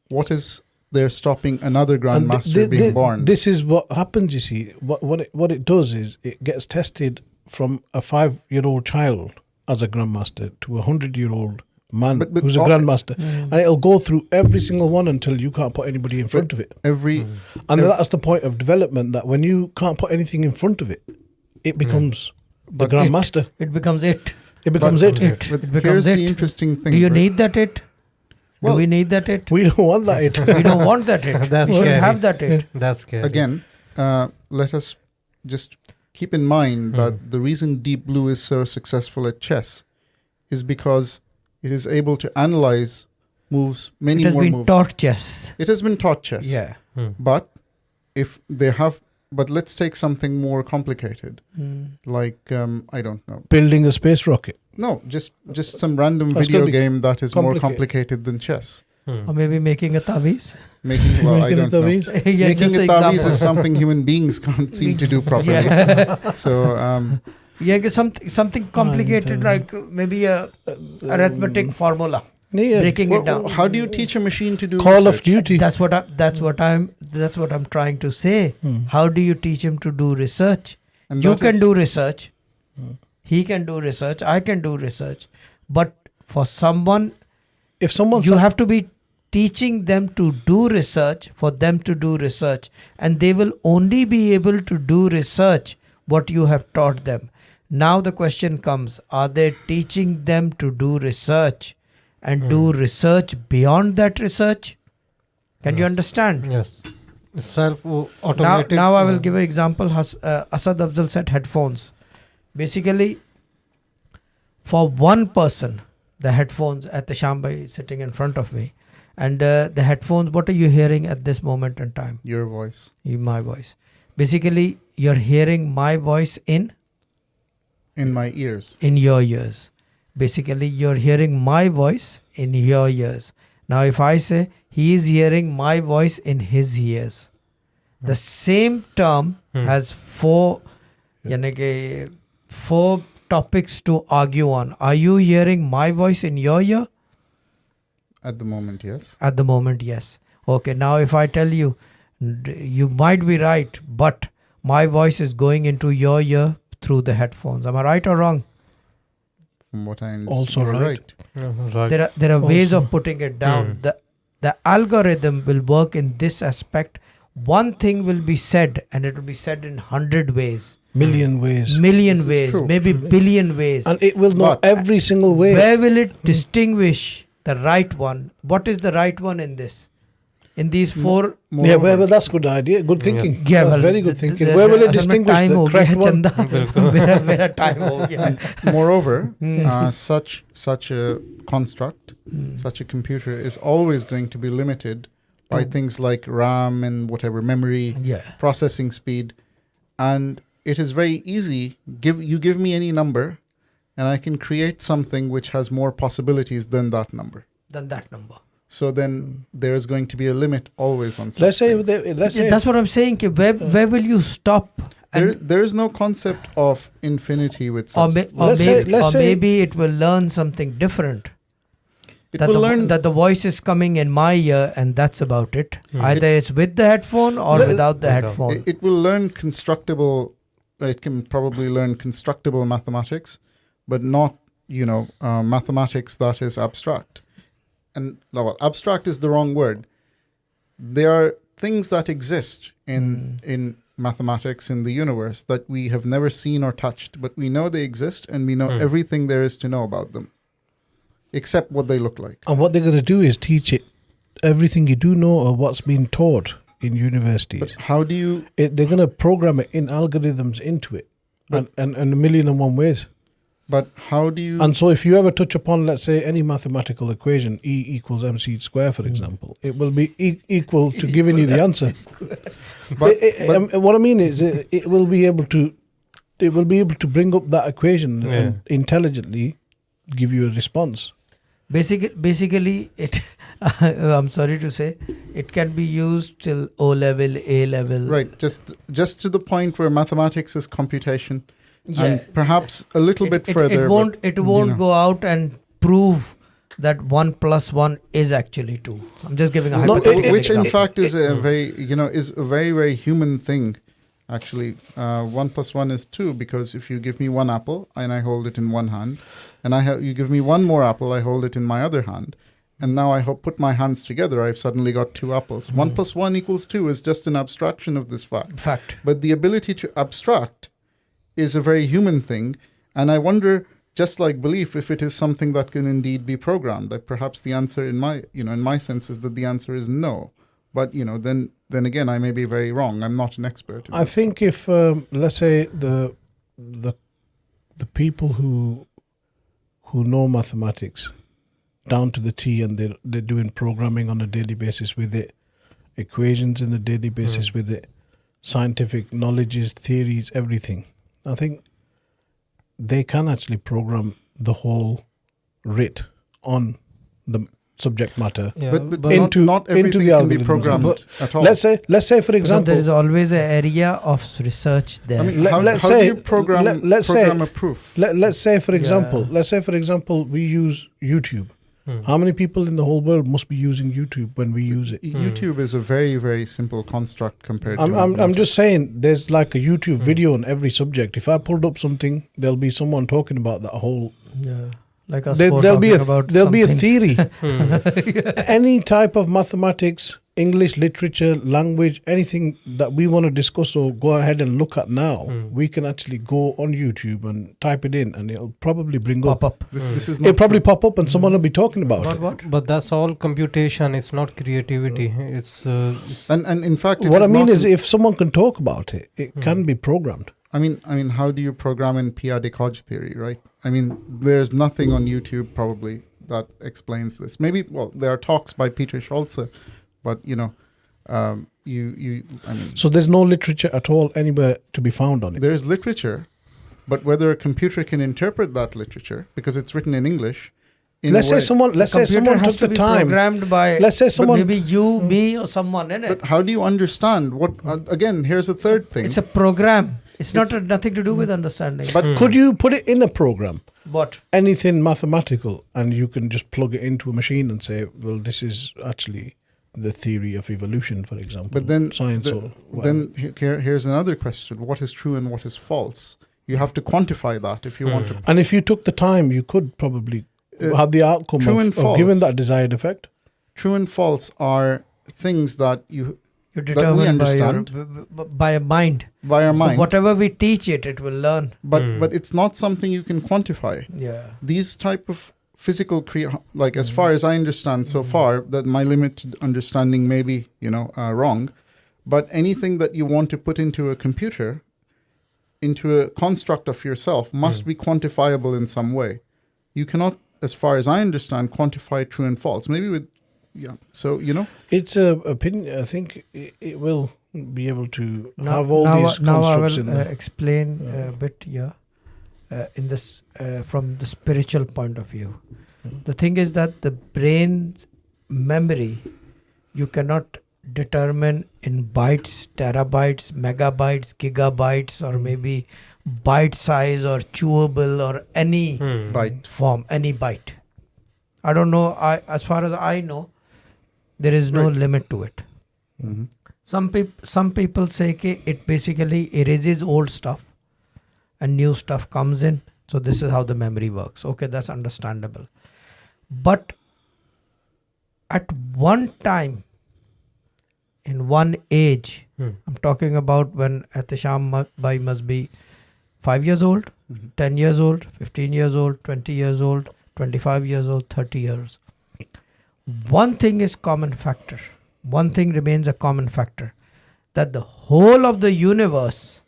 What is there stopping another grandmaster being born?
This is what happens, you see. What it does is it gets tested from a 5-year-old child as a grandmaster to a 100-year-old man who's a grandmaster. And it'll go through every single one until you can't put anybody in front of it. And that's the point of development, that when you can't put anything in front of it, it becomes the grandmaster.
It becomes it.
It becomes it.
But here's the interesting thing.
Do you need that it? Do we need that it?
We don't want that it.
We don't want that it.
That's
we should
scary.
have that it.
That's scary.
Again, let us just keep in mind that the reason Deep Blue is so successful at chess is because it is able to analyze moves, many
It has
more
been
moves.
taught chess.
It has been taught chess.
Yeah.
But if they have, but let's take something more complicated, like I don't know.
Building a space rocket.
No, just some random
That's
video
gonna be
game that is more
complicated.
complicated than chess.
Or maybe making a taviz.
Making, well, I
Making
don't
it
know.
obvious.
Yeah,
Making
just
a
an
taviz
example.
is something human beings can't seem to do properly.
Yeah.
So
Yeah, something complicated like maybe a arithmetic formula.
Yeah.
Breaking it down.
how do you teach a machine to do
Call of
research?
Duty.
That's what I'm trying to say. How do you teach him to do research?
And
You
that
can
is-
do research. He can do research. I can do research. But for someone,
If someone
you have to be teaching them to do research for them to do research, and they will only be able to do research what you have taught them. Now the question comes, are they teaching them to do research and do research beyond that research? Can you understand?
Yes. Self-automated.
Now I will give an example. Asad Afzal said headphones. Basically, for one person, the headphones at the Shambai sitting in front of me, and the headphones, what are you hearing at this moment in time?
Your voice.
My voice. Basically, you're hearing my voice in
In my ears.
your ears. Basically, you're hearing my voice in your ears. Now, if I say he is hearing my voice in his ears, the same term has four topics to argue on. Are you hearing my voice in your ear?
At the moment, yes.
At the moment, yes. Okay, now if I tell you, you might be right, but my voice is going into your ear through the headphones. Am I right or wrong?
From what I understand.
Also
you're
right.
Right.
There are ways
Also.
of putting it down. The algorithm will work in this aspect. One thing will be said, and it will be said in 100 ways,
million ways.
million
This is
ways,
true.
maybe billion ways.
And it will know
But-
every single way.
Where will it distinguish the right one? What is the right one in this? In these four.
Yeah, well, that's good idea. Good thinking.
Yes.
Yeah,
That's
well,
very good thinking.
the-
Where will it
असल में
distinguish
time हो
the
गया
correct one?
चंदा मेरा time हो गया
Moreover, such a construct, such a computer is always going to be limited by things like RAM and whatever memory,
Yeah.
processing speed, and it is very easy. Give me any number, and I can create something which has more possibilities than that number.
Than that number.
So then there is going to be a limit always on. Such
Let's say,
things.
let's say,
That's what I'm saying. कि where will you stop?
There is no concept of infinity with
Or,
such.
Let's say-
maybe it will learn something different.
It
That
will
the,
learn.
that the voice is coming in my ear, and that's about it. Either it's with the headphone or
Let-
without the
without.
headphone.
It will learn constructible. It can probably learn constructible mathematics, but not mathematics that is abstract. And well, abstract is the wrong word. There are things that exist in mathematics in the universe that we have never seen or touched, but we know they exist and we know everything there is to know about them, except what they look like.
and what they're going to do is teach it everything you do know or what's been taught in universities.
But how do you?
They're going to program it in algorithms into it, and a million and one ways.
But how do you?
And so, if you ever touch upon, let's say, any mathematical equation, E equals mc squared, for example, it will be equal to giving you the answer.
but
What I mean is, it will be able to bring up that equation and intelligently give you a response.
Basically, it. I'm sorry to say, it can be used till O level, A level.
right, just to the point where mathematics is computation.
Yeah.
And perhaps a little bit further.
It won't go out and prove that 1 + 1 is actually 2. I'm just giving a
No,
hypothetical
which in
example.
fact is a very very human thing. Actually, 1 + 1 is 2, because if you give me one apple and I hold it in one hand, and you give me one more apple, I hold it in my other hand, and now I put my hands together, I've suddenly got 2 apples. 1 + 1 = 2 is just an abstraction of this fact. But the ability to abstract is a very human thing, and I wonder, just like belief, if it is something that can indeed be programmed. Perhaps the answer in my sense is that the answer is no. But then again, I may be very wrong. I'm not an expert.
I think if let's say the people who who know mathematics down to the T, and they're doing programming on a daily basis with it, equations on a daily basis with it, scientific knowledges, theories, everything. I think they can actually program the whole writ on the subject matter.
Yeah,
but
into-
not everything
into the
can be
algorithms.
programmed
But
at all.
Let's say for
So
example,
there is always an area of research there.
I mean,
Let-
how,
let's
how
say-
do you program,
let's say-
program a proof?
let's say for example,
Yeah.
we use YouTube. How many people in the whole world must be using YouTube when we use it?
YouTube is a very, very simple construct compared to
I'm
mathematics.
just saying, there's like a YouTube video on every subject. If I pulled up something, there'll be someone talking about that whole.
Yeah. Like us
There'll be
about
there'll be a
something.
theory. Any type of mathematics, English literature, language, anything that we want to discuss or go ahead and look at now, we can actually go on YouTube and type it in, and it'll probably bring
Pop up.
This is not
It'll probably pop up, and someone will be talking about it.
What?
But that's all computation. It's not creativity. It's
and in fact, it
What I mean
not
is,
in-
if someone can talk about it, it can be programmed.
I mean, how do you program in P-adic Hodge theory, right? I mean, there's nothing on YouTube probably that explains this. Maybe, well, there are talks by Peter Scholze, but I mean,
So there's no literature at all anywhere to be found on it.
there is literature, but whether a computer can interpret that literature because it's written in English.
Let's say someone
Computer has
took
to
the
be
time.
programmed by.
Let's say someone.
maybe you, me, or someone in it.
But how do you understand what? Again, here's a third thing.
It's a program. It's not nothing to do with understanding.
But
Could you put it in a program?
What?
Anything mathematical, and you can just plug it into a machine and say, well, this is actually the theory of evolution, for example.
But then,
science or whatever.
then here's another question: what is true and what is false? You have to quantify that if you want to.
And if you took the time, you could probably have the outcome
true and
of giving
false.
that desired effect.
True and false are things that
You
that we
determine
understand
by a mind.
by our
So
mind.
whatever we teach it, it will learn.
But it's not something you can quantify.
Yeah.
These type of physical like as far as I understand so far, that my limited understanding may be wrong, but anything that you want to put into a computer, into a construct of yourself, must be quantifiable in some way. You cannot, as far as I understand, quantify true and false. Maybe with so
It's a opinion. I think it will be able to
Now,
have all
now,
these
now I
constructs
will
in there.
explain a bit here in this from the spiritual point of view. The thing is that the brain's memory, you cannot determine in bytes, terabytes, megabytes, gigabytes, or maybe byte size or chewable or any
byte.
form, any byte. I don't know. As far as I know, there is no
Right.
limit to it.
Mhm.
Some people say that it basically erases old stuff and new stuff comes in. So this is how the memory works. Okay, that's understandable. But at one time, in one age, I'm talking about when Ehtisham Bhai must be 5 years old, 10 years old, 15 years old, 20 years old, 25 years old, 30 years. One thing is common factor. One thing remains a common factor. That the whole of the universe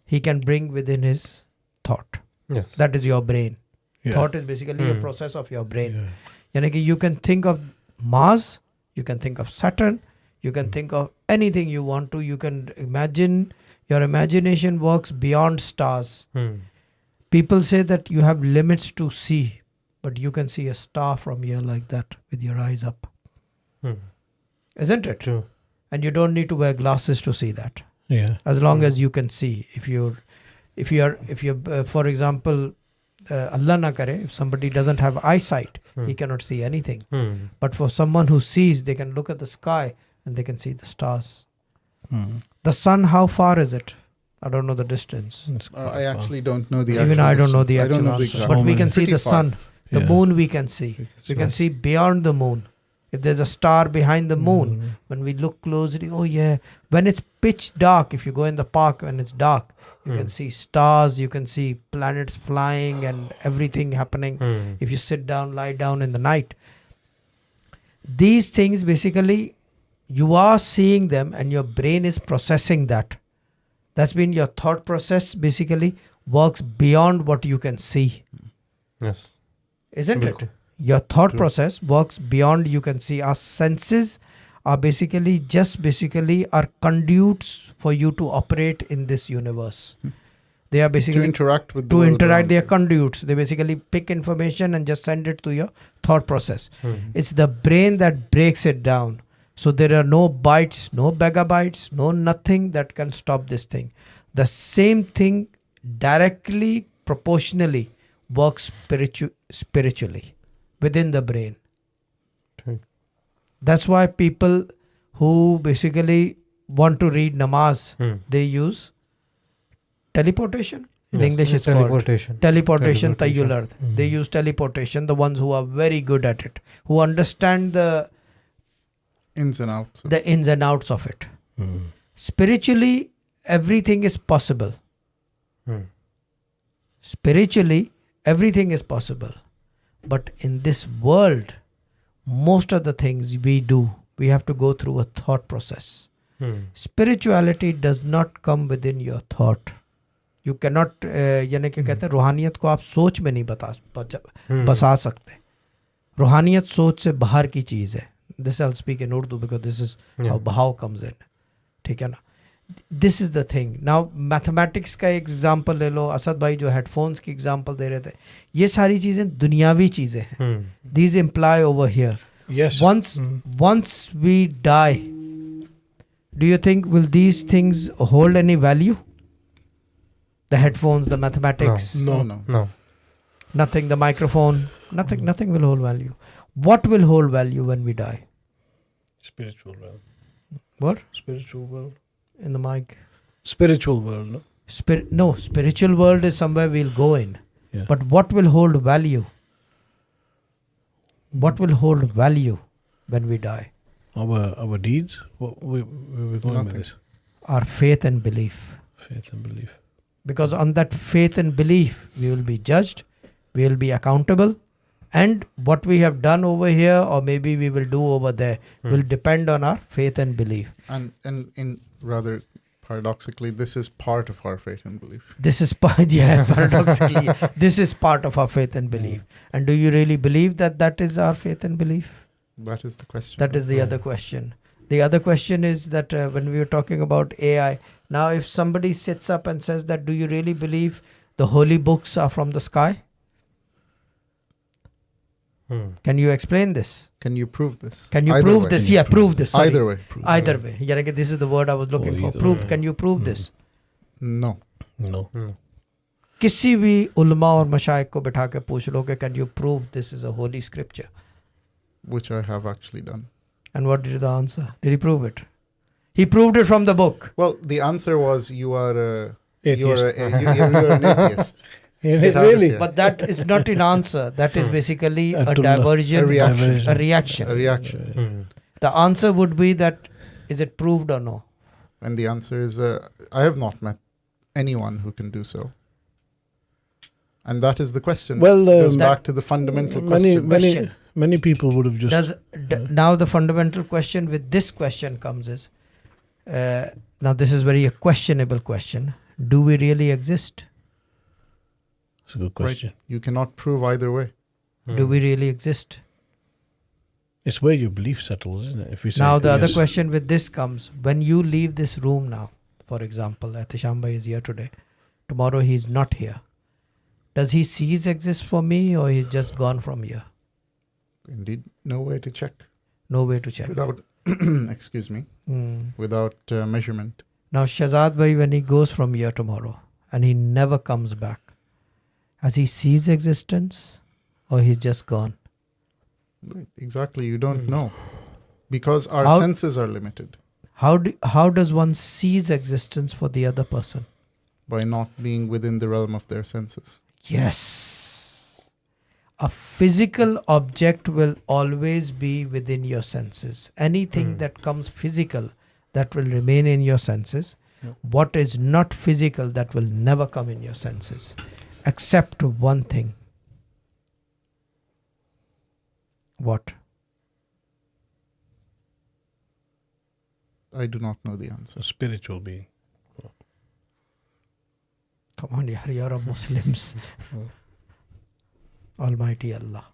he can bring within his thought.
yes.
That is your brain.
Yeah.
Thought is basically a process of your brain. Yani ki you can think of Mars, you can think of Saturn, you can think of anything you want to. You can imagine, your imagination works beyond stars. People say that you have limits to see, but you can see a star from here like that with your eyes up. Isn't it?
True.
And you don't need to wear glasses to see that.
Yeah.
As long as you can see. If you're for example, Allah na kare, if somebody doesn't have eyesight, he cannot see anything. But for someone who sees, they can look at the sky and they can see the stars. The sun, how far is it? I don't know the distance.
I actually don't know the
Even
actual
I don't know
distance.
the
I don't
actual
know the
answer.
exact-
But we can see
Pretty
the
far.
sun. The
Yeah.
moon we can see. We can see beyond the moon. If there's a star behind the moon, when we look closely, oh yeah. When it's pitch dark, if you go in the park and it's dark, you can see stars, you can see planets flying and everything happening. If you sit down, lie down in the night. These things basically, you are seeing them and your brain is processing that. That's been your thought process basically works beyond what you can see.
Yes.
isn't it? Your thought process works beyond you can see. Our senses are basically are conduits for you to operate in this universe. They are basically
to interact with the
to
world
interact.
around
They are
you.
conduits. They basically pick information and just send it to your thought process. It's the brain that breaks it down. So there are no bytes, no megabytes, no nothing that can stop this thing. The same thing directly, proportionally works spiritually within the brain. That's why people who basically want to read namaz, they use teleportation. In English it's
teleportation.
called teleportation.
Teleportation.
Tayyul Ard. They use teleportation, the ones who are very good at it, who understand the
Ins and outs.
ins and outs of it. Spiritually, everything is possible. Spiritually, everything is possible. But in this world, most of the things we do, we have to go through a thought process. Spirituality does not come within your thought. You cannot, यानी क्या कहते हैं, रूहानियत को आप सोच में नहीं बसा सकते. रूहानियत सोच से बाहर की चीज़ है. This I'll speak in Urdu because this is how Bahaw comes in. ठीक है ना? This is the thing. Now mathematics का example ले लो. असद भाई जो headphones की example दे रहे थे. ये सारी चीज़ें दुनियावी चीज़ें हैं. These imply over here.
Yes.
Once we die, do you think will these things hold any value? The headphones, the mathematics,
No.
nothing. The microphone, nothing will hold value. What will hold value when we die?
Spiritual realm.
What?
Spiritual world.
In the mic.
Spiritual world, no?
No, spiritual world is somewhere we'll go in.
Yeah.
But what will hold value? What will hold value when we die?
Our deeds? Where we going with
Nothing.
this?
Our faith and belief.
Faith and belief.
Because on that faith and belief, we will be judged, we will be accountable, and what we have done over here or maybe we will do over there will depend on our faith and belief.
And in rather paradoxically, this is part of our faith and belief.
This is paradoxically, this is part of our faith and belief. And do you really believe that is our faith and belief?
That is the question.
That is the other question. The other question is that when we were talking about AI, now if somebody sits up and says that, do you really believe the holy books are from the sky? Can you explain this?
Can you prove this?
Can you
Either
prove
way.
this? Yeah, prove this. Sorry.
Either way.
Either way. Yani this is the word I was looking for.
either
Proved.
way.
Can you prove this?
No.
No.
किसी भी उलमा और मशाइख को बिठा के पूछ लो कि can you prove this is a holy scripture?
Which I have actually done.
And what did the answer? Did he prove it? He proved it from the book.
Well, the answer was you are
Atheist.
you're an atheist. Get out of
Really?
here.
But that is not an answer. That is basically a
Abdullah.
diversion,
A reaction.
a reaction.
A reaction.
The answer would be that, is it proved or no?
And the answer is I have not met anyone who can do so. And that is the question.
Well,
goes
that-
back to the fundamental question.
Question.
Many people would have just.
Now the fundamental question with this question comes is, now this is very a questionable question. Do we really exist?
That's a good question.
Right. You cannot prove either way.
Do we really exist?
It's where your belief settles, isn't it? If you say
Now the other
yes.
question with this comes, when you leave this room now, for example, Ahtisham Bhai is here today, tomorrow he is not here. Does he cease exist for me or he's just gone from here?
Indeed, no way to check
No way to check.
without, excuse me, without measurement.
Now Shahzad Bhai, when he goes from here tomorrow and he never comes back, has he ceased existence or he's just gone?
Right. Exactly, you don't know. Because our
How-
senses are limited
How does one cease existence for the other person?
by not being within the realm of their senses.
Yes. A physical object will always be within your senses. Anything that comes physical, that will remain in your senses.
Yep.
What is not physical, that will never come in your senses. Except one thing. What?
I do not know the answer.
A spiritual being.
Come on, yaar, you're a Muslims. Almighty Allah.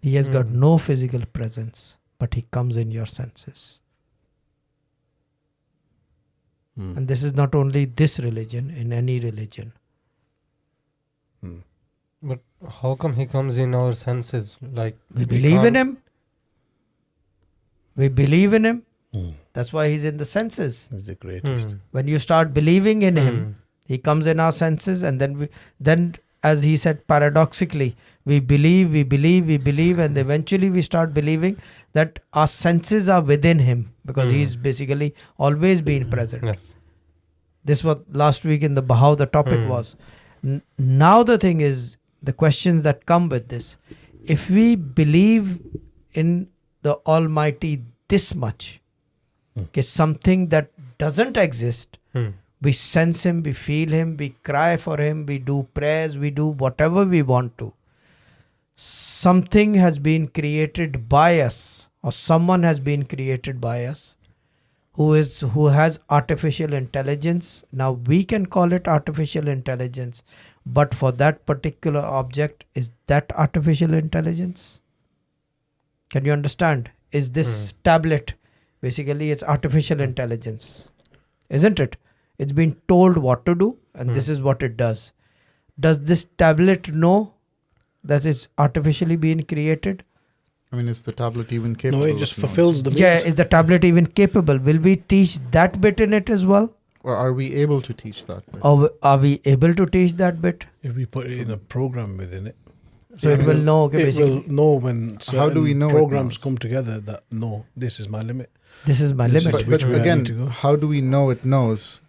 He has got no physical presence, but He comes in your senses. And this is not only this religion, in any religion.
But how come He comes in our senses? Like
We believe in Him. We believe in Him. That's why He's in the senses.
He's the greatest.
When you start believing in Him, He comes in our senses, and then as He said paradoxically, we believe, and eventually we start believing that our senses are within Him, because He's basically always been present.
Yes.
This was last week in the Bahau, the topic was. Now the thing is, the questions that come with this. If we believe in the Almighty this much, something that doesn't exist, we sense Him, we feel Him, we cry for Him, we do prayers, we do whatever we want to. Something has been created by us, or someone has been created by us, who has artificial intelligence. Now we can call it artificial intelligence, but for that particular object, is that artificial intelligence? Can you understand? Is this tablet, basically it's artificial intelligence, isn't it? It's been told what to do, and this is what it does. Does this tablet know that it's artificially being created?
I mean, is the tablet even capable?
No, it just
of knowing?
fulfills the
Yeah,
means.
is the tablet even capable? Will we teach that bit in it as well?
Or are we able to teach that?
Or are we able to teach that bit?
If we put it in a program within it.
So it will know, okay,
It
basically,
will know when
How do we know it
programs
knows?
come together that, no, this is my limit.
this is my
This is
limit.
which way I
again,
need to go.
how do we know it knows?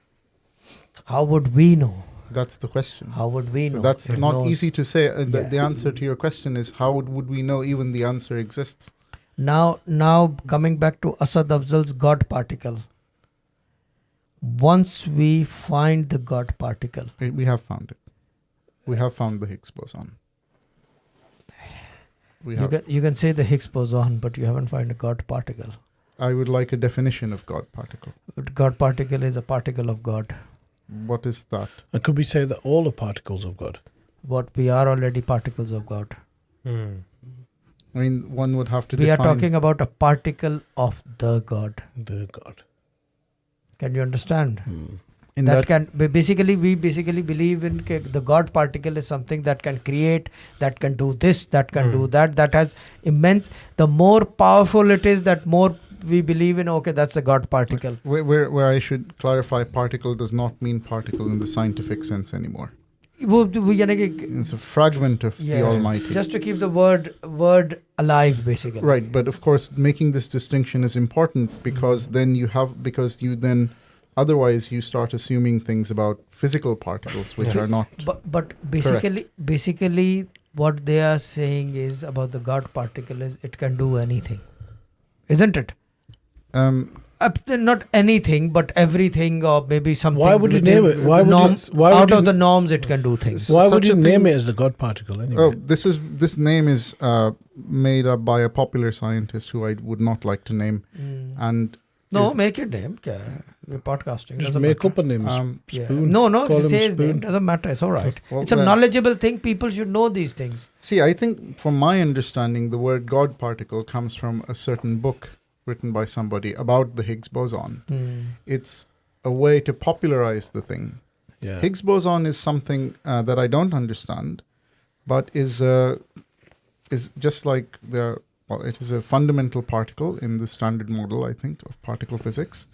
How would we know?
That's the question.
How would we know?
That's
It
not
knows.
easy to say.
Yeah.
The answer to your question is, how would we know even the answer exists?
Now coming back to Asad Afzal's God particle. Once we find the God particle,
We have found it. We have found the Higgs boson. We have.
you can say the Higgs boson, but you haven't found a God particle.
I would like a definition of God particle.
But God particle is a particle of God.
What is that?
And could we say that all are particles of God?
What we are already particles of God.
I mean, one would have to
We are
define.
talking about a particle of the God.
The God.
Can you understand?
in
That
that
can basically we believe in the God particle is something that can create, that can do this, that can do that, that has immense. The more powerful it is, that more we believe in. Okay, that's a God particle.
where I should clarify, particle does not mean particle in the scientific sense anymore. It's a fragment of the Almighty.
Just to keep the word alive, basically.
Right, but of course, making this distinction is important because then otherwise you start assuming things about physical particles which are not.
But basically, what they are saying is about the God particle is it can do anything, isn't it? Not anything, but everything, or maybe something.
Why would you
within
name it? Why would
norms,
you, why would
out
you,
of the norms, it can do things.
Why would
Such
you
a
name
thing-
it as the God particle anyway?
Oh, this name is made up by a popular scientist who I would not like to name, and
No,
is-
make your name. We're podcasting.
Just
doesn't
make
matter.
up a name.
Yeah.
Spoon.
No,
Call him
say his name.
Spoon.
Doesn't matter. It's all right.
Well,
It's a
then-
knowledgeable thing. People should know these things.
See, I think from my understanding, the word God particle comes from a certain book written by somebody about the Higgs boson. It's a way to popularize the thing.
Yeah.
Higgs boson is something that I don't understand, but is just like it is a fundamental particle in the standard model, I think, of particle physics,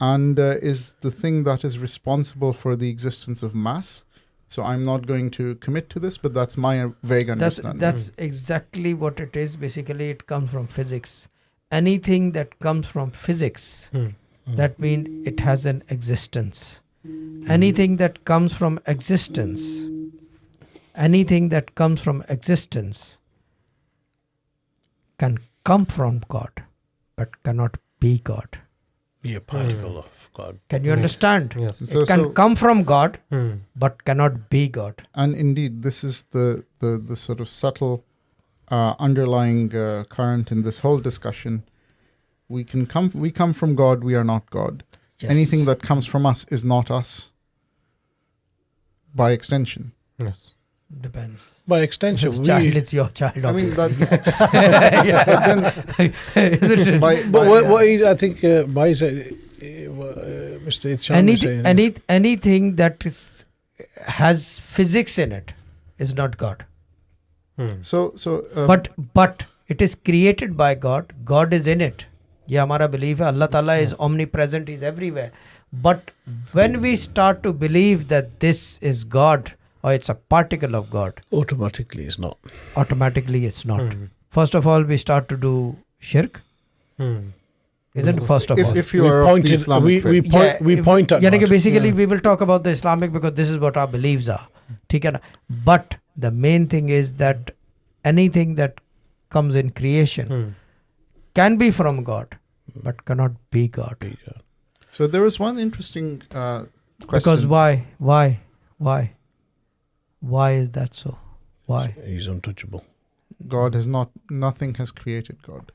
and is the thing that is responsible for the existence of mass. So I'm not going to commit to this, but that's my vague understanding.
That's exactly what it is. Basically, it comes from physics. Anything that comes from physics, that means it has an existence. Anything that comes from existence, can come from God, but cannot be God.
Be a particle of God.
Can you understand?
Yes.
So-
It can
so-
come from God, but cannot be God.
And indeed, this is the sort of subtle underlying current in this whole discussion. We come from God. We are not God.
Yes.
Anything that comes from us is not us. By extension,
Yes.
Depends.
By
If
extension,
it's child, it's your child.
I mean,
obviously.
Isn't it?
but what is, I think Bhai said, Mr. Itcham was saying,
anything that has physics in it is not God.
So
But it is created by God. God is in it. ये हमारा belief है. Allah Ta'ala is omnipresent. He's everywhere. But when we start to believe that this is God or it's a particle of God,
automatically it's not.
automatically it's not. First of all, we start to do shirk. Isn't it? First of all.
if you are of the Islamic faith.
we point at
यानी कि
God.
basically we will talk about the Islamic because this is what our beliefs are. ठीक है ना? But the main thing is that anything that comes in creation can be from God, but cannot be God.
So there was one interesting question.
Because why is that so? Why?
He's untouchable.
God has nothing has created God.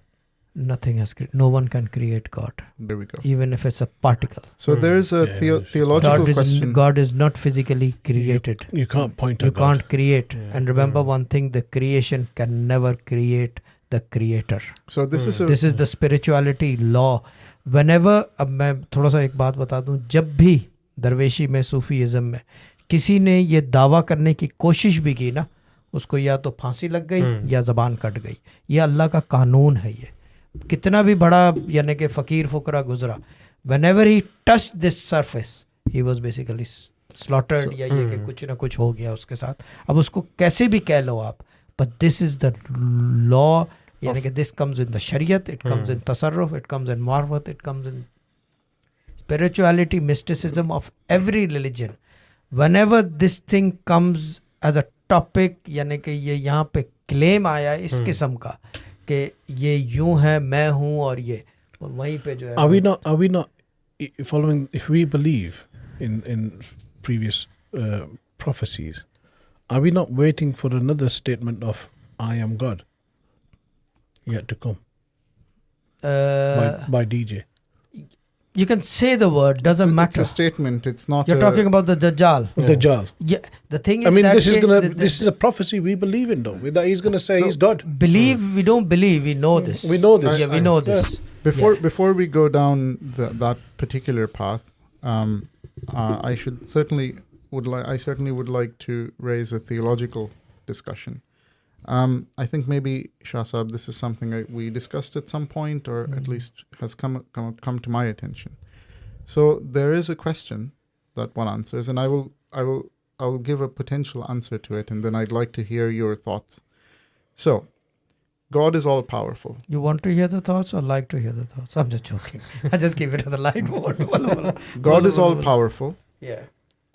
Nothing has no one can create God,
There we go.
even if it's a particle.
So there is a theological question.
God is not physically created.
You can't point
You
at God.
can't create. And remember one thing, the creation can never create the creator.
So this is a
This is the spirituality law. Whenever, अब मैं थोड़ा सा एक बात बता दूं, जब भी दरवेशी में सूफीइज्म में किसी ने ये दावा करने की कोशिश भी की ना, उसको या तो फांसी लग गई या ज़बान कट गई. ये अल्लाह का कानून है. ये कितना भी बड़ा यानी कि फ़कीर फुकरा गुजरा, whenever he touched this surface, he was basically slaughtered. या ये कि कुछ ना कुछ हो गया उसके साथ. अब उसको कैसे भी कह लो आप, but this is the law. यानी कि this comes in the Shariat, it comes in Tasarruf, it comes in Marfat, it comes in spirituality, mysticism of every religion. Whenever this thing comes as a topic, यानी कि ये यहाँ पे claim आया इस किस्म का कि ये यूं है, मैं हूँ और ये, और वहीं पे जो है.
Are we not following? If we believe in previous prophecies, are we not waiting for another statement of "I am God" yet to come by DJ?
You can say the word, doesn't matter.
It's a statement. It's not.
You're talking about the DAJJAL.
Dajjal.
Yeah, the thing is
I mean,
that
this is a prophecy we believe in, though. That he's going to say he's God.
believe. We don't believe. We know this.
We know this.
Yeah, we know this.
Before we go down that particular path, I certainly would like to raise a theological discussion. I think maybe Shah Sahab, this is something we discussed at some point, or at least has come to my attention. So there is a question that one answers, and I will give a potential answer to it, and then I'd like to hear your thoughts. So, God is all powerful.
You want to hear the thoughts or like to hear the thoughts? I'm just joking. I just give it on the light mode.
God is all powerful.
Yeah.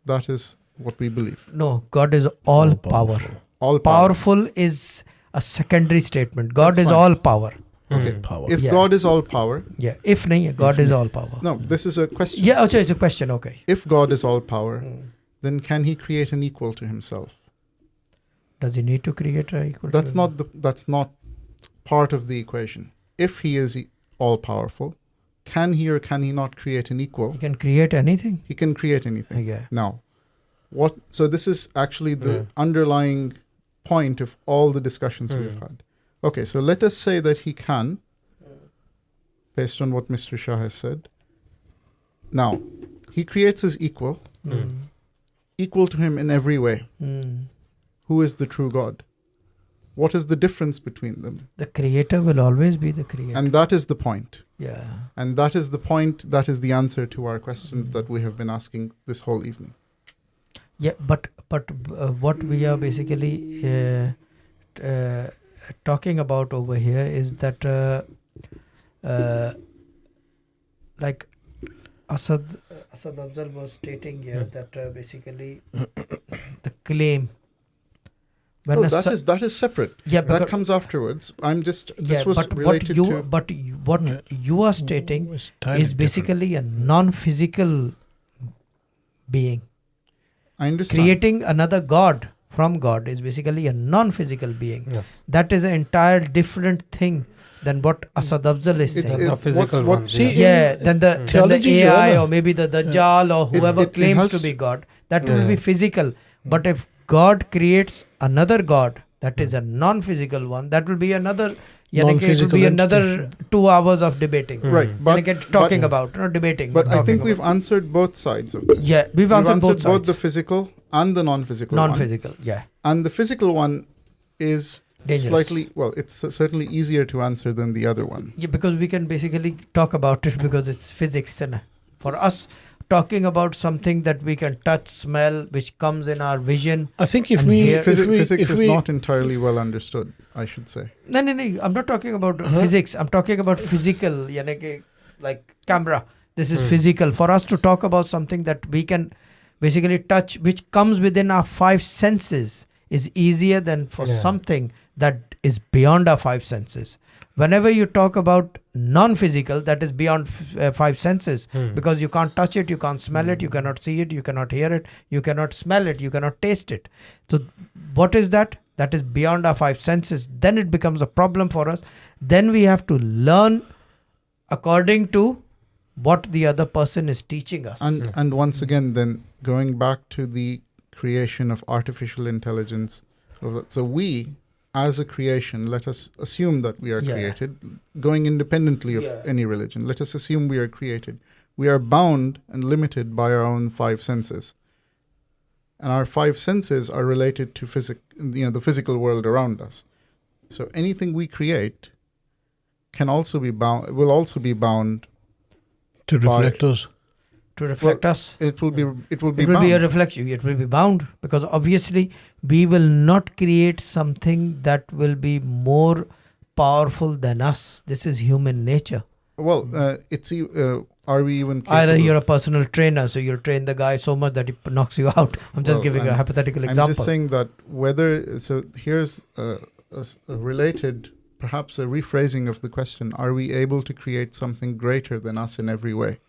That is what we believe.
No, God is all power.
All
Powerful is a secondary statement. God
That's
is
fine.
all power.
Okay.
Power.
If
Yeah.
God is all power,
Yeah. If nahi, God is all power.
no, this is a question.
Yeah, okay, it's a question. Okay.
If God is all power, then can He create an equal to Himself?
Does he need to create a equal?
That's not part of the equation. If He is all powerful, can He or can He not create an equal?
He can create anything.
He can create anything.
Yeah.
Now, so this is actually the underlying point of all the discussions we've had. Okay, so let us say that He can, based on what Mr. Shah has said. Now, He creates His equal, equal to Him in every way. Who is the true God? What is the difference between them?
The creator will always be the creator.
And that is the point.
Yeah.
And that is the point, that is the answer to our questions that we have been asking this whole evening.
Yeah, but what we are basically talking about over here is that like Asad Afzal was stating here that basically the claim when
No, that is separate.
Yeah,
that
because-
comes afterwards. This
yeah,
was
but
related to.
what you are stating
It's entirely
is basically a non-physical being.
I understand.
Creating another God from God is basically a non-physical being.
Yes.
That is an entire different thing than what Asad Afzal is
It's-
saying.
The physical
what-
ones.
see,
Yeah, then the
theology,
AI
yeah.
or maybe the Dajjal or whoever
it
claims
has-
to be God, that will be physical. But if God creates another God, that is a non-physical one, that will be another. It will
Non-physical
be another 2 hours of debating.
Right.
Talking about, not debating.
But I
talking
think we've
about.
answered both sides of this.
Yeah, we've answered both sides.
the physical and the non-physical one.
Non-physical, yeah.
And the physical one is
Dangerous.
slightly, well, it's certainly easier to answer than the other one.
Yeah, because we can basically talk about it because it's physics. And for us, talking about something that we can touch, smell, which comes in our vision.
I think if
And
we,
here-
Physics is not entirely well understood, I should say.
No, I'm not talking about physics. I'm talking about physical, like camera. This is physical. For us to talk about something that we can basically touch, which comes within our 5 senses, is easier than for something that is beyond our 5 senses. Whenever you talk about non-physical, that is beyond 5 senses, because you can't touch it, you can't smell it, you cannot see it, you cannot hear it, you cannot smell it, you cannot taste it. So what is that? That is beyond our 5 senses. Then it becomes a problem for us. Then we have to learn according to what the other person is teaching us.
And once again, then going back to the creation of artificial intelligence. So we, as a creation, let us assume that we are created, going independently of any religion. Let us assume we are created. We are bound and limited by our own 5 senses. And our 5 senses are related to the physical world around us. So anything we create will also be bound
to reflect us.
To reflect us.
It will be
be a reflection. It will be bound, because obviously we will not create something that will be more powerful than us. This is human nature.
Well, are we even capable?
Either you're a personal trainer, so you'll train the guy so much that he knocks you out. I'm just giving a hypothetical example.
I'm just saying that here's a related, perhaps a rephrasing of the question. Are we able to create something greater than us in every way?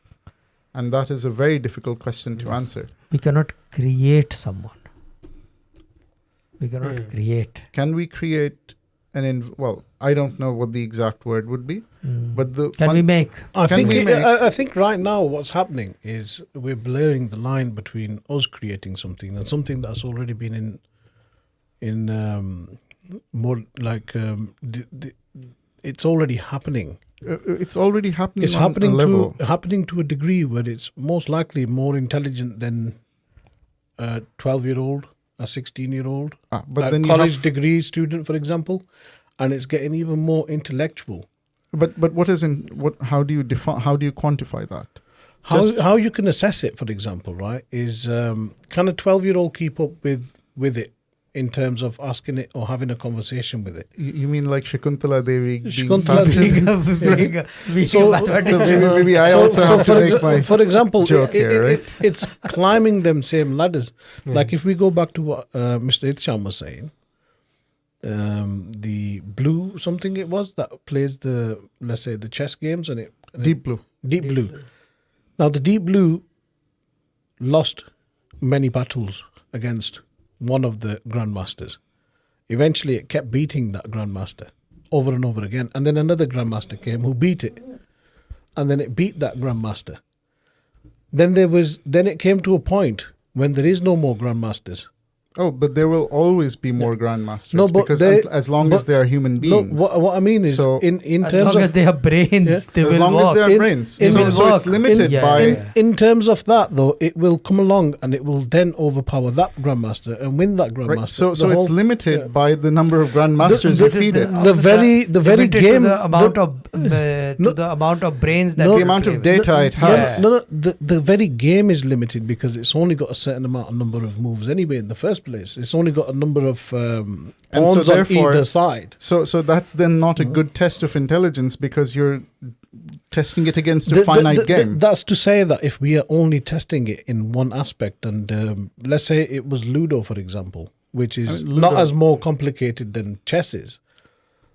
And that is a very difficult question to answer.
We cannot create someone. We cannot create.
Can we create I don't know what the exact word would be, but
Can we make?
I think right now what's happening is we're blurring the line between us creating something and something that's already been in more like it's already happening.
It's already happening.
It's
on
happening
a level.
happening to a degree where it's most likely more intelligent than a 12-year-old, a 16-year-old,
but
a
then
college degree student, for example, and it's getting even more intellectual.
But what is how do you quantify that?
How you can assess it, for example, right, is can a 12-year-old keep up with it in terms of asking it or having a conversation with it?
You mean like Shakuntala Devi?
Shakuntala Devi.
So maybe I also have to make my
for example,
joke here, right?
It's climbing them same ladders. Like if we go back to what Mr. Itsham was saying, the blue something it was that plays let's say the chess games and
Deep Blue.
Deep Blue. Now the Deep Blue lost many battles against one of the grandmasters. Eventually it kept beating that grandmaster over and over again, and then another grandmaster came who beat it, and then it beat that grandmaster. Then it came to a point when there is no more grandmasters.
Oh, but there will always be more grandmasters.
No, but
because as long as they are human beings.
No, what I mean is, in
As
terms
long
of
as they have brains, they
as
will
long
work.
as they are brains.
It will
So it's
work.
limited by.
in terms of that, though, it will come along and it will then overpower that grandmaster and win that grandmaster.
Right. So it's limited by the number of grandmasters you feed it.
The very
limited
game,
to the amount of brains that
The
you
amount
play
of
with.
data it has.
No. The very game is limited because it's only got a certain number of moves anyway. In the first place, it's only got a number of pawns on either side.
So that's then not a good test of intelligence because you're testing it against a finite game.
That's to say that if we are only testing it in one aspect, and let's say it was Ludo, for example, which is not as more complicated than chess is,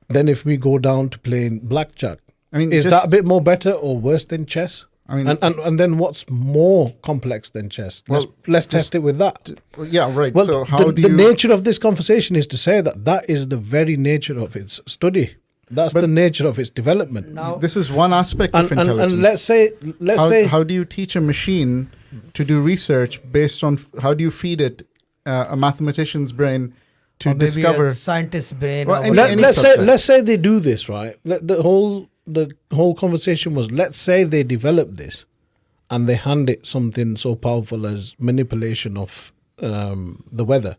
then if we go down to playing blackjack, is that a bit more better or worse than chess? And then what's more complex than chess? Let's test it with that.
Yeah, right.
Well,
so how
the nature of this conversation is to say that is the very nature of its study. That's the nature of its development.
Now,
this is one aspect of intelligence.
And let's say
how do you teach a machine to do research based on how do you feed it a mathematician's brain to
or maybe
discover.
a scientist's brain.
Well,
or
any-
whatever.
Let's say they do this, right? The whole conversation was, let's say they develop this and they hand it something so powerful as manipulation of the weather.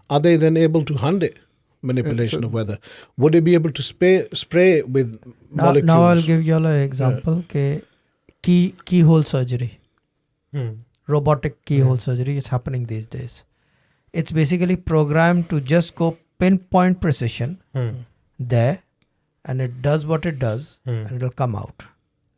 Are they then able to hand it manipulation
so-
of weather? Would they be able to spray it with molecules?
Now I'll give you all an example. Okay, keyhole surgery, robotic keyhole surgery is happening these days. It's basically programmed to just go pinpoint precision there, and it does what it does, and it'll come out.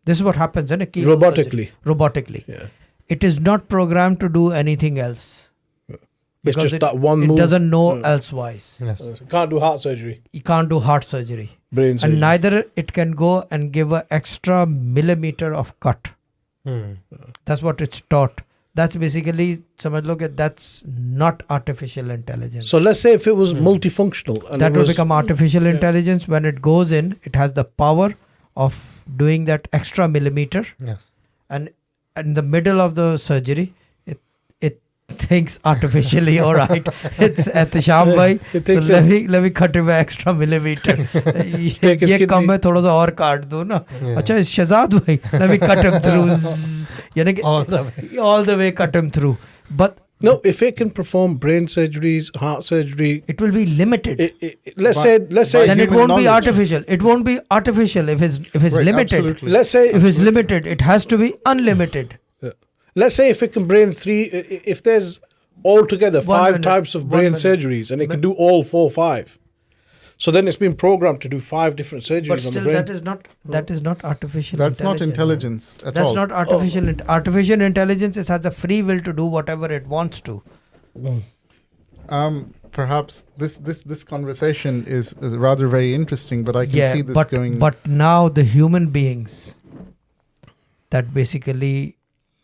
This is what happens in a keyhole surgery. Robotically.
Yeah.
It is not programmed to do anything else.
It's
Because
just that one
it
move.
doesn't know elsewise.
Yes.
Can't do heart surgery,
You can't do heart surgery.
brain surgery.
And neither it can go and give an extra millimeter of cut. That's what it's taught. That's basically, that's not artificial intelligence.
So let's say if it was multifunctional, and
That
it
will
was,
become artificial intelligence. When it goes in, it has the power of doing that extra millimeter.
Yes.
And in the middle of the surgery, it thinks artificially, all right, it's at the Shambhai,
It thinks
so let me cut him an extra millimeter.
Take his
ये
kidney.
कम है, थोड़ा सा और काट दो ना.
Yeah.
अच्छा शहजाद भाई, let me cut him through. Zzz. यानी कि all the way cut him through. But
no, if it can perform brain surgeries, heart surgery,
it will be limited.
let's
But-
say
Then it
human
won't be
knowledge.
artificial. It won't be artificial if it's
Right,
limited.
absolutely.
let's say
If it's limited, it has to be unlimited.
let's say if it can brain if there's altogether
One
5
minute,
types of
1
brain
minute.
surgeries and it can do all 5. So then it's been programmed to do 5 different surgeries
But
on the
still,
brain.
that is not artificial.
That's not intelligence at
That's
all.
not artificial. Artificial intelligence has a free will to do whatever it wants to.
Perhaps this conversation is rather very interesting, but I can see this going.
But now the human beings that basically,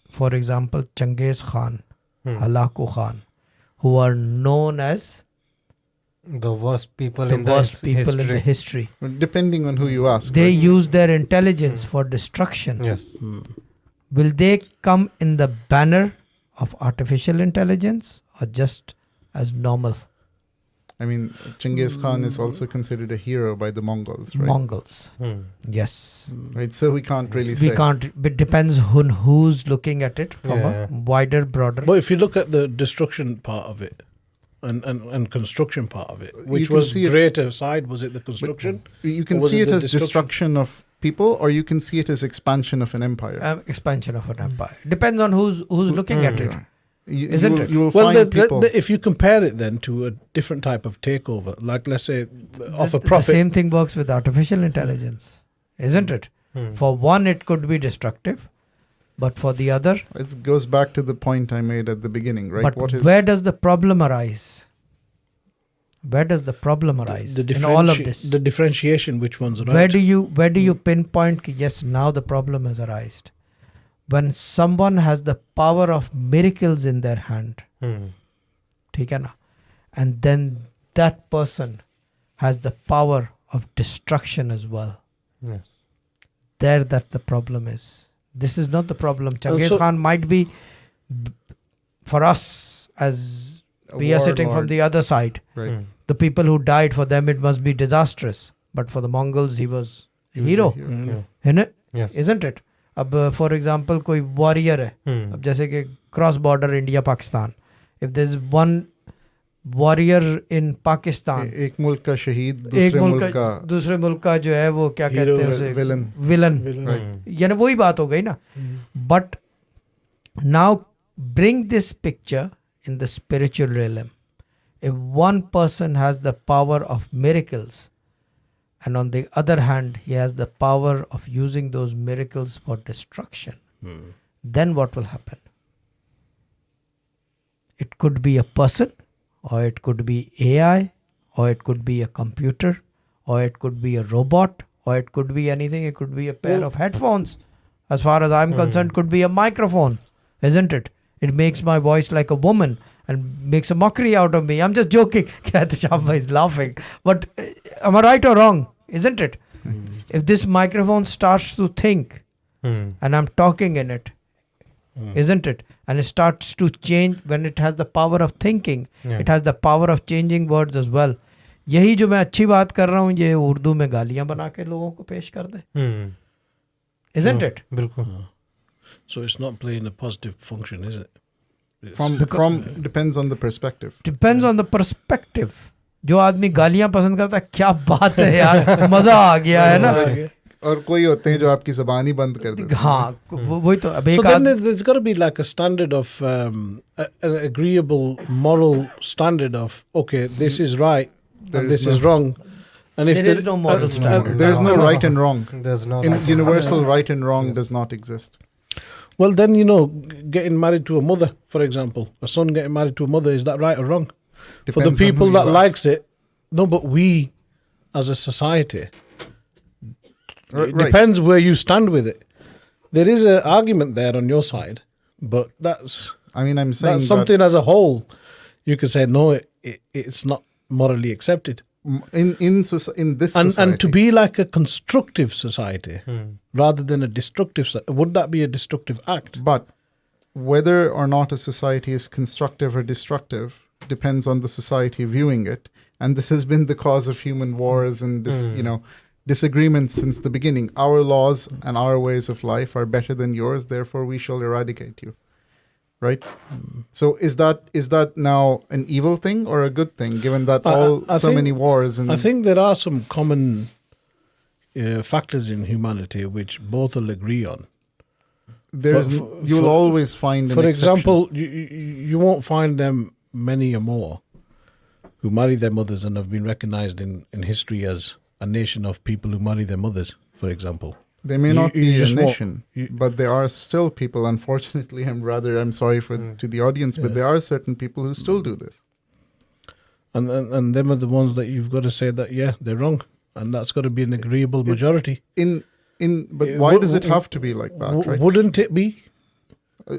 for example, Genghis Khan, Halaku Khan, who are known as
The worst people
the
in
worst
the
people in the
history.
history,
depending on who you ask.
they
right?
use their intelligence for destruction.
Yes.
Will they come in the banner of artificial intelligence or just as normal?
I mean, Genghis Khan is also considered a hero by the Mongols, right?
Mongols. Yes.
Right. So we can't really
We
say.
can't. It depends on who's looking at it from
Yeah.
a wider, broader.
But if you look at the destruction part of it and construction part of it, which
can
was
see it-
greater side, was it the construction?
You can
Or was
see
it
it
the
as destruction of people, or you can see it as expansion of an empire.
Expansion of an empire. Depends on who's looking at it. Isn't it?
You will
Well,
find people.
if you compare it then to a different type of takeover, like let's say of a
The
profit.
same thing works with artificial intelligence, isn't it? For one, it could be destructive, but for the other,
It goes back to the point I made at the beginning, right?
but where does the problem arise? Where does the problem arise in all of this?
The differentiation, which ones are
Where
right?
do you pinpoint? Yes, now the problem has arisen. When someone has the power of miracles in their hand, ठीक है ना? And then that person has the power of destruction as well.
Yes.
There that the problem is. This is not the problem. Genghis
Also-
Khan might be for us as
A
we are sitting from
warlord.
the other side.
Right.
The people who died, for them it must be disastrous. But for the Mongols he was a
He was a
hero.
hero.
Isn't it?
Yes.
Isn't it? अब for example कोई warrior है, अब जैसे कि cross border India Pakistan, if there is one warrior in Pakistan,
एक मुल्क का शहीद
एक
दूसरे
मुल्क
मुल्क का
दूसरे मुल्क का जो है वो क्या
Hero,
कहते हैं उसे,
villain.
विलन, यानी वही बात हो गई ना. But now bring this picture in the spiritual realm. If one person has the power of miracles, and on the other hand, he has the power of using those miracles for destruction, then what will happen? It could be a person, or it could be AI, or it could be a computer, or it could be a robot, or it could be anything. It could be a pair of headphones. As far as I'm concerned, could be a microphone, isn't it? It makes my voice like a woman and makes a mockery out of me. I'm just joking. Shamba is laughing. But am I right or wrong? Isn't it? If this microphone starts to think and I'm talking in it, isn't it? And it starts to change when it has the power of thinking. It has the power of changing words as well. यही जो मैं अच्छी बात कर रहा हूँ ये उर्दू में गालियाँ बना के लोगों को पेश कर दे. Isn't it?
बिल्कुल.
So it's not playing a positive function, is it?
From depends on the perspective.
Depends on the perspective. जो आदमी गालियाँ पसंद करता है, क्या बात है यार, मजा आ गया है ना.
और कोई होते हैं जो आपकी ज़बान ही बंद कर देते हैं.
हाँ, वही तो. अब
So
एक
then there's got to be like a standard of an agreeable moral standard of, okay, this is right and this is wrong. And if
there is no moral standard.
There is no right and wrong.
There's no
Universal right and wrong does not exist.
Well, then, getting married to a mother, for example, a son getting married to a mother, is that right or wrong?
Depends
For the
on
people
who
that
you
likes it, no, but we as a society, it depends where you stand with it. There is an argument there on your side, but that's
I'm saying
something as a whole. You could say no, it's not morally accepted.
In this society,
And to be like a constructive society rather than a destructive, would that be a destructive act?
But whether or not a society is constructive or destructive depends on the society viewing it. And this has been the cause of human wars and disagreements since the beginning. Our laws and our ways of life are better than yours, therefore we shall eradicate you. Right? So is that now an evil thing or a good thing, given that
I think,
many wars? And
I think there are some common factors in humanity which both will agree on.
You'll always find an
For
exception.
example, you won't find them many or more who marry their mothers and have been recognized in history as a nation of people who marry their mothers, for example.
They may not be a
just won't-
nation, but there are still people, unfortunately, I'm sorry to the audience, but there are certain people who still do this.
And them are the ones that you've got to say that, yeah, they're wrong. And that's got to be an agreeable majority.
But why does it have to be like that, right?
Wouldn't it be?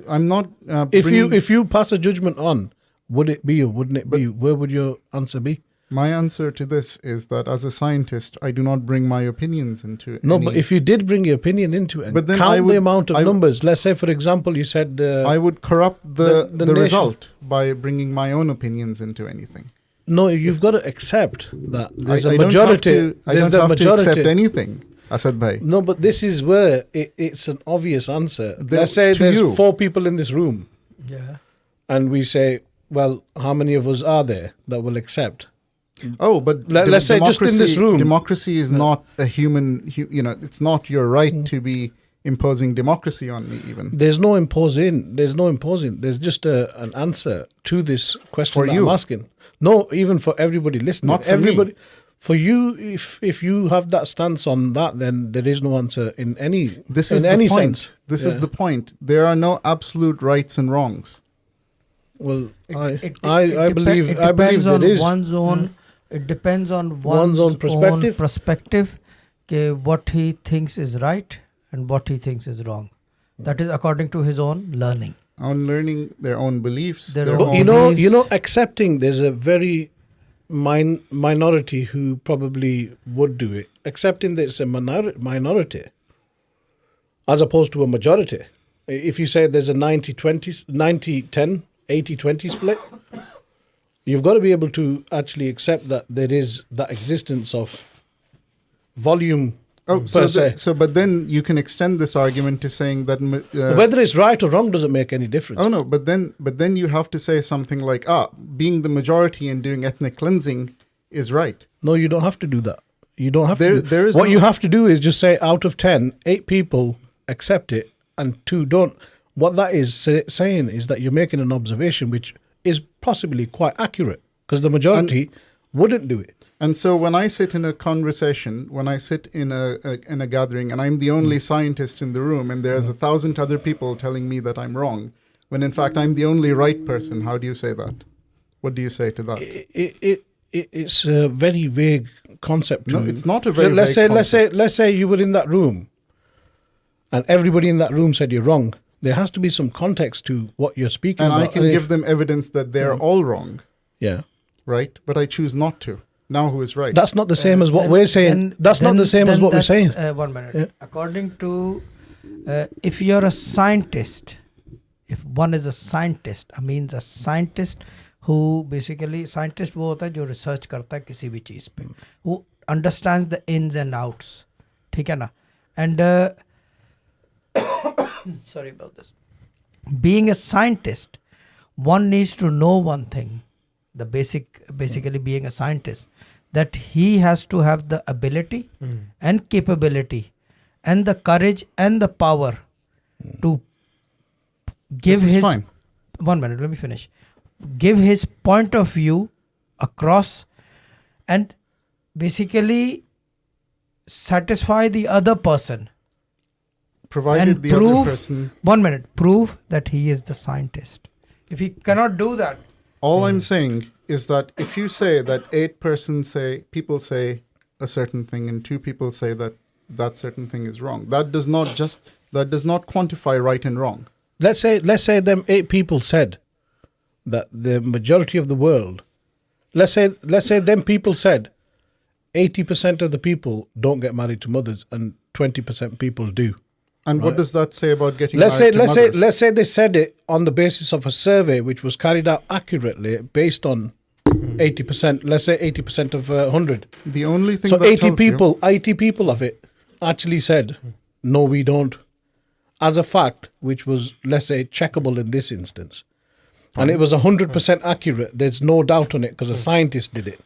I'm not...
If you pass a judgment on, would it be or wouldn't it be? Where would your answer be?
My answer to this is that as a scientist, I do not bring my opinions into
No, but if you did bring your opinion into it and
But then
count the amount of numbers, let's say, for example, you said...
I would corrupt the
nation.
result by bringing my own opinions into anything.
No, you've got to accept that there's a
I don't
majority.
I don't have to accept anything, Asad Bhai.
No, but this is where it's an obvious answer.
There-
Let's say
to
there's
you.
4 people in this room,
Yeah.
and we say, well, how many of us are there that will accept?
Oh, but
Let's say just in this room.
democracy is not a human. It's not your right to be imposing democracy on me. Even
There's no imposing. There's just an answer to this question
For
that
you.
I'm asking. No, even for everybody listening.
Not for me.
everybody. For you, if you have that stance on that, then there is no answer in any
this is
in any
the point.
sense.
This
Yeah.
is the point. There are no absolute rights and wrongs.
Well, I
It
believe
depends
there
on
is.
one's own. It depends on
One's own perspective.
What he thinks is right and what he thinks is wrong. That is according to his own learning.
On learning their own beliefs.
Their
their
own-
own-
But you know, accepting there's a very minority who probably would do it. Accepting that it's a minority as opposed to a majority. If you say there's a 90-20, 90-10, 80-20 split, you've got to be able to actually accept that there is that existence of volume per se.
But then you can extend this argument to saying that
Whether it's right or wrong doesn't make any difference.
Oh no, but then you have to say something like, being the majority and doing ethnic cleansing is right.
No, you don't have to do that. You don't have to.
There is
what
no-
you have to do is just say out of 10, 8 people accept it and 2 don't. What that is saying is that you're making an observation which is possibly quite accurate because the majority wouldn't do it.
And so when I sit in a conversation, when I sit in a gathering, and I'm the only scientist in the room, and there's 1,000 other people telling me that I'm wrong, when in fact I'm the only right person, how do you say that? What do you say to that?
It's a very vague concept.
No, it's not a very
let's
vague
say
concept.
let's say you were in that room, and everybody in that room said you're wrong. There has to be some context to what you're speaking
And
about.
I can give them evidence that they're all wrong,
Yeah.
right? But I choose not to. Now who is right?
That's not the same as what we're saying. That's not the same as what we're saying.
1 minute.
Yeah.
According to, if you're a scientist if one is a scientist, I mean a scientist who basically, scientist वो होता है जो research करता है किसी भी चीज़ पे, who understands the ins and outs, ठीक है ना? And sorry about this. Being a scientist, one needs to know one thing, the basically being a scientist, that he has to have the ability and capability and the courage and the power to give
This is
his
fine.
1 minute, let me finish, give his point of view across and basically satisfy the other person
Provided
and
the
prove
other person.
1 minute, prove that he is the scientist. If he cannot do that,
All I'm saying is that if you say that 8 people say a certain thing and 2 people say that that certain thing is wrong, that does not quantify right and wrong.
Let's say them 8 people said that the majority of the world, let's say them people said 80% of the people don't get married to mothers and 20% people do.
And what does that say about getting
Let's
married to mothers?
say they said it on the basis of a survey which was carried out accurately based on 80%. Let's say 80% of 100.
The only thing
So
that
80
tells you-
people, 80 people of it actually said, no, we don't. As a fact, which was, let's say, checkable in this instance. And it was 100% accurate. There's no doubt on it because a scientist did it.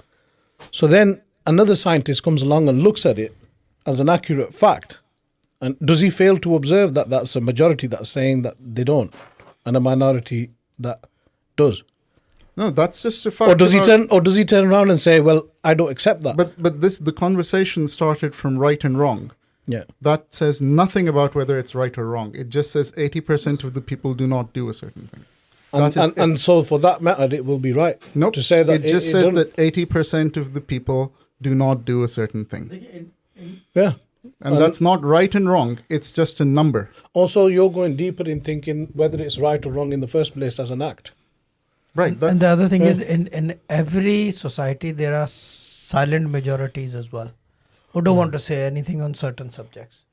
So then another scientist comes along and looks at it as an accurate fact. And does he fail to observe that that's a majority that's saying that they don't and a minority that does?
No, that's just a fact.
Or does he turn around and say, well, I don't accept that?
But the conversation started from right and wrong.
Yeah.
That says nothing about whether it's right or wrong. It just says 80% of the people do not do a certain thing.
And so for that matter, it will be right.
Nope.
To say that
it just says
don't-
that 80% of the people do not do a certain thing.
Yeah.
And that's not right and wrong. It's just a number.
Also, you're going deeper in thinking whether it's right or wrong in the first place as an act.
Right.
and the other thing is in every society there are silent majorities as well who don't want to say anything on certain subjects.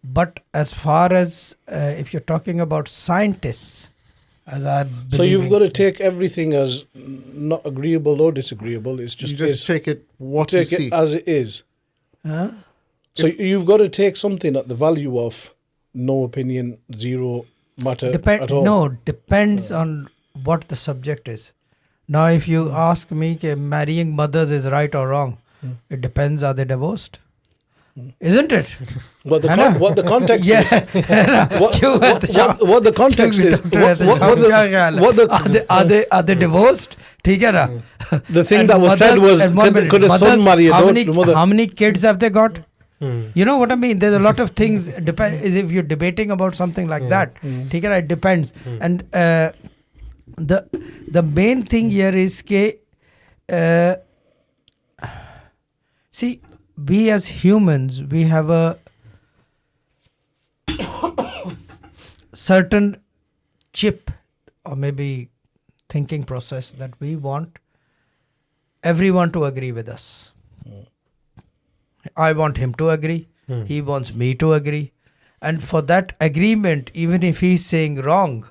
But as far as if you're talking about scientists, as I believe,
So you've got to take everything as not agreeable or disagreeable. It's just,
You just
is.
take it what you
Take
see.
it as it is.
Huh?
So you've got to take something at the value of no opinion, zero matter at all.
No, depends on what the subject is. Now, if you ask me, ke marrying mothers is right or wrong, it depends. Are they divorced? Isn't it?
What the,
है ना?
what the context
Yeah.
is.
है ना? क्यों है तो
What the context is.
क्या ख्याल है? Are they divorced? ठीक है ना?
The thing
And
that was said
mothers-
was,
and one minute,
could a son
mothers,
marry a
how
daughter?
many,
Mother?
how many kids have they got? You know what I mean? There's a lot of things. Is if you're debating about something like that, ठीक है ना? It depends. And the main thing here is ke, see, we as humans, we have a certain chip or maybe thinking process that we want everyone to agree with us. I want him to agree. He wants me to agree. And for that agreement, even if he's saying wrong,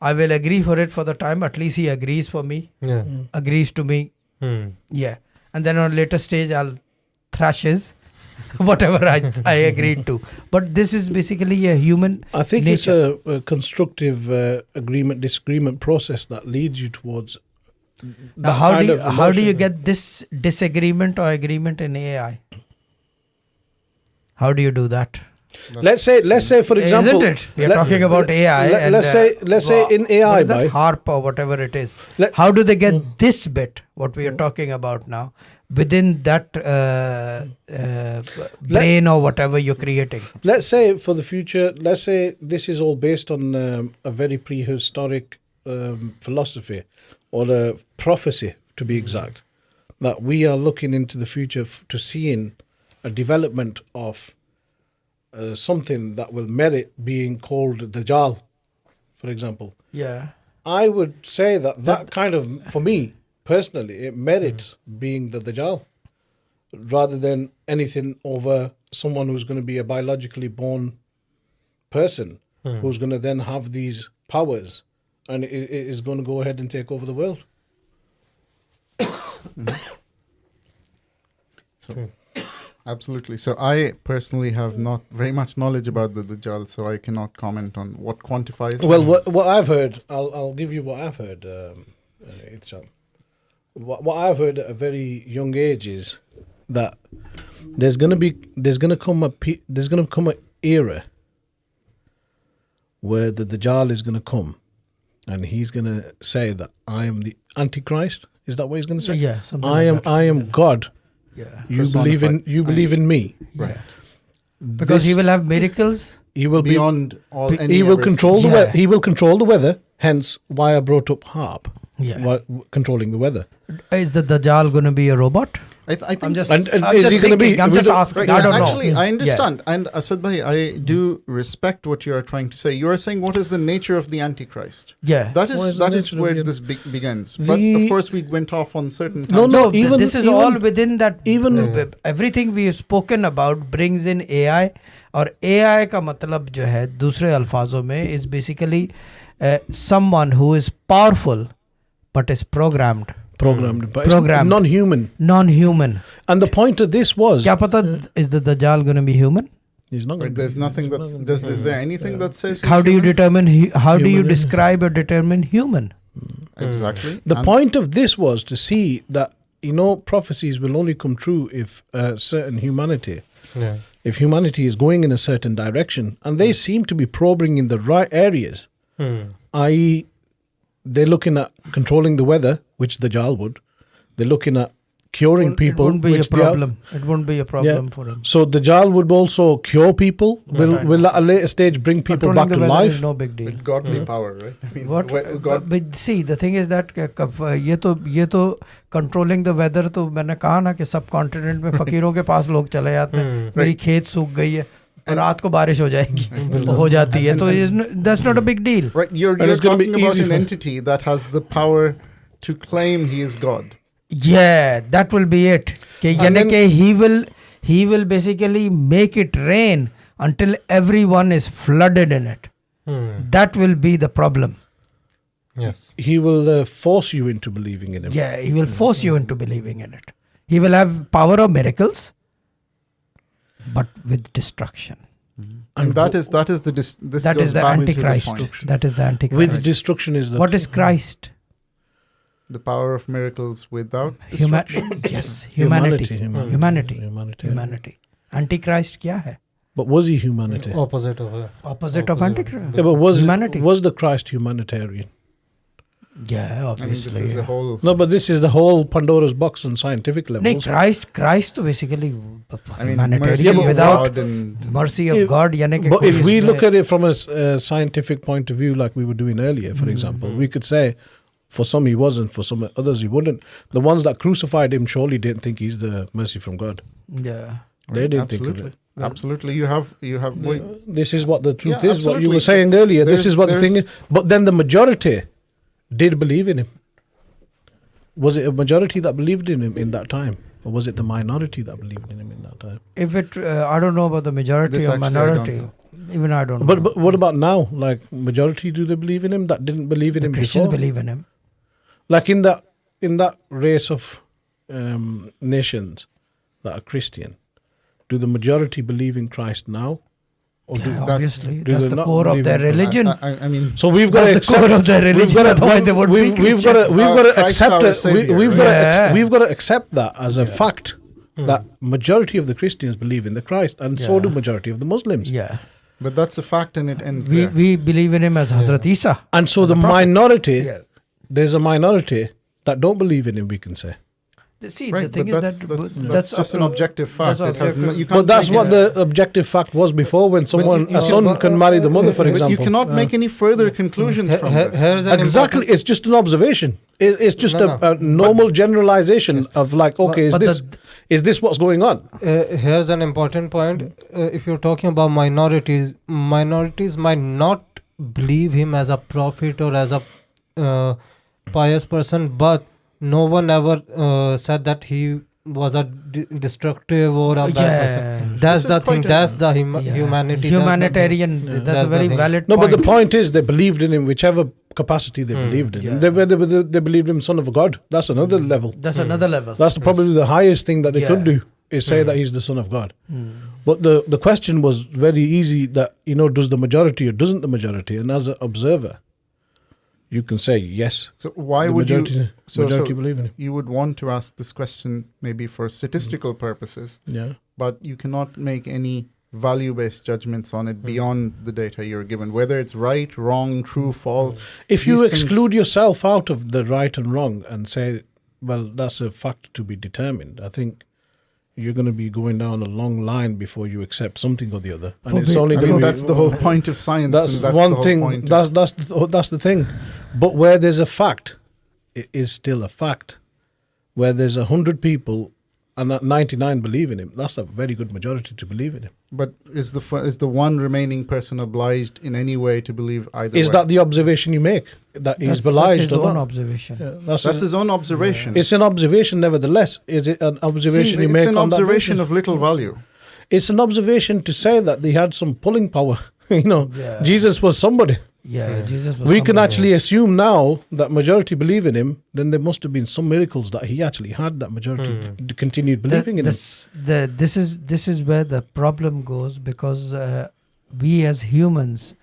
I will agree for it for the time. At least he agrees for me,
Yeah.
agrees to me. Yeah. And then on a later stage, I'll thrash his whatever I agreed to. But this is basically a human
I think
nature.
it's a constructive disagreement process that leads you towards
Now, how do you get this disagreement or agreement in AI? How do you do that?
Let's say for example,
Isn't it? We are talking about AI.
Let's say in
what
AI,
is that?
by
HAARP or whatever it is.
Let-
How do they get this bit, what we are talking about now, within that brain or whatever you're creating?
let's say for the future, let's say this is all based on a very prehistoric philosophy or a prophecy, to be exact, that we are looking into the future to seeing a development of something that will merit being called DAJJAL, for example.
Yeah.
I would say that kind of, for me personally, it merits being the DAJJAL rather than anything over someone who's going to be a biologically born person. who's going to then have these powers and is going to go ahead and take over the world.
So, absolutely. So I personally have not very much knowledge about the Dajjal, so I cannot comment on what quantifies.
Well, what I've heard, I'll give you what I've heard. What I've heard at a very young age is that there's gonna come an era where the Dajjal is gonna come, and he's gonna say that I am the Antichrist. Is that what he's gonna say?
Yeah, something
I
like that.
am God.
Yeah.
You believe in me.
Right.
Because he will have miracles.
He will
Beyond all any
He will
ever
control
seen.
the weather. He will control the weather. Hence, why I brought up HAARP.
Yeah.
Controlling the weather.
Is the Dajjal going to be a robot?
I think
I'm just,
And
I'm
is
just
he gonna
thinking,
be-
I'm
we
just
don't-
asking.
Right,
I
yeah,
don't know.
actually, I understand. And Asad Bhai, I do respect what you are trying to say. You are saying what is the nature of the Antichrist?
Yeah.
What
That
is
is
the
that is
nature of
where
the-
this begins. But of
The-
course, we went off on certain.
No,
tangents.
no, even-
this is
even-
all within that.
even-
everything we have spoken about brings in AI. और AI का मतलब जो है दूसरे अल्फाजों में is basically someone who is powerful but is programmed,
But
Programmed.
it's non-human.
non-human.
And the point of this was
क्या पता is the Dajjal going to be human?
he's not.
But
Gonna
there's
be-
nothing
he's
that's
not
does
gonna
is
be-
there anything that says
How
he's
do you
human?
determine? How do you
Human.
describe or determine human?
Exactly.
The
And
point of this was to see that prophecies will only come true if certain humanity.
Yeah.
If humanity is going in a certain direction, and they seem to be probing in the right areas, i.e., they're looking at controlling the weather, which the Dajjal would. They're looking at curing people,
It won't be a
which they are.
problem. It won't be a problem for him.
So the Dajjal would also cure people. Will at a later stage bring people
Controlling
back
the
to
weather
life.
is no big deal.
with godly power, right? I mean,
What?
God,
But see, the thing is that ये तो controlling the weather तो मैंने कहा ना कि सब continent में फकीरों के पास लोग चले जाते हैं. मेरी खेत सूख गई है और रात को बारिश हो जाएगी, तो हो जाती है, तो that's not a big deal.
right? You're
it's gonna be
talking about
easy
an
for-
entity that has the power to claim he is God.
Yeah, that will be it. कि
And
यानी
then-
कि he will basically make it rain until everyone is flooded in it. That will be the problem.
Yes.
He will force you into believing in him.
Yeah, he will force you into believing in it. He will have power of miracles, but with destruction.
And that is the this
That
goes
is the
back to
Antichrist.
point.
That is the
With
Antichrist.
destruction is the
What is Christ?
The power of miracles without
Yes, humanity.
Humanity.
Humanity. Antichrist क्या है?
But was he humanity?
Opposite of it.
Opposite of Antichrist.
Yeah, but
humanity.
was the Christ humanitarian?
Yeah,
I mean, this
obviously.
is the whole.
No, but this is the whole Pandora's box on scientific level.
नहीं, Christ तो basically
I mean,
humanitarian
mercy of
without
God and
mercy of
If-
God. यानी कि
But
कोई
if we
इसमें-
look at it from a scientific point of view, like we were doing earlier, for example, we could say for some he wasn't, for some others he wouldn't. The ones that crucified him surely didn't think he's the mercy from God.
yeah.
They didn't think
absolutely,
of it.
absolutely. You have. Wait,
This is what the truth
Yeah,
is. What you
absolutely.
were saying earlier. This
There's-
is what the thing is.
there's-
But then the majority did believe in him. Was it a majority that believed in him in that time? Or was it the minority that believed in him in that time?
If it, I don't know about the majority
This
or
actually I don't
minority.
know.
Even I don't know.
But what about now? Like majority, do they believe in him that didn't believe in
the
him
Christians
before?
believe in him.
Like in that race of nations that are Christian, do the majority believe in Christ now? Or do
Yeah,
that-
obviously,
do
that's
they
the
not
core of
believe
their
in-
religion.
I mean,
So we've got to
That's the
accept
core of their religion,
We've got
otherwise they wouldn't be
we've got to
Christians.
accept
Christ our
it.
Savior,
We've
right?
got to
Yeah.
we've got to accept that as a fact that majority of the Christians believe in the Christ, and so
Yeah.
do majority of the Muslims.
Yeah.
but that's a fact, and it ends
We
there.
we believe in him as Hazrat Isa.
And so
As
the
a prophet.
minority,
Yeah.
there's a minority that don't believe in him. We can say,
See,
Right,
the thing
but
is
that's just an objective fact. It has no, you can't
but that's
make
what
it-
the objective fact was before. When someone,
you
a son,
can-
can marry the mother, for
but
example.
you cannot make any further conclusions from this.
Here's an
Exactly,
important-
it's just an observation. It's just
No,
a normal generalization of like, okay,
But
is this what's going on?
Here's an important point. If you're talking about minorities might not believe him as a prophet or as a pious person, but no one ever said that he was destructive or that person. That's
This is
the thing.
quite a-
That's the
Yeah.
humanity.
Humanitarian. That's a
That's the
very
thing.
valid
No,
point.
but the point is they believed in him, whichever capacity they believed in.
Yeah.
Whether they believed him son of God, that's another level.
That's another level.
That's probably the highest thing that they could
Yeah.
do is say that he's the son of God. But the question was very easy that, does the majority or doesn't the majority? And as an observer, you can say yes.
So why
the
would
majority,
you?
majority believe in him.
You would want to ask this question maybe for statistical purposes,
Yeah.
but you cannot make any value-based judgments on it beyond the data you're given, whether it's right, wrong, true, false.
If you
These things-
exclude yourself out of the right and wrong and say, well, that's a fact to be determined, I think you're going to be going down a long line before you accept something or the other. And it's only
I
going
think
to be...
that's the whole point of science.
That's,
and that's
one
the whole
thing.
point of-
That's the thing. But where there's a fact, it is still a fact. Where there's 100 people and that 99 believe in him, that's a very good majority to believe in him.
But is the one remaining person obliged in any way to believe either
Is
way?
that the observation you make? That he's
That's
obliged
his
or
own
not?
observation.
Yeah,
That's his own observation.
It's an observation, nevertheless. Is it an observation
See,
you make
it's an
on that
observation
basis?
of little value.
It's an observation to say that they had some pulling power.
Yeah.
Jesus was somebody.
Yeah, Jesus was
We can
somebody.
actually assume now that majority believe in him. Then there must have been some miracles that he actually had that majority continued believing in him.
This is where the problem goes, because we as humans,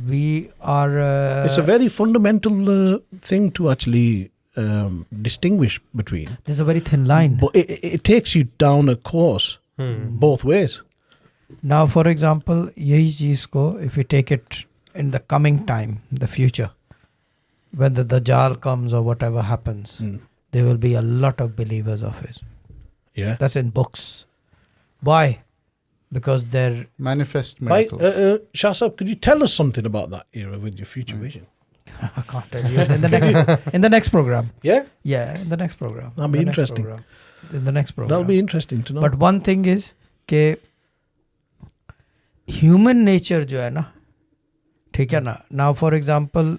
we are.
It's a very fundamental thing to actually distinguish between.
There's a very thin line.
But it takes you down a course both ways.
Now, for example, यही चीज को, if we take it in the coming time, the future, when the DAJJAL comes or whatever happens, there will be a lot of believers of his.
Yeah.
That's in books. Why? Because they're
Manifest
Right,
miracles.
Shah Sahib, could you tell us something about that era with your future vision?
I can't tell you in the next program.
Yeah?
Yeah, in the next program.
That'll be
The next
interesting.
program. In the next program.
That'll be interesting to know.
But one thing is कि human nature जो है ना, ठीक है ना. Now, for example,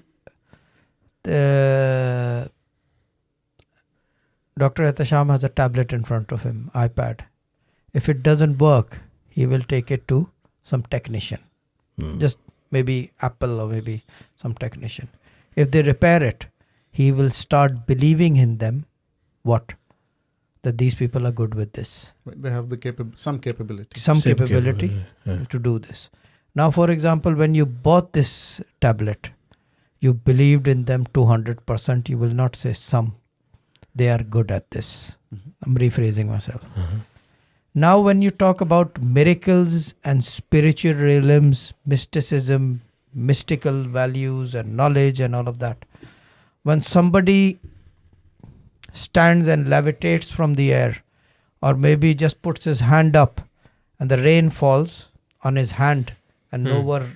Dr. Ehtasham has a tablet in front of him, iPad. If it doesn't work, he will take it to some technician. Just maybe Apple or maybe some technician. If they repair it, he will start believing in them. What? That these people are good with this.
They have the some capability.
Some
Same
capability
yeah.
to do this. Now, for example, when you bought this tablet, you believed in them 200%. You will not say some. They are good at this. I'm rephrasing myself. Now, when you talk about miracles and spiritual realms, mysticism, mystical values and knowledge and all of that, when somebody stands and levitates from the air, or maybe just puts his hand up and the rain falls on his hand and nowhere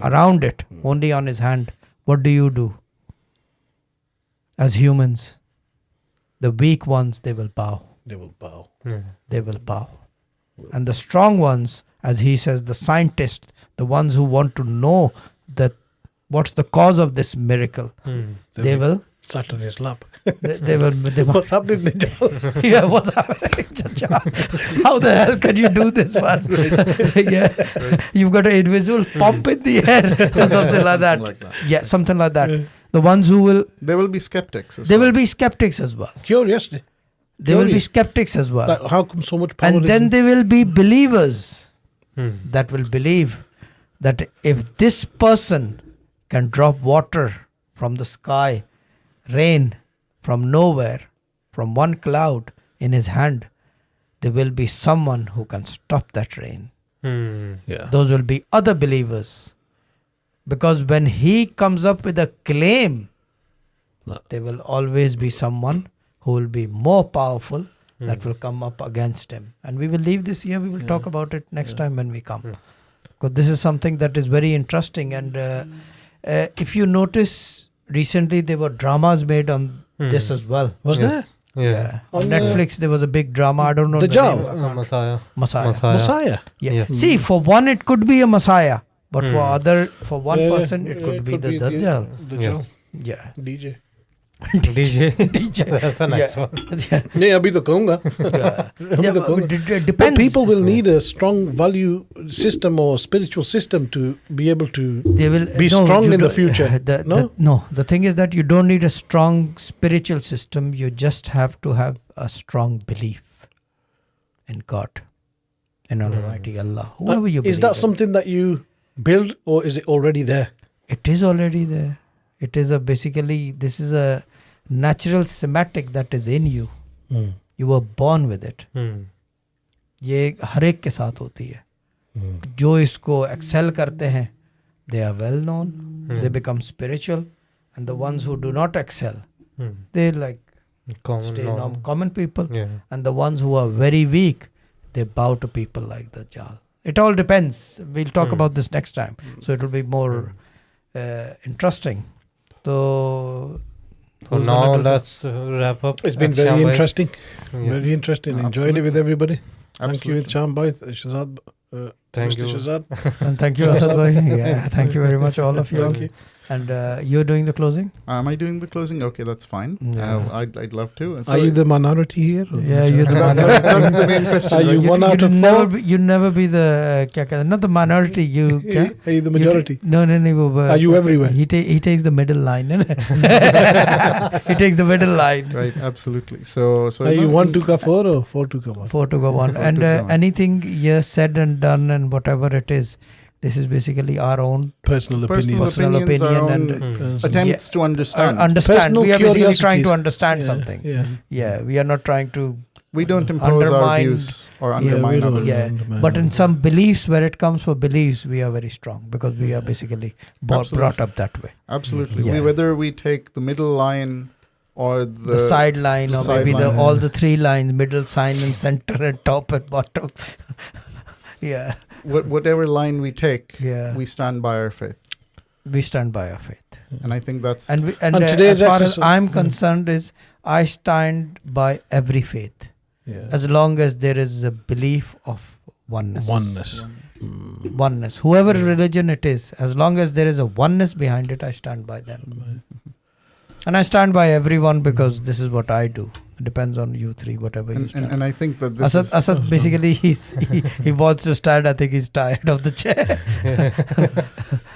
around it, only on his hand, what do? As humans, the weak ones, they will bow.
They will bow.
They will bow. And the strong ones, as he says, the scientists, the ones who want to know that what's the cause of this miracle, they will.
Sat on his lap.
They will.
What's happening? Dajjal?
Yeah, what's happening? How the hell can you do this, man? Yeah, you've got an invisible pump in the air or something like that.
like that.
Yeah, something like that. The ones who will,
There will be skeptics.
they will be skeptics as well.
Curiosity.
They will be
Curious.
skeptics as well.
Like, how come so much power?
And then
in-
there will be believers that will believe that if this person can drop water from the sky, rain from nowhere, from one cloud in his hand, there will be someone who can stop that rain.
yeah.
Those will be other believers. Because when he comes up with a claim, there will always be someone who will be more powerful that will come up against him. And we will leave this here. We will talk about it next time when we come. Because this is something that is very interesting. And if you notice, recently there were dramas made on this as well.
Was there?
Yeah.
On
On,
Netflix, there was a big drama. I don't know the
DAJJAL?
name. I can't-
Messiah.
Messiah.
Messiah.
Yeah.
Yes.
See, for one, it could be a Messiah. But for one
Yeah,
person, it could be the Dajjal.
Dajjal.
Yes.
Yeah.
DJ.
DJ. That's a nice one.
नहीं अभी तो कहूँगा अभी तो कहूँगा but
Depends.
people will need a strong value system or spiritual system to be able to
They will
be
no,
strong
you
in the
don't-
future. No?
The thing is that you don't need a strong spiritual system. You just have to have a strong belief in God, in Almighty Allah. Whoever you believe
Is that
in.
something that you build or is it already there?
It is already there. It is this is a natural somatic that is in you. You were born with it. ये हर एक के साथ होती है. जो इसको excel करते हैं, they are well known, they become spiritual, and the ones who do not excel, they like stay common people,
Yeah.
and the ones who are very weak, they bow to people like the DAJJAL. It all depends. We'll talk about this next time, so it will be more interesting. So who's
now
gonna do the-
let's wrap up.
It's been
Sham
very
bhai.
interesting.
Yes.
Very interesting. Enjoyed
Absolutely.
it with everybody. Thank
Absolutely.
you, Sham Bhai, Shazad,
Thank
Mr.
you.
Shazad.
And thank you, Asad bhai. Yeah, thank you very much, all of you.
Thank you.
And you're doing the closing?
Am I doing the closing? Okay, that's fine.
Yeah.
I'd love to. So
Are you the minority here? or-
Yeah, you're the
that's the main question.
Are you
right?
one out of
never
four?
you never be the क्या कहते हैं, not the minority. You क्या?
Are you the majority?
No.
Are you everywhere?
He takes the middle line. He takes the middle line.
Right, absolutely. So
Are you
no,
1 to ka 4 or 4 to ka 1?
4 to go on.
Four
And
to go on.
anything you said and done and whatever it is, this is basically our own
Personal opinion.
personal opinions, our own
and
attempts to understand.
understand.
Personal
We are basically trying
curiosities.
to understand
Yeah,
something.
Yeah.
Yeah, we are not trying to.
We don't impose our
Undermine-
views or
Yeah,
undermine
we don't
others.
Yeah,
undermine
but in
others.
some beliefs, where it comes for beliefs, we are very strong because we are basically
Absolutely.
brought up that way.
Absolutely.
Yeah.
Whether we take the middle line or
The sideline, or maybe
sideline.
all the 3 lines, middle, sign, and center, and top and bottom. Yeah,
whatever line we take,
yeah.
we stand by our faith.
We stand by our faith.
And I think that's
And
And
as
today's
far as
exercise-
I'm concerned, is I stand by every faith
Yeah.
as long as there is a belief of oneness.
Oneness.
Oneness. Whoever religion it is, as long as there is a oneness behind it, I stand by them. And I stand by everyone because this is what I do. It depends on you three, whatever you stand.
and I think that this is
Asad basically he wants to stand. I think he's tired of the chair.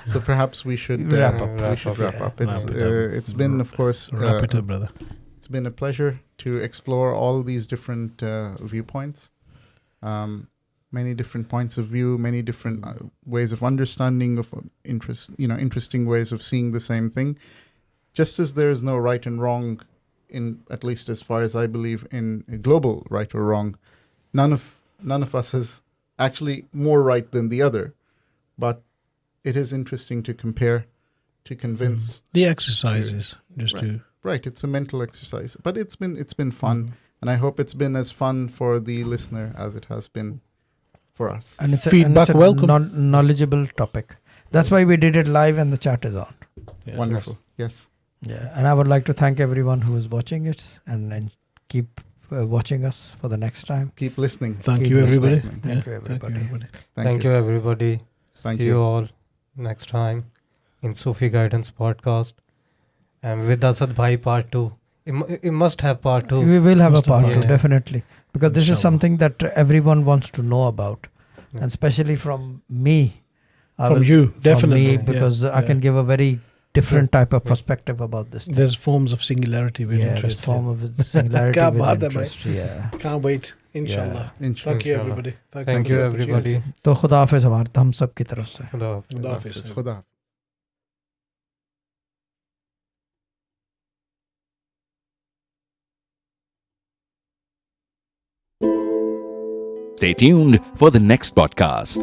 so perhaps we should
Wrap up.
We should wrap
Yeah.
up. It's
Wrap it up.
it's been of course
Wrap it up, brother.
it's been a pleasure to explore all these different viewpoints, many different points of view, many different ways of understanding of interesting ways of seeing the same thing. Just as there is no right and wrong, in at least as far as I believe in a global right or wrong, none of us is actually more right than the other, but it is interesting to compare, to convince.
The exercises, just
Right. Right, it's a mental exercise, but it's been fun, and I hope it's been as fun for the listener as it has been for us.
And it's
Feedback
a
welcome.
knowledgeable topic. That's why we did it live and the chat is on.
Yeah.
Wonderful. Yes.
Yeah, and I would like to thank everyone who is watching it and keep watching us for the next time.
Keep listening.
Thank
Keep
you, everybody.
listening.
Thank you,
Thank
everybody.
you, everybody.
Thank you, everybody.
Thank
See
you.
you all next time in Sufi Guidance Podcast. And with Asad Bhai part 2. It must have part 2.
We will have a
Must have
part
part
2,
two.
definitely. Because this is
Inshallah.
something that everyone wants to know about.
Yeah.
And especially from me.
From you,
From
definitely.
me,
Yeah,
because I
yeah.
can give a very different type of perspective about this thing.
There's forms of singularity we're
There's
interested
form
in.
of singularity
Kya
with
baat hai,
interest. Yeah.
Can't wait. Inshallah.
Inshallah.
Thank you,
Inshallah.
everybody.
Thank you,
for the opportunity.
everybody.
तो खुदा हाफिज़ हमारे हम सब की तरफ से.
Khuda Hafiz.
Khuda Hafiz.
Khuda Hafiz.
Stay tuned for the next podcast.